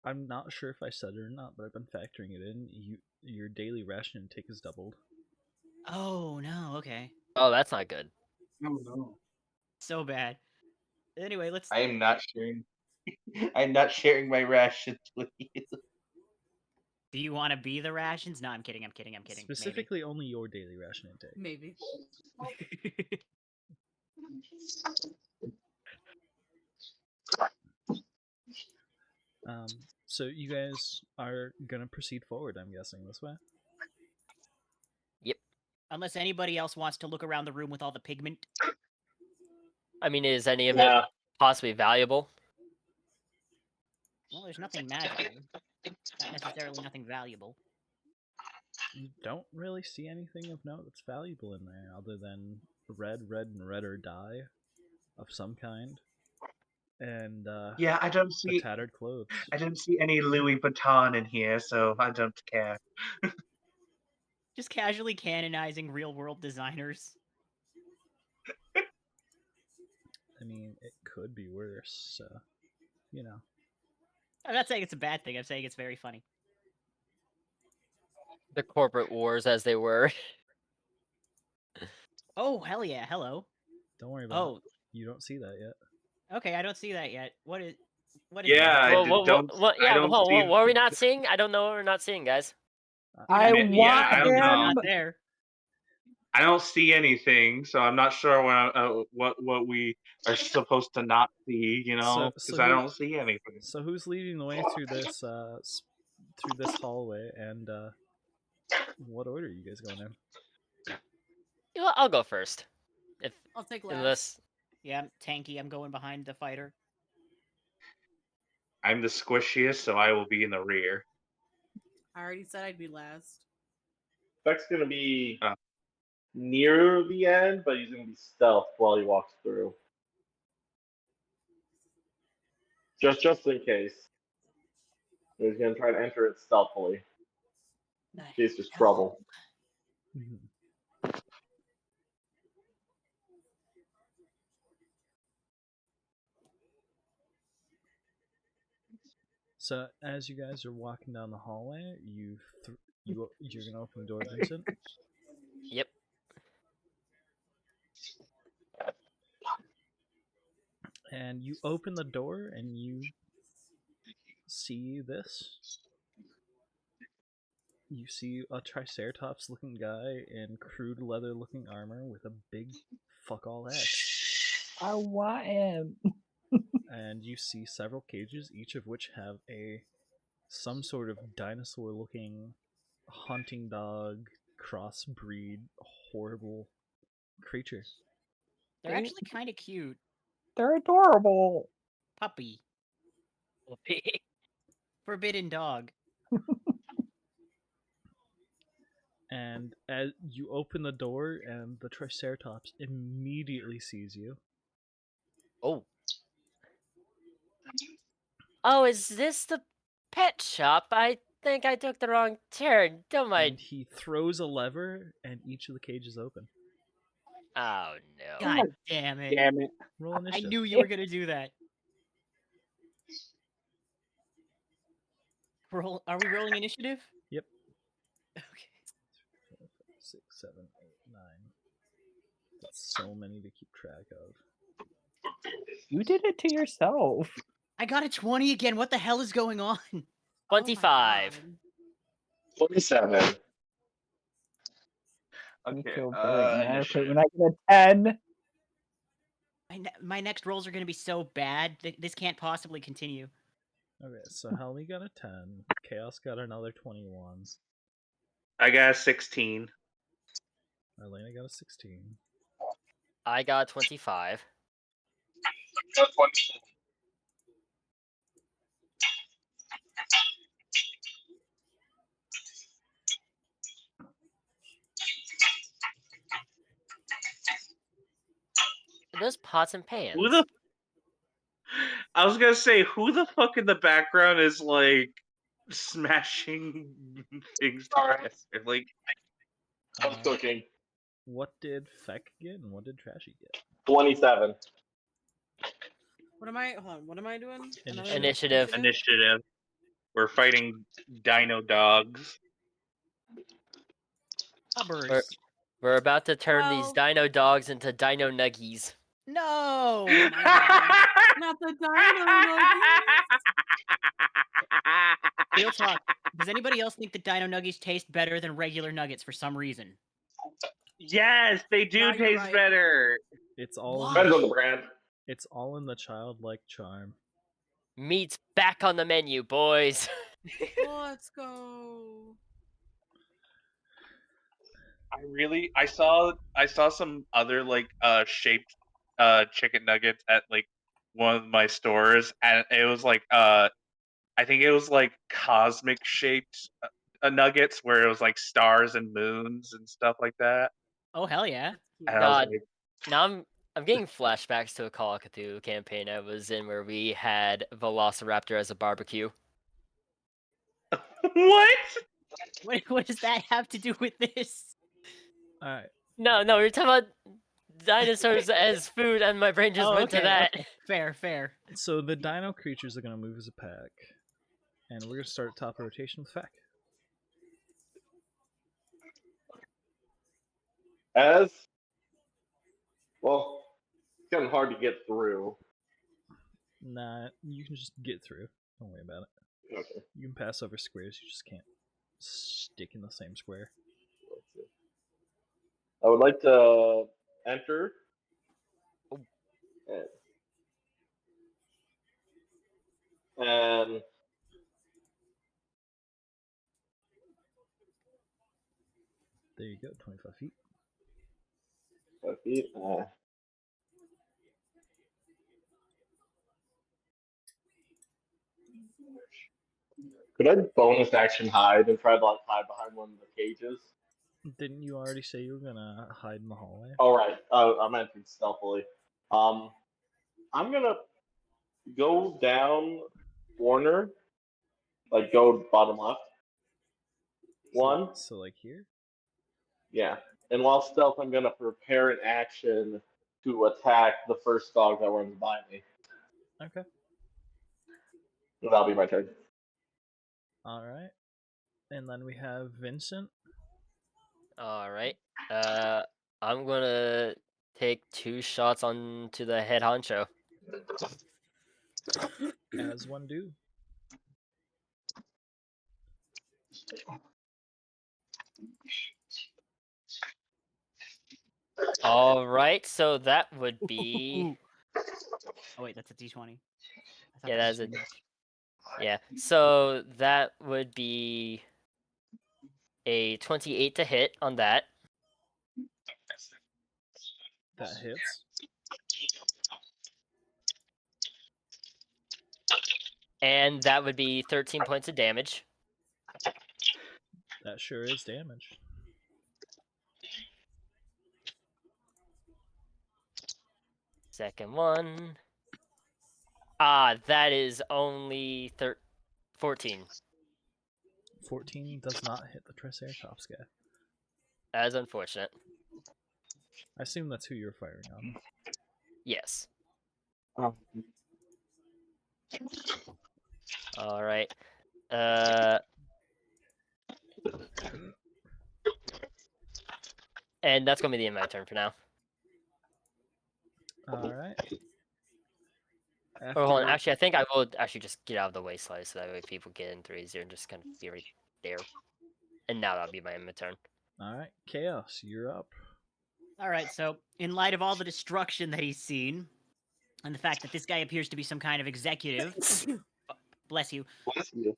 I'm not sure if I said it or not, but I've been factoring it in. Your daily ration intake is doubled. Oh no, okay. Oh, that's not good. Oh no. So bad. Anyway, let's I am not sharing. I'm not sharing my rations with you. do you want to be the rations? No, I'm kidding, I'm kidding, I'm kidding. Specifically, only your daily ration intake. Maybe. Maybe. So you guys are gonna proceed forward, I'm guessing, this way? Yep. Unless anybody else wants to look around the room with all the pigment. I mean, is any of Yeah. it possibly valuable? Well, there's nothing magical. Not necessarily nothing valuable. You don't really see anything of note that's valuable in there, other than red, and redder dye of some kind. And Yeah, I don't the see. tattered clothes. I don't see any Louis Vuitton in here, so I don't care. Just casually canonizing real world designers. I mean, it could be worse, so, you know. I'm not saying it's a bad thing, I'm saying it's very funny. The corporate wars, as they were. Oh, hell yeah, hello. Don't worry about Oh, it. You don't see that yet. okay, I don't see that yet. What is Yeah, that? I don't. Yeah, I don't hold on, see. what are we not seeing? I don't know what we're not seeing, guys. I You're not- Yeah, want I don't It's know. him. not there. I don't see anything, so I'm not sure what we are supposed to not see. You know, because I don't see anything. So who's leading the way through this hallway, and what order are you guys going in? You know what, I'll go first. I'll take last. Unless Yeah, I'm tanky, I'm going behind the fighter. I'm the squishiest, so I will be in the rear. I already said I'd be last. Beck's gonna be Oh. near the end, but he's gonna be stealth while he walks through. Just in case. He's gonna try to enter it stealthily. In case there's trouble. So as you guys are walking down the hallway, you're gonna open the door, Vincent. Yep. And you open the door, and you see this. You see a Triceratops-looking guy in crude leather-looking armor with a big fuck-all axe. I want him. And you see several cages, each of which have some sort of dinosaur-looking hunting dog crossbreed horrible creature. They're actually kind of cute. They're adorable. Puppy. Forbidden dog. And as you open the door, and the Triceratops immediately sees you. Oh. Oh, is this the pet shop? I think I took the wrong turn. Don't And mind. he throws a lever, and each of the cages open. Oh no. God damn it. Damn it! Roll I initiative. knew you were gonna do that. Are we rolling initiative? Yep. Okay. 4, 5, 6, 7, 8, 9. That's so many to keep track of. You did it to yourself. I got a 20 again. What the hell is going on? 25. 27. I Okay. feel very inadequate Initiative. when I get a 10. My next rolls are gonna be so bad. This can't possibly continue. Okay, so Helmy got a 10. Chaos got another 21. I got a 16. Elena got a 16. I got 25. Are those pots and pans? Who the? I was gonna say, who the fuck in the background is like smashing things together? Like, I'm cooking. What did Feck get, and what did Trashy get? 27. What am I? Hold on. What am I doing? Another Initiative. initiative. We're fighting dino dogs. Hubbers. We're about to turn these Well- dino dogs into dino nuggies. No. Oh my god. Not the dino nuggies. Real talk. Does anybody else think that dino nuggies taste better than regular nuggets for some reason? Yes, they do Nah, you're taste right. better. It's all Why? in Depends the, on the brand. it's all in the childlike charm. Meat's back on the menu, boys. Let's go. I saw some other like shaped chicken nuggets at like one of my stores, and it was like I think it was like cosmic shaped nuggets where it was like stars and moons and stuff like that. Oh hell yeah. And I was God, like, now I'm getting flashbacks to a Call of Cthulhu campaign I was in where we had Velociraptor as a barbecue. what? What does that have to do with this? All right. No, we were talking about dinosaurs as food, and my brain just went to that. Okay. Fair. So the dino creatures are gonna move as a pack, and we're gonna start top rotation with Feck. As well, it's kind of hard to get through. Nah, you can just get through. Don't worry about it. Okay. You can pass over squares. You just can't stick in the same square. Let's see. I would like to enter. And There you go. 25 feet. 5 feet. Could I bonus action hide and try to like hide behind one of the cages? Didn't you already say you were gonna hide in the hallway? All right. I'm entering stealthily. I'm gonna go down corner, like go bottom left. One. So like here. Yeah. And while stealth, I'm gonna prepare an action to attack the first dog that runs by me. Okay. And that'll be my turn. All right. And then we have Vincent. All right. I'm gonna take 2 shots onto the head honcho. As one do. All right, so that would be Oh wait, that's a D20. yeah, that's a yeah. So that would be a 28 to hit on that. That hits. And that would be 13 points of damage. That sure is damage. Second one. That is only 14. 14 does not hit the Triceratops guy. That is unfortunate. I assume that's who you're firing on. Yes. All right. And that's gonna be the end of my turn for now. All right. Or hold on, actually, I think I will actually just get out of the way slightly so that way people get in 3 easier and just kind of be right there. And now that'll be my end of my turn. All right, Chaos, you're up. All right, so in light of all the destruction that he's seen, and the fact that this guy appears to be some kind of executive, bless you, Bless you.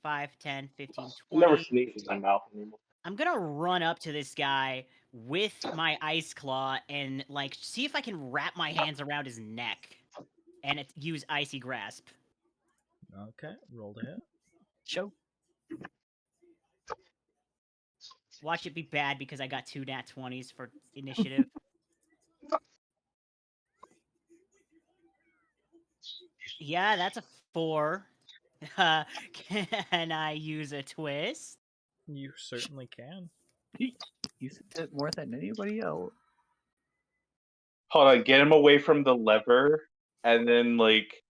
5, 10, 15, I never 20. sneeze in my mouth anymore. I'm gonna run up to this guy with my ice claw and like see if I can wrap my hands around his neck and use icy grasp. Okay, roll to hit. Show. Watch it be bad because I got 2 nat 20s for initiative. Yeah, that's a 4. Can I use a twist? You certainly can. You said it more than anybody else. Hold on, get him away from the lever, and then like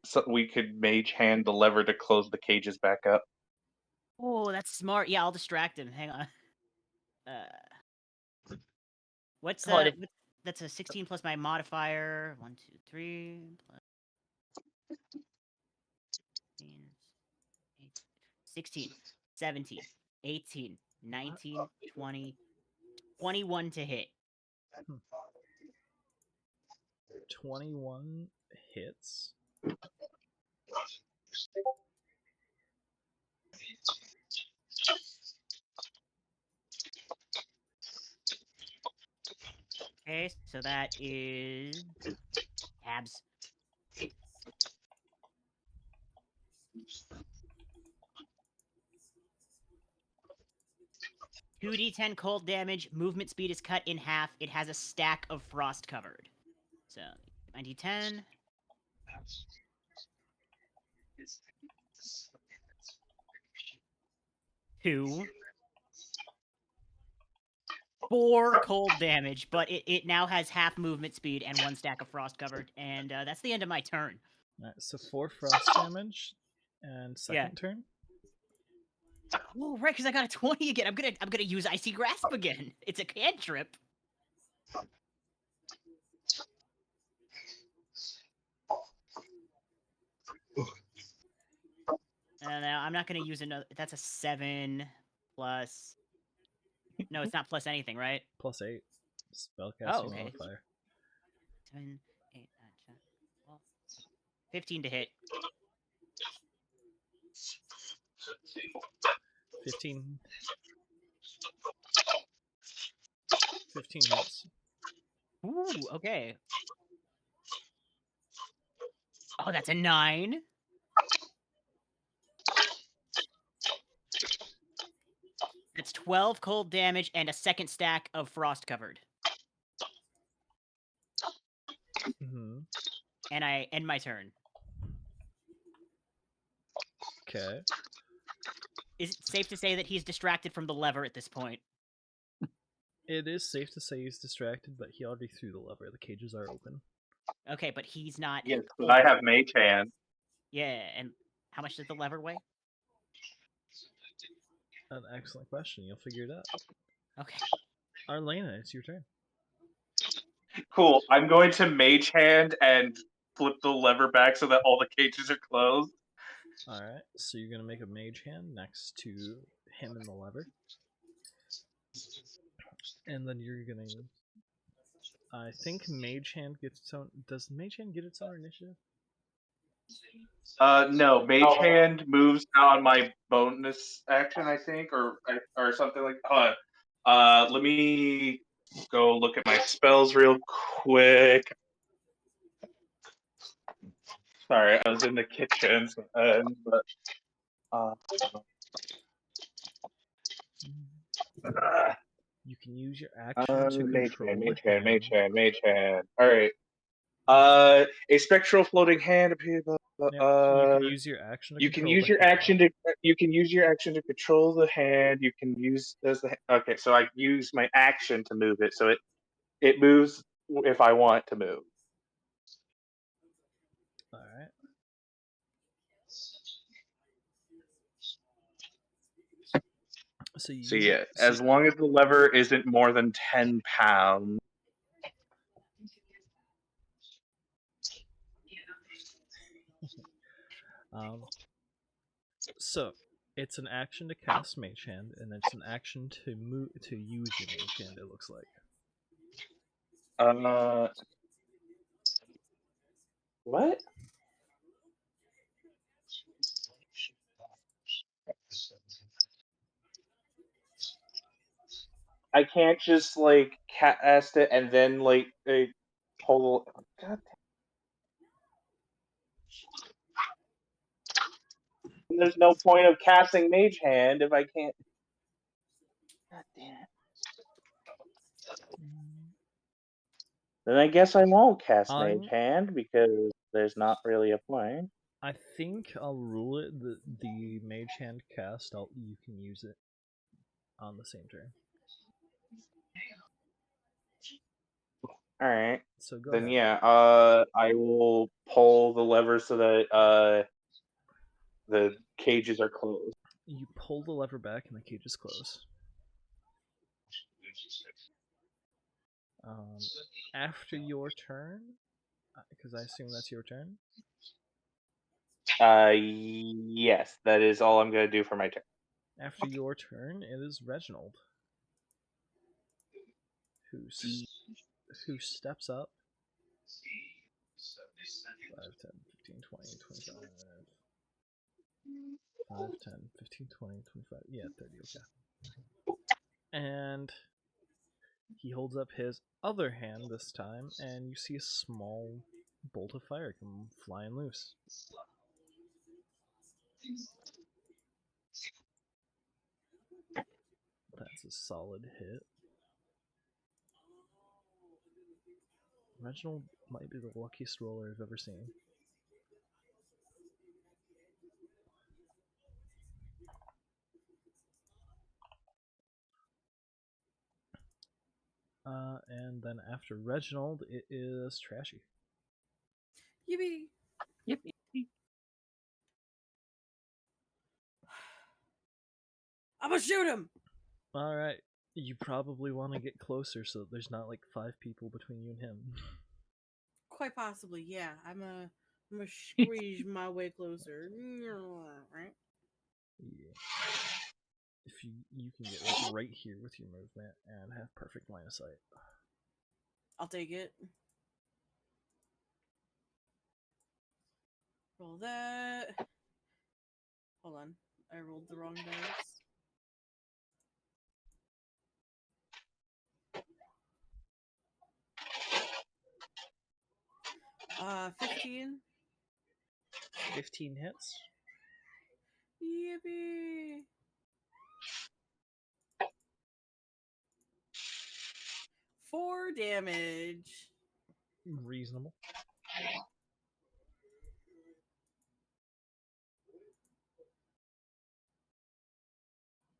So we could mage hand the lever to close the cages back up. Oh, that's smart. Yeah, I'll distract him. Hang on. What's Hold on, if- that's a 16 plus my modifier. 1, 2, 3 plus 16, 17, 18, 19, 20, 21 to hit. 21 hits. Okay, so that is tabs. 2d10 cold damage. Movement speed is cut in half. It has a stack of frost covered. So 9d10. 2. 4 cold damage, but it now has half movement speed and 1 stack of frost covered, and that's the end of my turn. Alright, so 4 frost damage, and second turn. Oh, right, because I got a 20 again. I'm gonna use Icy Grasp again. It's a cantrip. Now I'm not gonna use another. That's a 7 plus. No, it's not plus anything, right? +8. Spellcasting Oh, okay. modifier. 7, 8, 9, 10, 12, 15 to hit. 15. 15 hits. Ooh, okay. Oh, that's a 9. That's 12 cold damage and a second stack of frost covered. Mm-hmm. And I end my turn. Okay. Is it safe to say that he's distracted from the lever at this point? It is safe to say he's distracted, but he already threw the lever. The cages are open. Okay, but he's not. Yes, but I have mage hand. Yeah, and how much does the lever weigh? An excellent question. You'll figure it out. Okay. Arlena, it's your turn. Cool. I'm going to mage hand and flip the lever back so that all the cages are closed. Alright, so you're going to make a mage hand next to him and the lever. And then you're going to... I think mage hand gets its own... Does mage hand get its own initiative? No, mage hand moves on my bonus action, I think, or something like. Let me go look at my spells real quick. Sorry, I was in the kitchen, but You can use your action to control mage the hand. All right. A spectral floating hand appears. Yep, you can use your action to You can control use the your hand. action to control the hand. You can use okay. So I use my action to move it. So it moves if I want to move. Alright. So yeah, as long as the lever isn't more than 10 pounds. So it's an action to cast Mage Hand, and it's an action to move to use your Mage Hand. It looks like. What? I can't just like cast it and then like a total. God damn. There's no point of casting Mage Hand if I can't. God damn it. Then I guess I won't cast Mage Hand because there's not really a point. I think I'll rule it the Mage Hand cast. You can use it on the same turn. All right. So go Then ahead. yeah, I will pull the lever so that the cages are closed. You pull the lever back and the cages close. After your turn, because I assume that's your turn. Yes, that is all I'm gonna do for my turn. After your turn, it is Reginald who steps up. 5, 10, 15, 20, 25. 5, 10, 15, 20, 25. Yeah, 30, okay. And he holds up his other hand this time, and you see a small bolt of fire come flying loose. That's a solid hit. Reginald might be the luckiest roller I've ever seen. And then after Reginald, it is Trashy. Yippee! Yippee. I'm gonna shoot him. Alright, you probably want to get closer so that there's not like 5 people between you and him. Quite possibly, yeah. I'm gonna squeeze my way closer. Right? Yeah. If you can get like right here with your movement and have perfect line of sight. I'll take it. Roll that. Hold on. I rolled the wrong dice. 15. 15 hits. Yippee! 4 damage. Reasonable.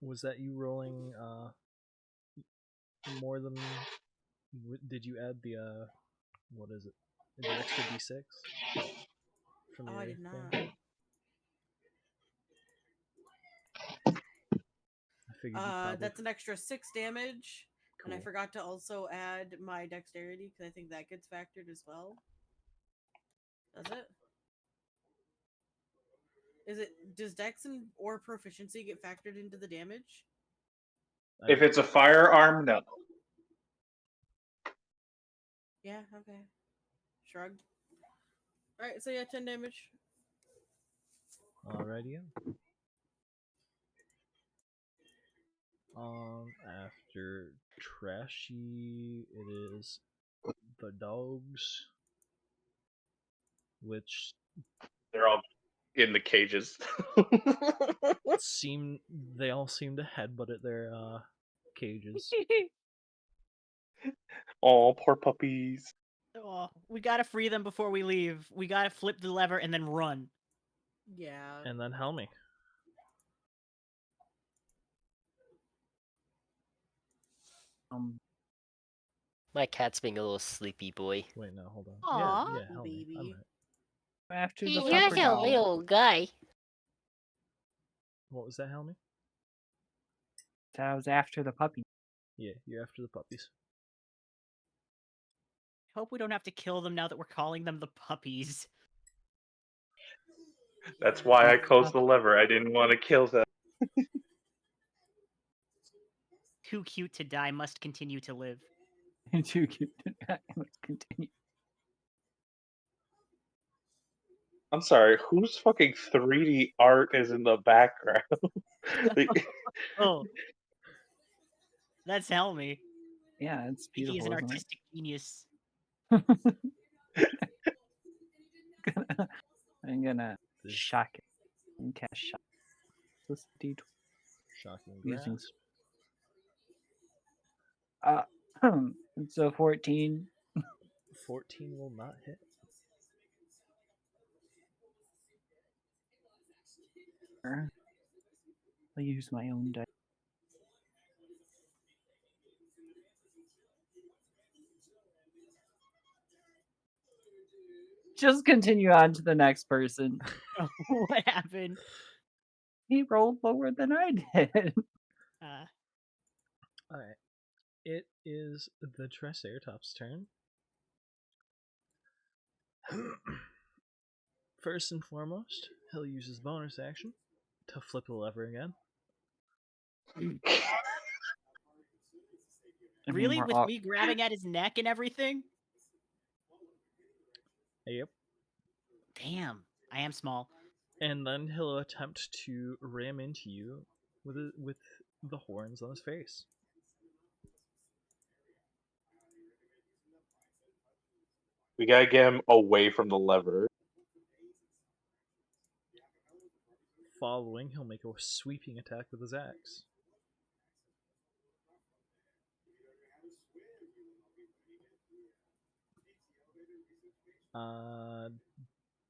Was that you rolling more than... Did you add the what is it? The extra d6 from Oh, your I did not. thing? I figured you probably... That's an extra 6 damage. Cool. And I forgot to also add my dexterity because I think that gets factored as well. Does it? Does dex or proficiency get factored into the damage? If it's a firearm, no. Yeah, okay. Shrug. Alright, so yeah, 10 damage. Alrighty. After Trashy, it is the dogs, which They're all in the cages. they all seem to headbutt at their cages. Oh, poor puppies. Oh, we gotta free them before we leave. We gotta flip the lever and then run. Yeah. And then Helmy. My cat's being a little sleepy boy. Wait, no, hold on. Aw, yeah, Helmy. I'm baby. right. After the You're pupper a dog. little guy. What was that, Helmy? That was after the puppy. Yeah, you're after the puppies. hope we don't have to kill them now that we're calling them the puppies. That's why I closed the lever. I didn't want to kill them. Too cute to die, must continue to live. Too cute. Let's continue. I'm sorry, whose fucking 3D art is in the background? Oh. That's Helmy. Yeah, it's He is beautiful. an Isn't artistic genius. it? I'm gonna shock it and cast shock. Plus D12 Shocking using. grasp. So 14. 14 will not hit. I'll use my own dice. Just continue on to the next person. What happened? He rolled lower than I did. Alright. It is the Triceratops' turn. First and foremost, he'll use his bonus action to flip the lever again. I mean, Really? we're With all- me grabbing at his neck and everything? Yep. Damn, I am small. And then he'll attempt to ram into you with the horns on his face. We gotta get him away from the lever. Following, he'll make a sweeping attack with his axe.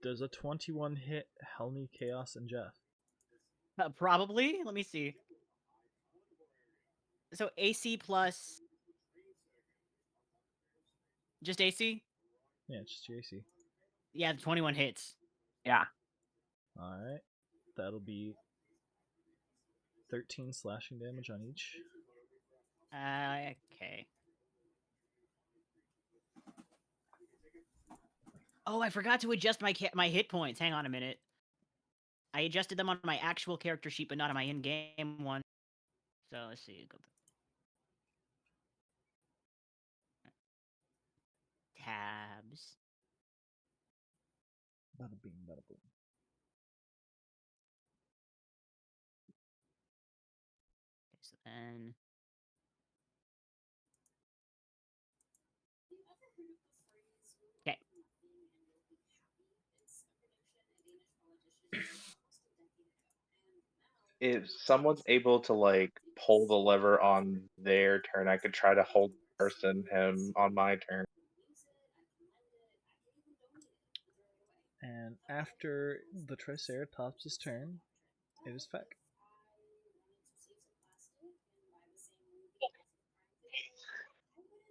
Does a 21 hit Helmy, Chaos, and Jeff? Probably. Let me see. So AC plus. Just AC? Yeah, it's just your AC. Yeah, the 21 hits. Yeah. Alright. That'll be 13 slashing damage on each. Okay. Oh, I forgot to adjust my hit points. Hang on a minute. I adjusted them on my actual character sheet, but not on my in-game one. So let's see. Go tabs. Bada bing, bada boom. Okay, so then. Okay. If someone's able to like pull the lever on their turn, I could try to hold him on my turn. And after the Triceratops' turn, it is Feck.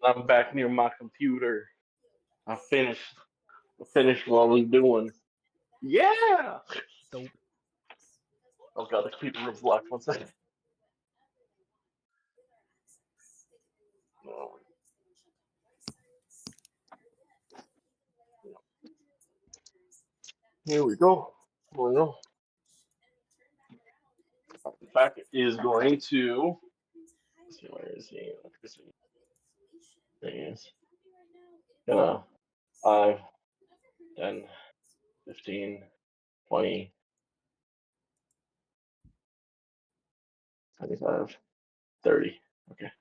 I'm back near my computer. I finished what I was doing. Yeah! Dope. Oh god, the computer room's locked. 1 second. Oh. Here we go. Here we go. In fact, is going to. Let's see, where is he? There he is. 5, 10, 15, 20, 25, 30. Okay.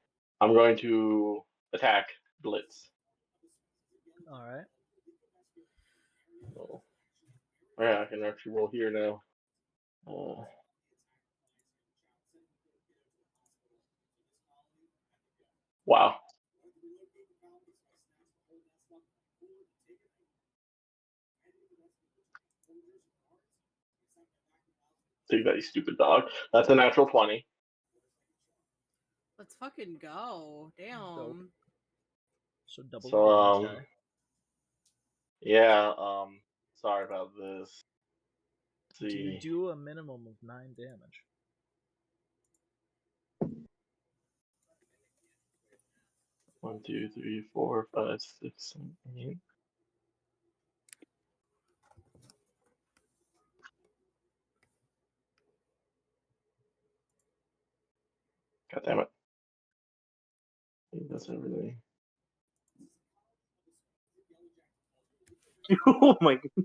I'm going to attack Blitz. Alright. Oh. Yeah, I can actually roll here now. Wow. Take that, you stupid dog. That's a natural 20. Let's fucking go. Damn. Dope. So double So, the damage die. yeah, sorry about this. Let's Do see. do a minimum of 9 damage. One, 2, 3, 4, 5, 6, 7, 8. God damn it. I think that's everything. Oh my god.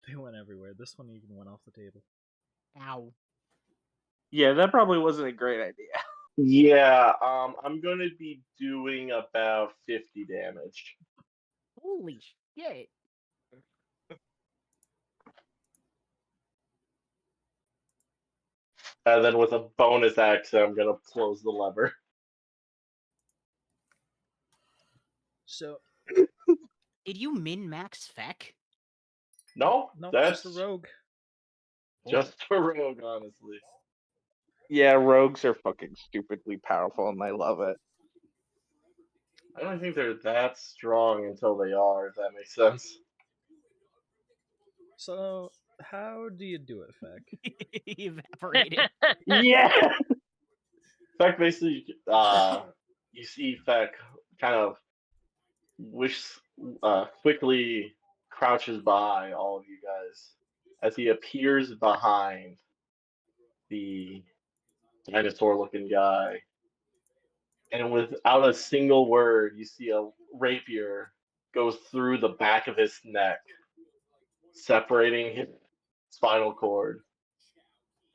They went everywhere. This one even went off the table. Ow. Yeah, that probably wasn't a great idea. Yeah, I'm gonna be doing about 50 damage. Holy shit. And then with a bonus action, I'm gonna close the lever. So, Did you min-max Feck? No, no, that's just a rogue. just a rogue, honestly. Yeah, rogues are fucking stupidly powerful, and I love it. I don't think they're that strong until they are, if that makes sense. So, how do you do it, Feck? He evaporated. Yeah. Feck basically, you see Feck kind of quickly crouches by all of you guys as he appears behind the dinosaur-looking guy, and without a single word, you see a rapier goes through the back of his neck, separating his spinal cord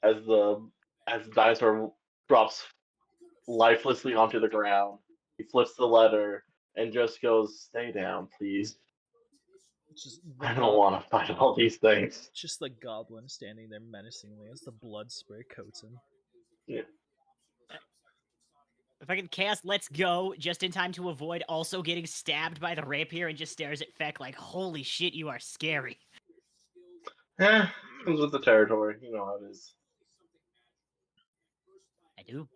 as the dinosaur drops lifelessly onto the ground. He flips the letter and just goes, "Stay down, please. Just I don't want to fight all these things." Just the goblin standing there menacingly as the blood spray coats him. Yeah. If I can cast Let's Go just in time to avoid also getting stabbed by the rapier and just stares at Feck like, holy shit, you are scary. Comes with the territory. You know how it is. I do.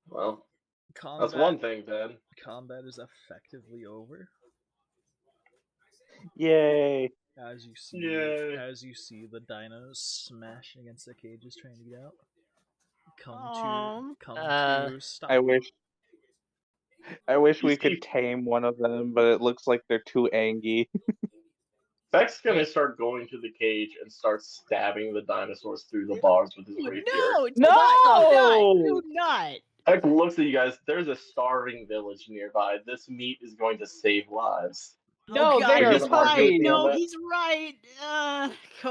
Well, Combat, that's one thing, then. Combat is effectively over. Yay! As you see, Yay. as you see the dinos smashing against the cages trying to get out. Come to stop. I wish You we see- could tame one of them, but it looks like they're too angry. Feck's gonna start going to the cage and start stabbing the dinosaurs through the bars with his rapier. No, No! do not. Feck looks at you guys. There's a starving village nearby. This meat is going to save lives. No, Oh God, they Are you are he's gonna argue with right. me puppies! on No, that? he's right.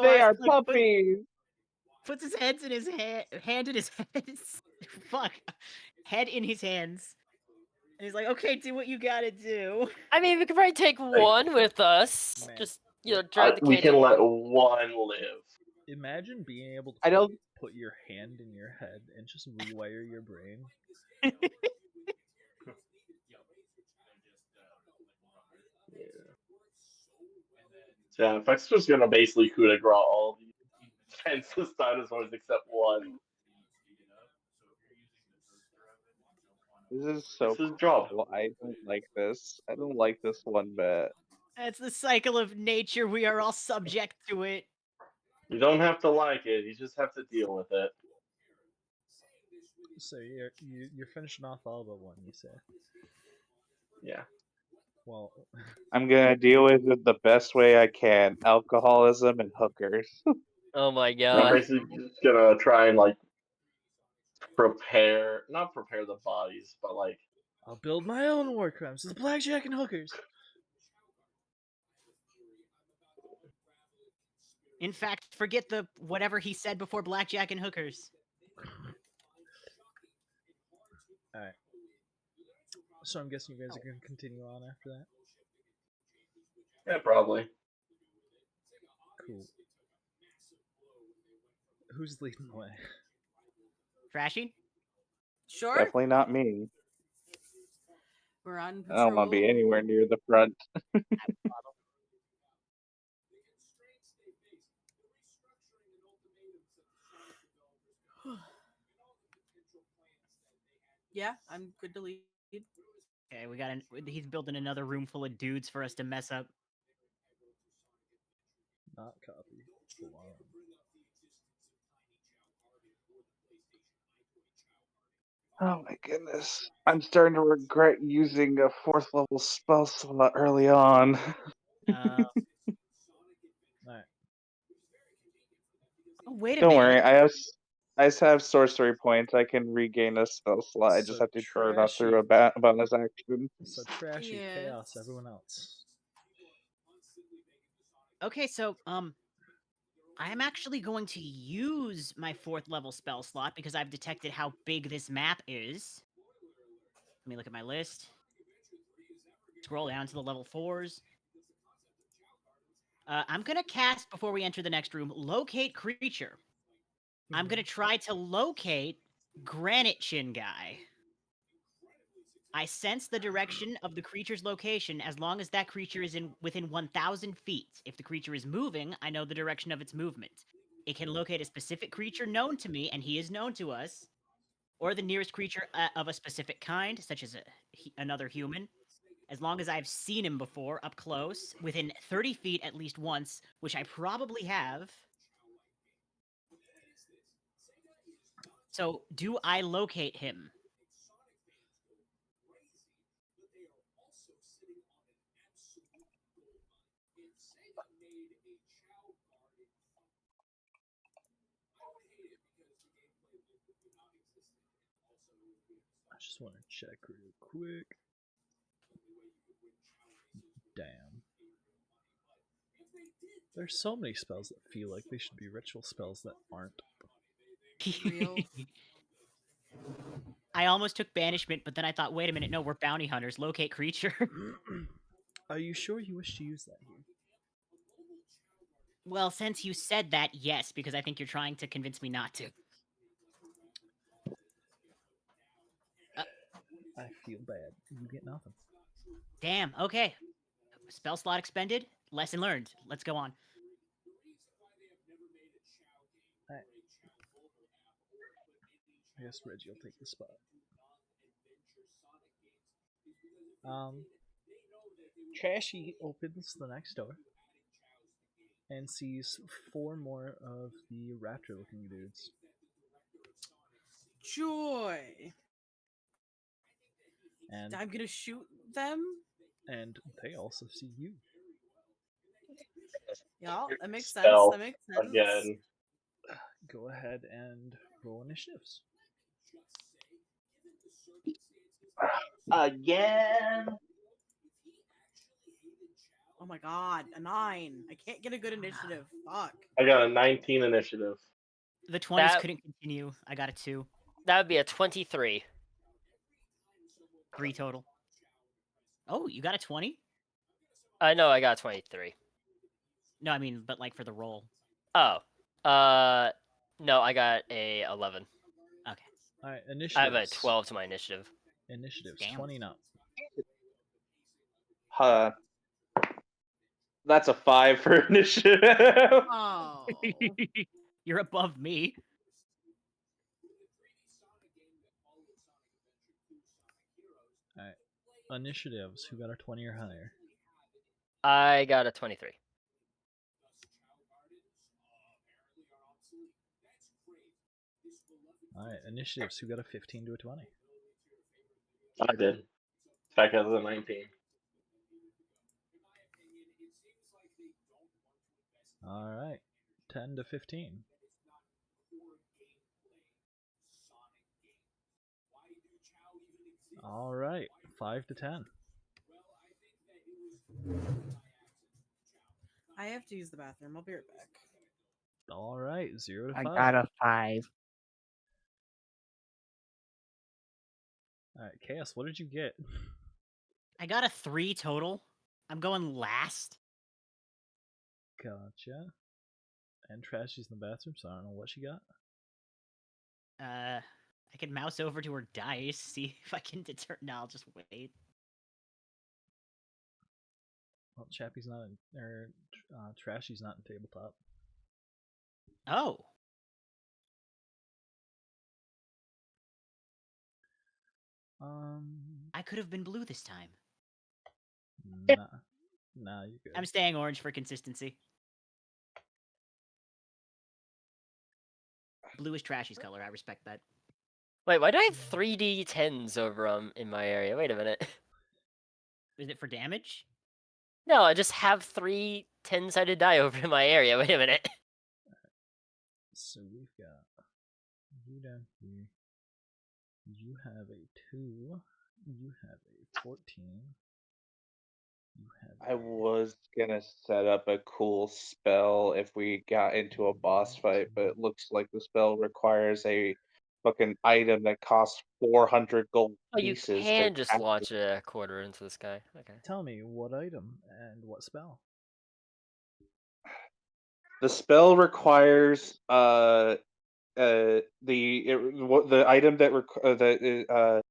They are Like, puppies! puts his hands in his hand in his hands. Fuck, head in his hands. And he's like, okay, do what you gotta do. I mean, we could probably take one with us. Man. Just drag the We cage. can let one live. Imagine being able to I don't. put your hand in your head and just rewire your brain. Yeah, Feck's just gonna basically coup de grace all the defenseless dinosaurs except one. This is so It's his job. cool. I don't like this. I don't like this one bit. That's the cycle of nature. We are all subject to it. You don't have to like it. You just have to deal with it. So you're finishing off all but one, you say? Yeah. Well, I'm gonna deal with it the best way I can. Alcoholism and hookers. Oh my I'm god. basically just gonna try and like not prepare the bodies, but like I'll build my own war crimes with blackjack and hookers. In fact, forget the whatever he said before blackjack and hookers. Alright. So I'm guessing you guys are going to continue on after that? yeah, probably. Cool. Who's leading the way? Trashy? Sure. Definitely not me. We're on I don't want to be patrol. anywhere near the front. Yeah, I'm good to lead. Okay, he's building another room full of dudes for us to mess up. Not copy. Belong. Oh my goodness. I'm starting to regret using a 4th level spell slot early on. Uh, Alright. oh, wait a Don't minute. worry, I just have sorcery points. I can regain a spell slot. I just So have to burn off through a trashy. bonus action. So trashy, Yeah. chaos, everyone else. Okay, so I'm actually going to use my 4th level spell slot because I've detected how big this map is. Let me look at my list. Scroll down to the level 4s. I'm gonna cast before we enter the next room. Locate creature. I'm gonna try to locate Granite Chin Guy. I sense the direction of the creature's location as long as that creature is within 1,000 feet. If the creature is moving, I know the direction of its movement. It can locate a specific creature known to me, and he is known to us, or the nearest creature of a specific kind, such as another human, as long as I've seen him before up close, within 30 feet at least once, which I probably have. So, do I locate him? I just want to check real quick. Damn. There's so many spells that feel like they should be ritual spells that aren't. Real. I almost took banishment, but then I thought, wait a minute, no, we're bounty hunters. Locate creature. Are you sure you wish to use that here? Well, since you said that, yes, because I think you're trying to convince me not to. I feel bad. You get nothing. Damn, okay. Spell slot expended. Lesson learned. Let's go on. Alright. I guess Reggie will take the spot. Trashi opens the next door and sees 4 more of the raptor-looking dudes. Joy. And I'm gonna shoot them. and they also see you. Yeah, that makes sense. Stealth That makes sense. again. Go ahead and roll initiatives. Again. Oh my god, a 9. I can't get a good initiative. Fuck. I got a 19 initiative. The 20s That- couldn't continue. I got a 2. That would be a 23. 3 total. Oh, you got a 20? No, I got 23. No, I mean, but like for the roll. Oh. No, I got a 11. Okay. Alright, I have initiatives. a 12 to my initiative. Initiatives, Damn. 20 and up. That's a 5 for initiative. Oh. You're above me. Alright. Initiatives, who got a 20 or higher? I got a 23. Alright, initiatives, who got a 15 to a 20? I did. In fact, I was a 19. Alright, 10 to 15. Alright, 5 to 10. I have to use the bathroom. I'll be right back. Alright, 0 to 5. I got a 5. Alright, Chaos, what did you get? I got a 3 total. I'm going last. Gotcha. And Trashy's in the bathroom, so I don't know what she got. I can mouse over to her dice, see if I can deter. No, I'll just wait. Well, Chappie's not in, or Trashy's not in tabletop. Oh. I could have been blue this time. Nah, you're good. I'm staying orange for consistency. Blue is Trashy's color. I respect that. Wait, why do I have 3d10s over in my area? Wait a minute. Is it for damage? No, I just have 3 10-sided die over in my area. Wait a minute. So we've got you down here. You have a 2. You have a 14. You have. I was gonna set up a cool spell if we got into a boss fight, but it looks like the spell requires a fucking item that costs 400 gold Oh, you pieces. can just launch a quarter into the sky. Okay. Tell me what item and what spell. The spell requires the item that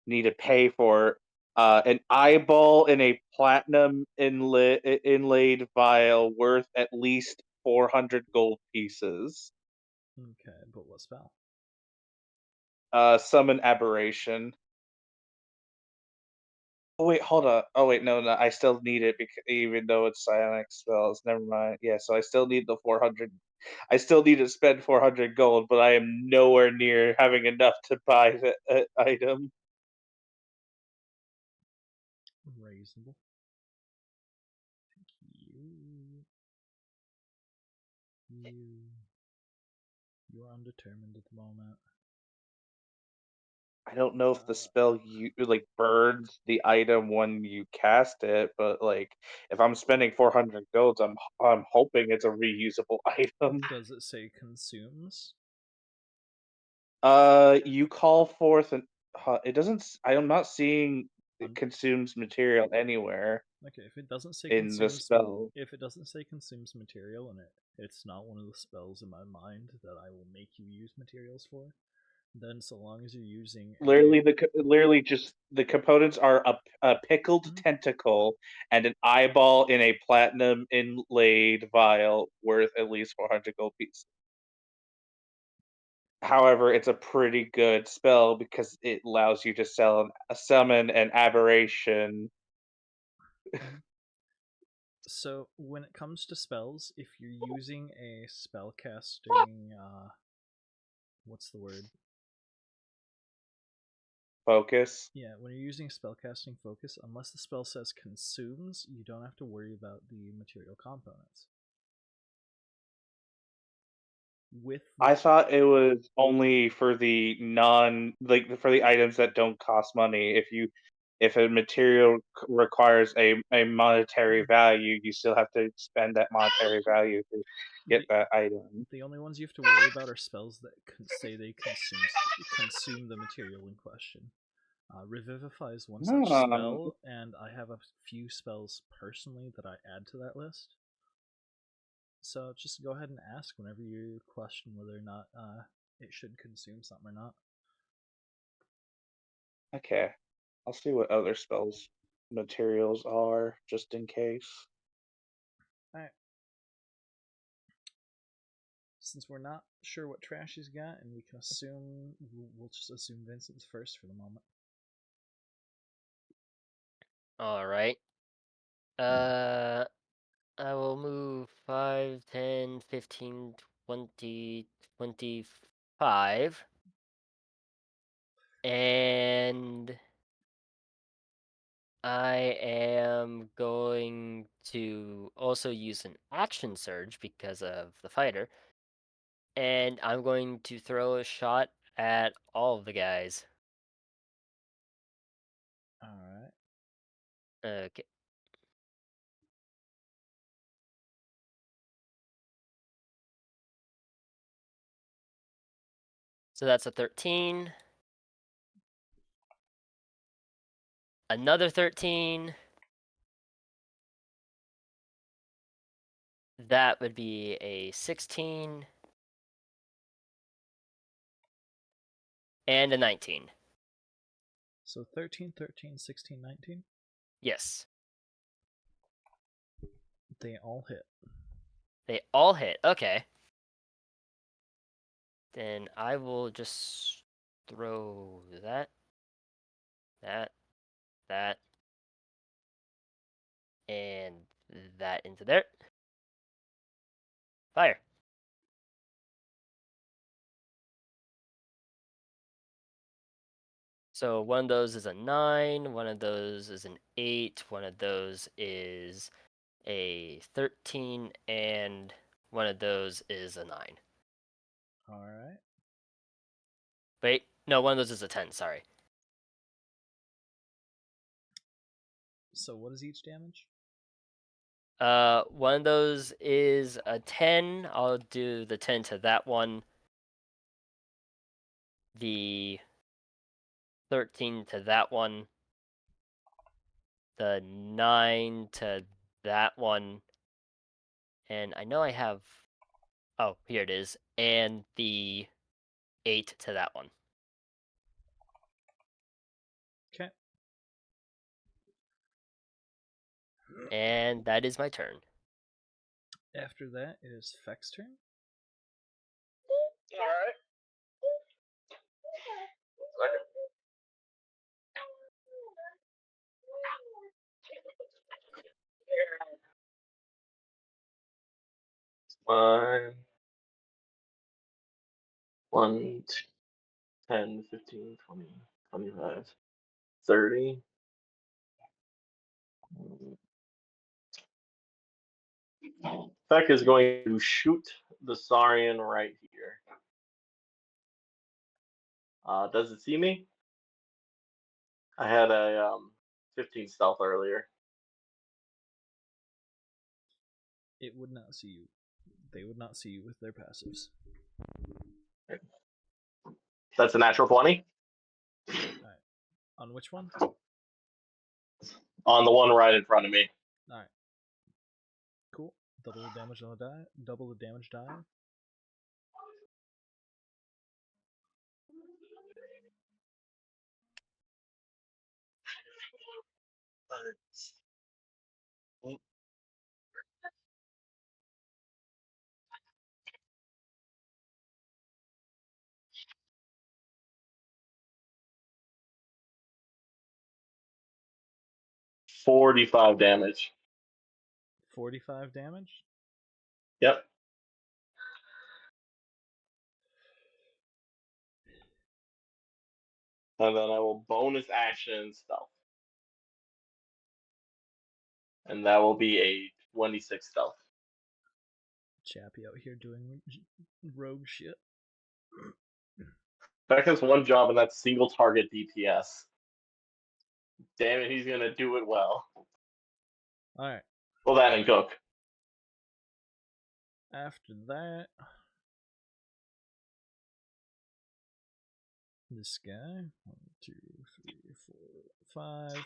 need to pay for an eyeball in a platinum inlaid vial worth at least 400 gold pieces. Okay, but what spell? summon aberration. Oh wait, hold on. Oh wait, no, I still need it because even though it's psionic spells. Never mind. Yeah, so I still need the 400. I still need to spend 400 gold, but I am nowhere near having enough to buy the item. Reasonable. You're undetermined at the moment. I don't know if the spell you like burns the item when you cast it, but like if I'm spending 400 golds, I'm hoping it's a reusable item. Does it say consumes? You call forth an. It doesn't. I am not seeing it I'm- consumes material anywhere Okay, if it doesn't say in the consumes, spell. if it doesn't say consumes material, and it's not one of the spells in my mind that I will make you use materials for, then so long as you're using Literally just the components are a pickled tentacle and an eyeball in a platinum inlaid vial worth at least 400 gold pieces. However, it's a pretty good spell because it allows you to summon an aberration. So when it comes to spells, if you're using a spellcasting, what's the word? Focus. Yeah, when you're using spellcasting focus, unless the spell says consumes, you don't have to worry about the material components. I thought it was only for the for the items that don't cost money. If a material requires a monetary value, you still have to spend that monetary value to get that item. The only ones you have to worry about are spells that say they consume the material in question. Revivify is one such spell, and I have a few spells personally that I add to that list. So just go ahead and ask whenever you question whether or not it should consume something or not. Okay. I'll see what other spells materials are, just in case. Alright. Since we're not sure what Trashy's got, and we can assume, we'll just assume Vincent's first for the moment. Alright. I will move 5, 10, 15, 20, 25. And I am going to also use an action surge because of the fighter. And I'm going to throw a shot at all of the guys. Alright. Okay. So that's a 13. Another 13. That would be a 16. And a 19. So 13, 13, 16, 19? Yes. They all hit. They all hit. Okay. Then I will just throw that, and that into there. Fire. So one of those is a 9, one of those is an 8, one of those is a 13, and one of those is a 9. Alright. Wait, no, one of those is a 10, sorry. So what is each damage? One of those is a 10. I'll do the 10 to that one. The 13 to that one. The 9 to that one. And I know I have... Oh, here it is. And the 8 to that one. Okay. And that is my turn. After that, it is Feck's turn. Alright. 1, 1, 10, 15, 20, 25, 30. Feck is going to shoot the Saurian right here. Does it see me? I had a 15 stealth earlier. It would not see you. They would not see you with their passives. That's a natural 20. Alright. On which one? On the one right in front of me. Alright. Cool. Double the damage on the die. Double the damage die. $45 damage. 45 damage? Yep. And then I will bonus action stealth. And that will be a 26 stealth. Chappi out here doing rogue shit. Feck has one job, and that's single target DPS. Damn it, he's gonna do it well. Alright. Well, that and cook. After that, this guy, 1, 2, 3, 4, 5,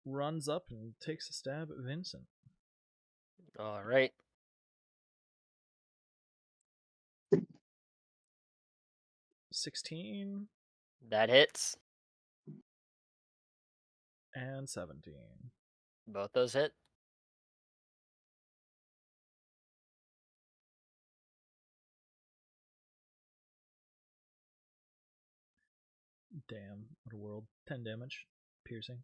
runs up and takes a stab at Vincent. All right. $16 That hits. and $17. Both those hit. Damn, what a world. 10 damage, piercing.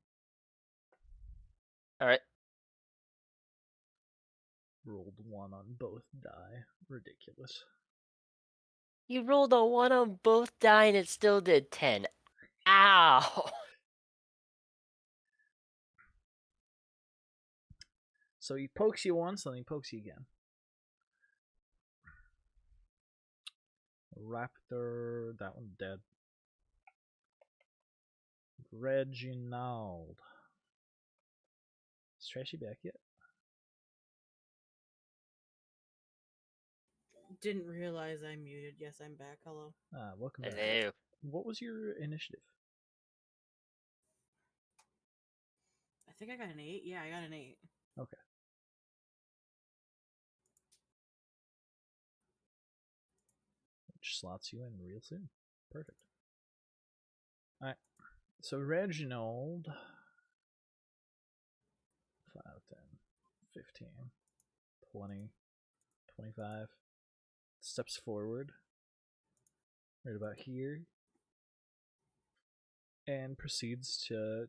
All right. Rolled 1 on both die. Ridiculous. You rolled a 1 on both die and it still did 10. Ow! So he pokes you once, then he pokes you again. Raptor, that one dead. Reginald. Is Trashi back yet? Didn't realize I muted. Yes, I'm back. Hello. Welcome back. Hello. What was your initiative? I think I got an 8. Yeah, I got an 8. Okay. Which slots you in real soon. Perfect. Alright. So Reginald 5, 10, 15, 20, 25 steps forward right about here and proceeds to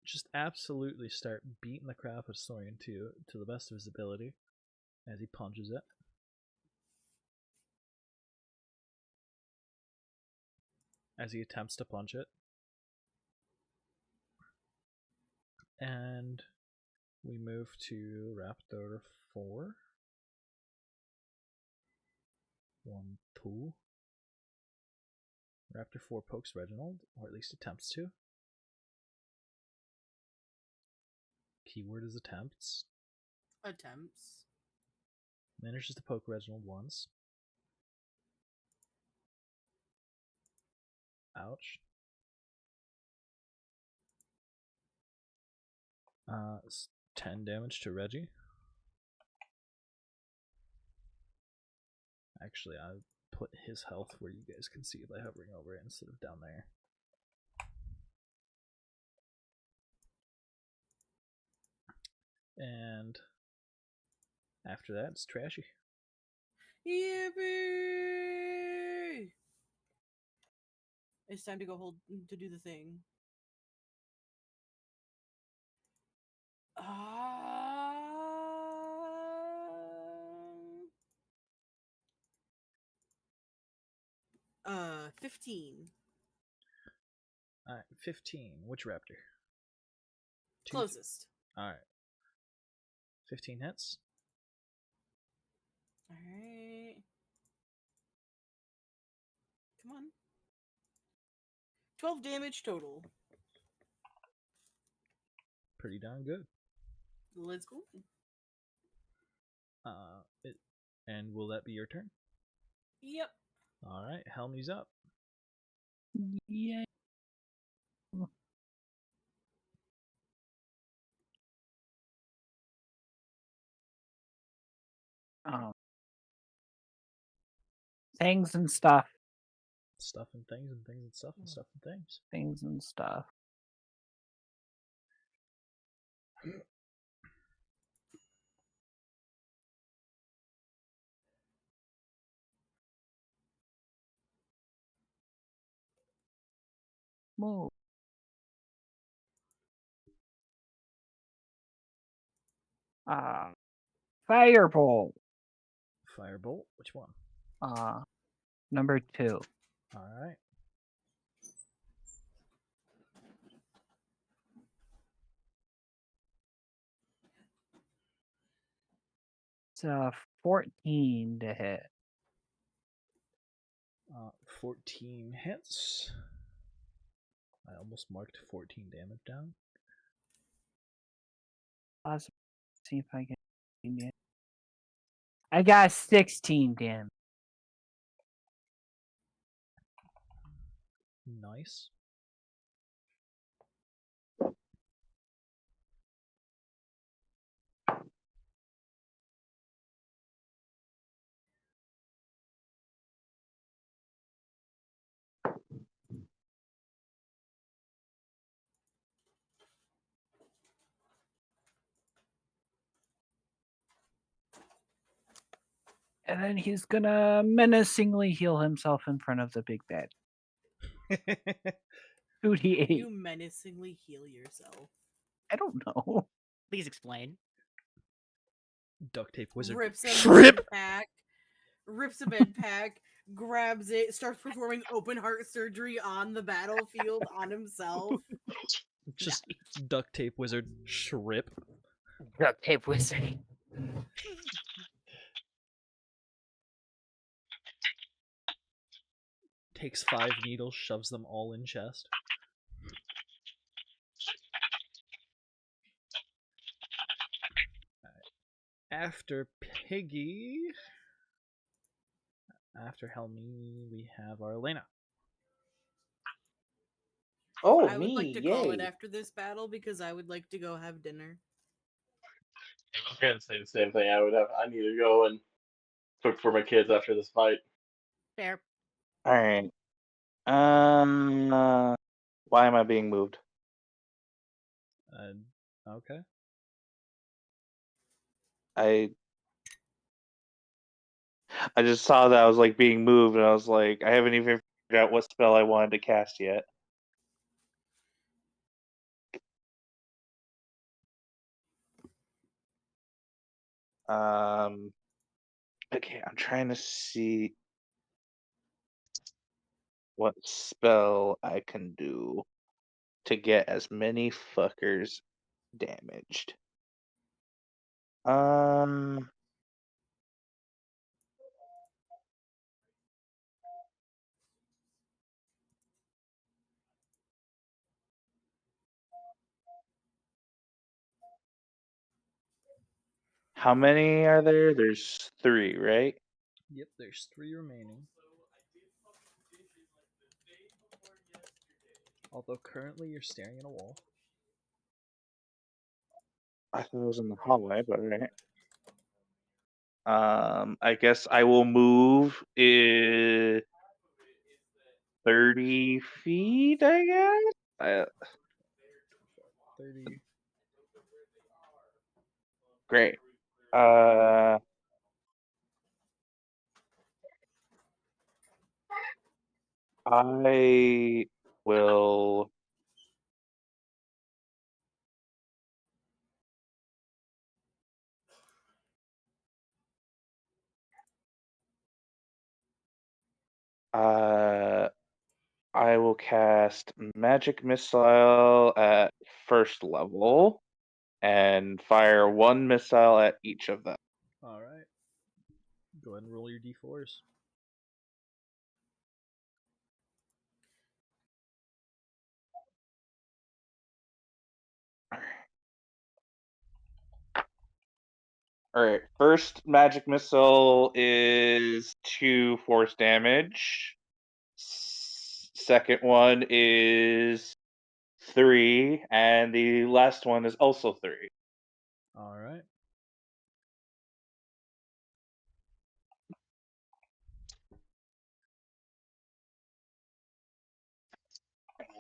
just absolutely start beating the crap out of Sorian to the best of his ability as he punches it. As he attempts to punch it. And we move to Raptor 4. 1, 2. Raptor 4 pokes Reginald, or at least attempts to. Keyword is attempts. Attempts. Manages to poke Reginald once. Ouch. 10 damage to Reggie. Actually, I put his health where you guys can see by hovering over it instead of down there. And after that, it's Trashi. Yippee! It's time to go to do the thing. 15. All right, 15. Which raptor? Closest. All right. 15 hits. All right. Come on. 12 damage total. Pretty darn good. Let's go. And will that be your turn? Yep. All right, Helmy's up. Yeah. Things and stuff. Stuff and things and things and stuff and stuff and things. Things and stuff. Move. Firebolt. Firebolt. Which one? Number 2. All right. It's 14 to hit. 14 hits. I almost marked 14 damage down. Let's see if I can. I got 16 damage. Nice. And then he's gonna menacingly heal himself in front of the big bed. 2d8. You menacingly heal yourself. I don't know. Please explain. Duct tape wizard. Rips a Shrimp! bed pack. Rips a bed pack. Grabs it. Starts performing open heart surgery on the battlefield on himself. Just duct tape wizard. Shrip. Duct tape wizard. Takes 5 needles, shoves them all in chest. After Piggy, after Helmy, we have our Elena. Oh, I would me! like to Yay! call it after this battle because I would like to go have dinner. I was gonna say the same thing. I need to go and cook for my kids after this fight. Fair. All right. Why am I being moved? Okay. I just saw that I was like being moved, and I was like, I haven't even figured out what spell I wanted to cast yet. Okay, I'm trying to see what spell I can do to get as many fuckers damaged. How many are there? There's 3, right? Yep, there's 3 remaining. Although currently you're staring at a wall. I thought it was in the hallway, but alright. I guess I will move 30 feet, I guess? 30. Great. I will I will cast Magic Missile at first level and fire one missile at each of them. All right. Go ahead and roll your d4s. Alright, first magic missile is 2 force damage. Second one is 3, and the last one is also 3. All right.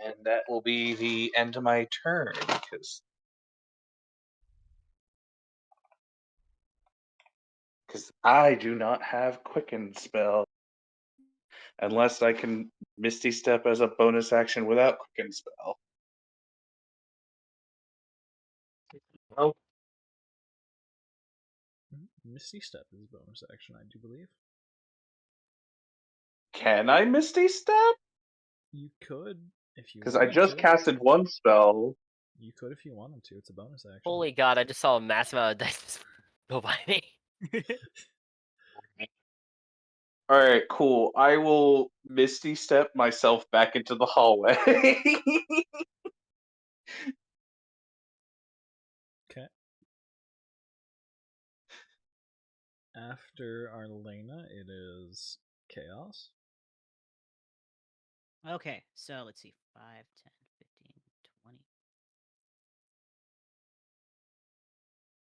And that will be the end of my turn, because I do not have Quicken spell. Unless I can Misty Step as a bonus action without Quicken spell. Oh, Misty Step is a bonus action, I do believe. Can I Misty Step? You could if you Because I wanted just to. casted one spell. You could if you wanted to. It's a bonus action. Holy god, I just saw a massive amount of dice go by me. Alright, cool. I will Misty Step myself back into the hallway. Okay. After Arlena, it is Chaos. Okay, so let's see. 5, 10, 15, 20.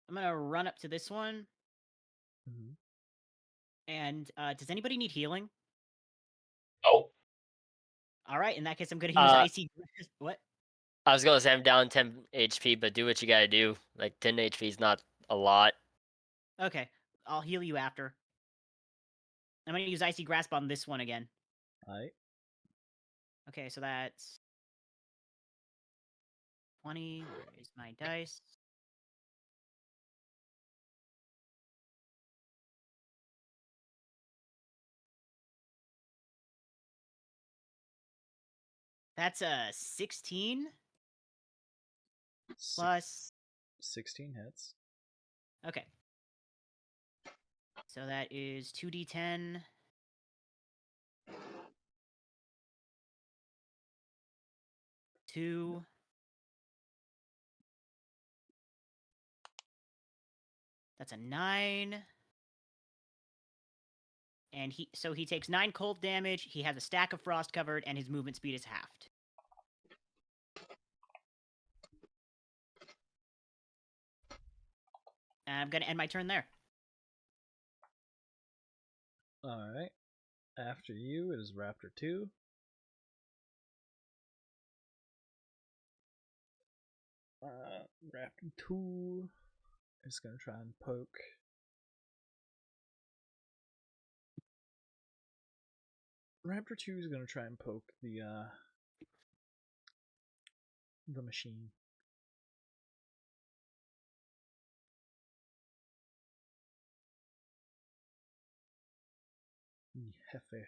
I'm going to run up to this one. Mm-hmm. And does anybody need healing? no. All right, in that case, I'm going to use Icy... What? I was gonna say I'm down 10 HP, but do what you gotta do. Like 10 HP is not a lot. Okay, I'll heal you after. I'm going to use Icy Grasp on this one again. Alright. Okay, so that's 20. Where is my dice? That's a 16 plus. 16 hits. Okay. So that is 2d10. Two. That's a 9. And he takes 9 cold damage, he has a stack of frost covered, and his movement speed is halved. And I'm gonna end my turn there. Alright. After you, it is Raptor 2. Raptor 2 is going to try and poke. Raptor 2 is going to try and poke the machine. Jefe.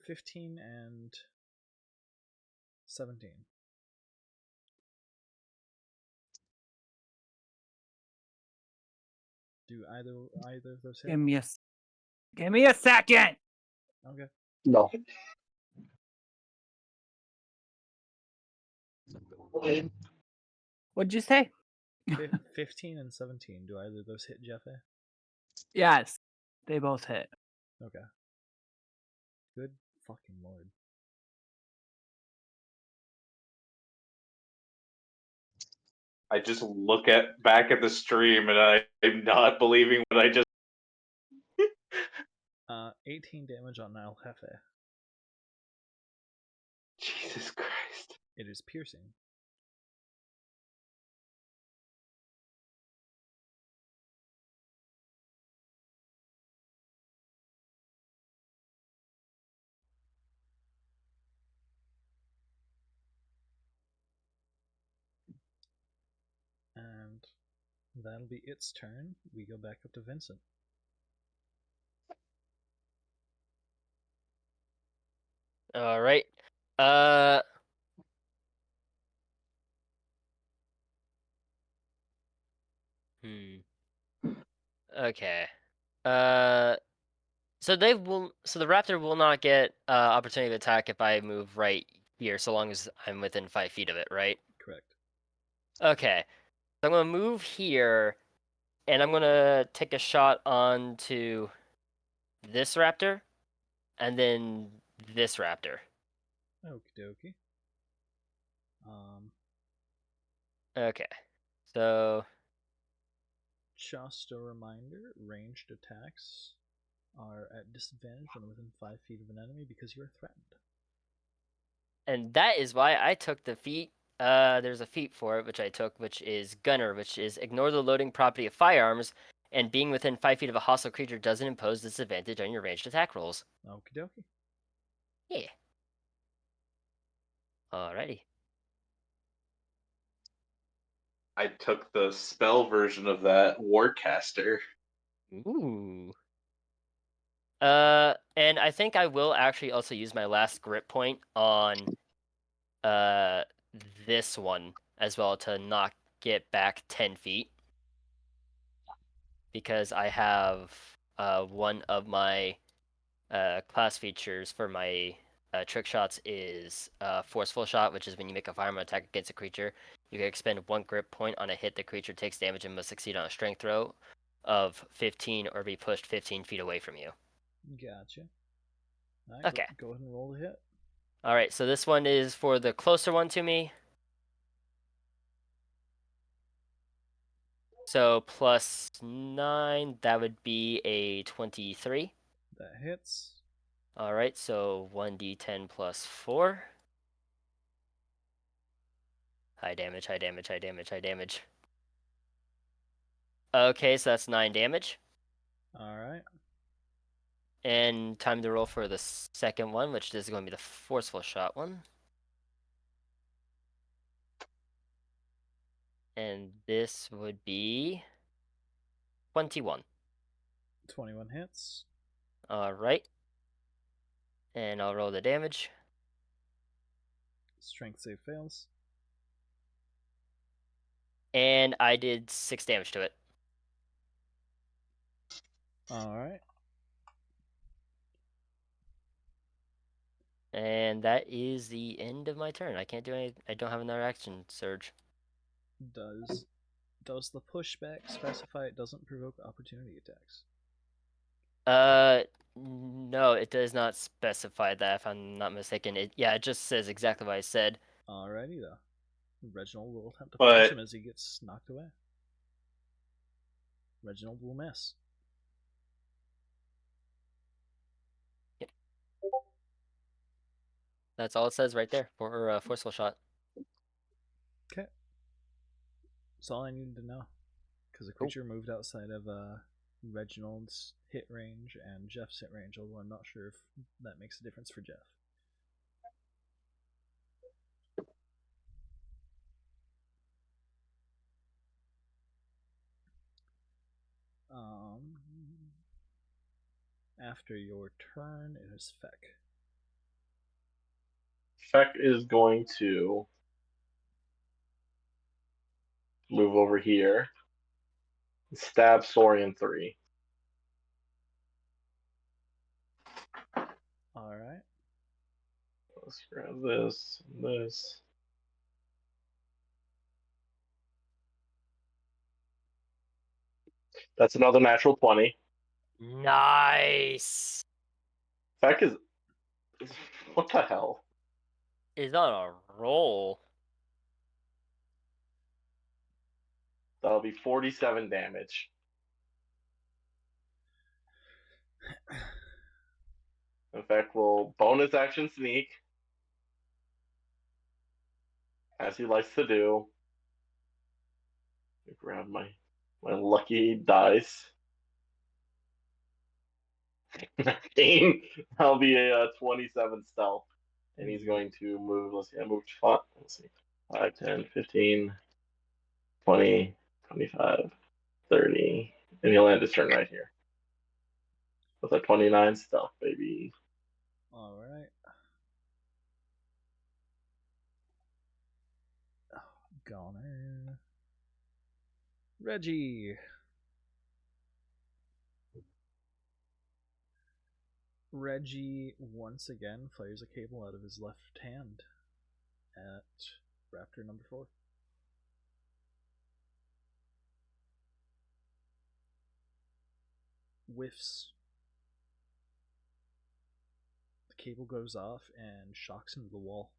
15 and 17. Do either of those hit? Give me a second. Okay. No. What'd you say? 15 and 17. Do either of those hit, Jefe? Yes, they both hit. Okay. Good fucking lord. I just look back at the stream and I'm not believing what I just 18 damage on Nile Jefe. Jesus Christ. It is piercing. And that'll be its turn. We go back up to Vincent. . All right. Hmm. Okay. Uh. So they will. So the raptor will not get opportunity to attack if I move right here, so long as I'm within 5 feet of it, right? Correct. Okay. So I'm gonna move here, and I'm gonna take a shot onto this raptor, and then this raptor. Okie dokie. Okay. So Just a reminder, ranged attacks are at disadvantage when within 5 feet of an enemy because you are threatened. and that is why I took the feat. There's a feat for it, which I took, which is Gunner, which is ignore the loading property of firearms, and being within 5 feet of a hostile creature doesn't impose disadvantage on your ranged attack rolls. Okie dokie. Yeah. Alrighty. I took the spell version of that, Warcaster. Ooh. And I think I will actually also use my last grip point on uh this one as well to knock it back 10 feet. Because I have one of my class features for my trick shots is forceful shot, which is when you make a firearm attack against a creature, you can expend 1 grip point on a hit. The creature takes damage and must succeed on a strength throw of 15 or be pushed 15 feet away from you. Gotcha. Alright, Okay. go ahead and roll the hit. All right, so this one is for the closer one to me. So +9, that would be a 23. That hits. All right, so 1d10 plus 4. High damage, high damage, high damage, high damage. Okay, so that's 9 damage. Alright. And time to roll for the second one, which is going to be the forceful shot one. And this would be 21. 21 hits. All right. And I'll roll the damage. Strength save fails. And I did 6 damage to it. Alright. And that is the end of my turn. I can't do any. I don't have another action surge. Does the pushback specify it doesn't provoke opportunity attacks? No, it does not specify that. If I'm not mistaken, it just says exactly what I said. Alrighty though. Reginald will attempt to But- punch him as he gets knocked away. Reginald will miss. That's all it says right there for a forceful shot. Okay. That's all I needed to know. Because the creature moved outside of Reginald's hit range and Jeff's hit range, although I'm not sure if that makes a difference for Jeff. After your turn, it is Feck. Feck is going to move over here. Stab Saurian 3. Alright. Let's grab this and this. That's another natural 20. Nice. Feck is. What the hell? Is on a roll. That'll be 47 damage. In fact, we'll bonus action sneak, as he likes to do. Grab my lucky dice. 19. That'll be a 27 stealth. And he's going to move. Let's see, I moved 5. Let's see. 5, 10, 15, 20, 25, 30. And he'll end his turn right here. With a 29 stealth, baby. Alright. Goner. Reggie. Reggie once again fires a cable out of his left hand at Raptor number 4. Whiffs. The cable goes off and shocks into the wall.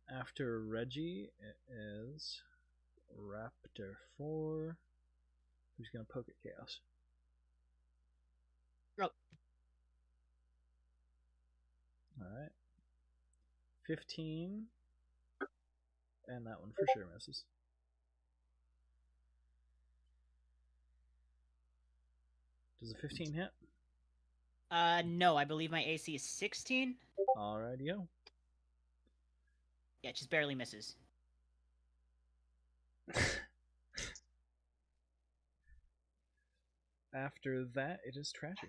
After Reggie, it is Raptor 4. Who's going to poke at Chaos? Oh. Alright. 15. And that one for sure misses. Does a 15 hit? No, I believe my AC is 16. Alrighty-o. Yeah, it just barely misses. After that, it is Trashy.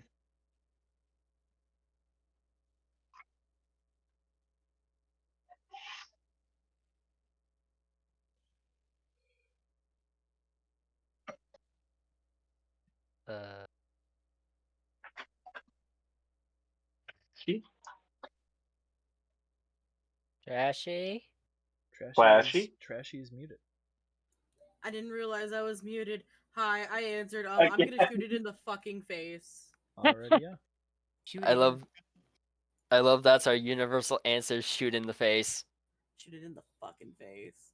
Trashy. Flashy? Trashy is muted. I didn't realize I was muted. Hi, I answered. I'm gonna Again. shoot it in the fucking face. Alrighty, yeah. Shoot I it. love that's our universal answer: shoot in the face. Shoot it in the fucking face.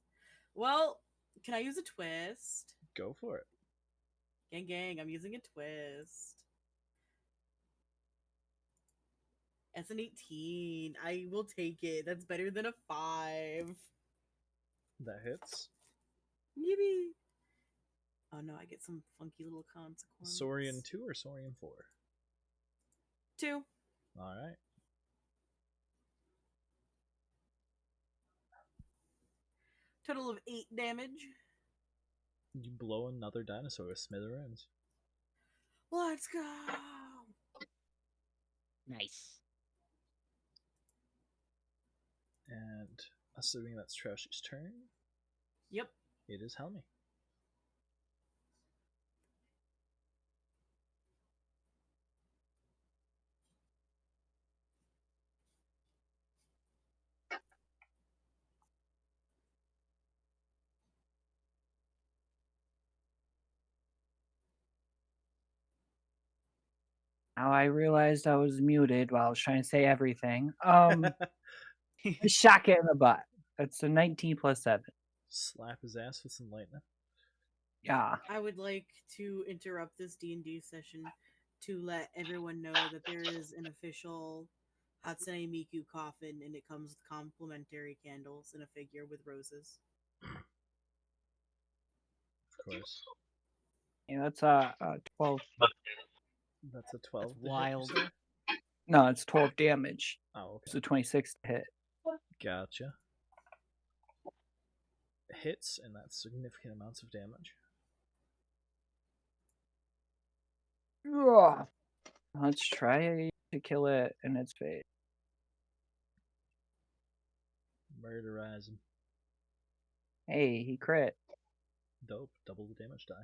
Well, can I use a twist? Go for it. Gang, gang, I'm using a twist. That's an 18. I will take it. That's better than a 5. That hits. Yippee. Oh no, I get some funky little consequences. Saurian 2 or Saurian 4? 2. Alright. Total of 8 damage. You blow another dinosaur with smithereens. Let's go. Nice. And assuming that's Trashy's turn, Yep. it is Helmy. Now I realized I was muted while I was trying to say everything. Shock it in the butt. That's a 19 plus 7. Slap his ass with some lightning. Yeah. I would like to interrupt this D&D session to let everyone know that there is an official Hatsune Miku coffin, and it comes with complimentary candles and a figure with roses. Of course. Yeah, that's 12. That's a 12 That's to wild. hit, you say? No, it's 12 damage. Oh, okay. It's a 26 to hit. Gotcha. Hits, and that's significant amounts of damage. Ugh. Let's try to kill it in its face. Murderize him. Hey, he crit. Dope. Double the damage die.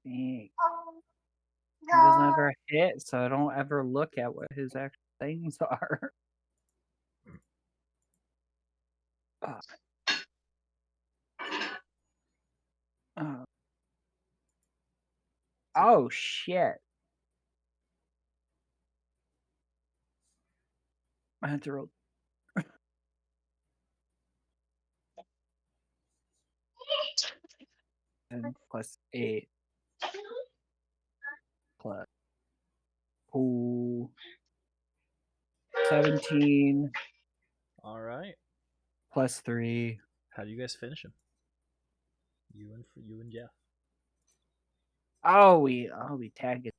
He doesn't ever hit, so I don't ever look at what his actual things are. Oh shit. I had to roll. 10 plus 8 plus 17 Alright. plus 3. How do you guys finish him? You and Jeff. Oh, we tag it.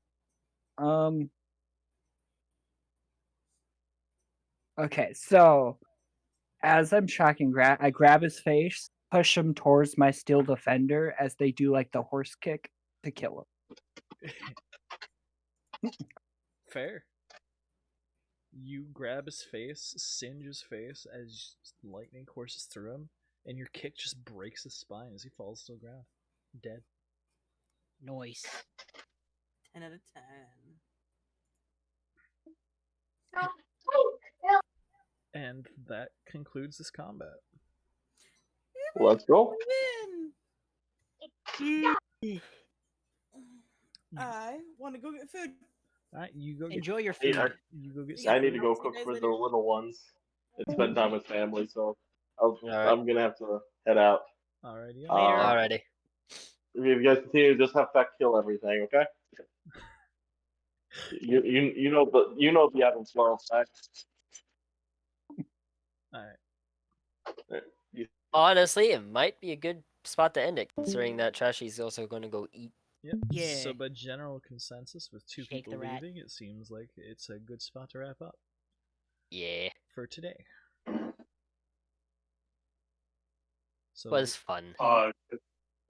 Okay, so As I'm shocking, I grab his face, push him towards my steel defender as they do like the horse kick to kill him. Fair. You grab his face, singe his face as lightning courses through him, and your kick just breaks his spine as he falls to the ground, dead. Noise. 10 out of 10. And that concludes this combat. Let's go. Win. I want to go get food. Alright, you go get Enjoy your Hey, food. you go get You some I guys- need to food. go I'll see you cook guys for later. the little ones and spend time with family, so Alright. I'm gonna have to head out. Alrighty. Later. Alrighty. If you guys continue to just have Feck kill everything, okay? You know the Adam's well, right? Alright. Honestly, it might be a good spot to end it, considering that Trashy's also going to go eat. Yep. Yeah. So by general consensus, with two Shake people the rat. leaving, it seems like it's a good spot to wrap up Yeah, for today. So was fun.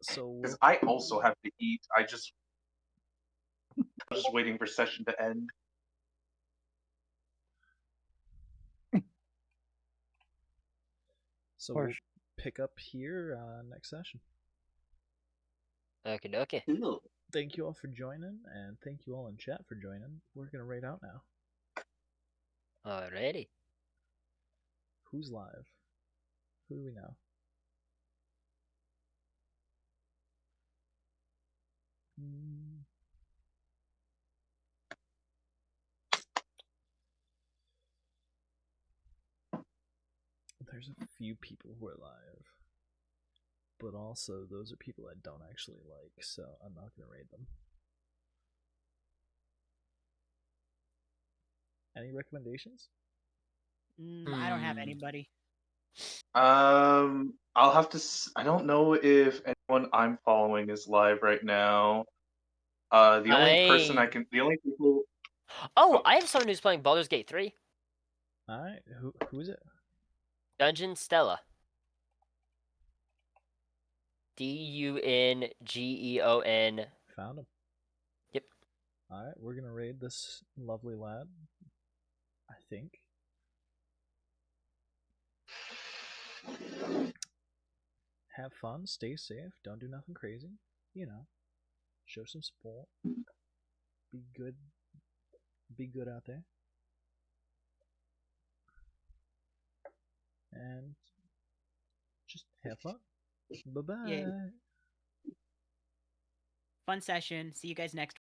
so we'll, Because I also have to eat. I'm just waiting for session to end. so Of we'll course. pick up here next session. Okay, okay. Ew. Thank you all for joining, and thank you all in chat for joining. We're gonna raid out now. Alrighty. Who's live? Who do we know? There's a few people who are live, but also those are people I don't actually like, so I'm not gonna raid them. Any recommendations? I don't have anybody. I'll have to. I don't know if anyone I'm following is live right now. The only people. Oh, I have someone who's playing Baldur's Gate 3. Alright, who is it? Dungeon Stella. Dungeon. Found him. Yep. Alright, we're gonna raid this lovely lad. I think. Have fun, stay safe, don't do nothing crazy. You know, show some support. Be good. Be good out there. And just have fun. Bye bye. Yay. Fun session. See you guys next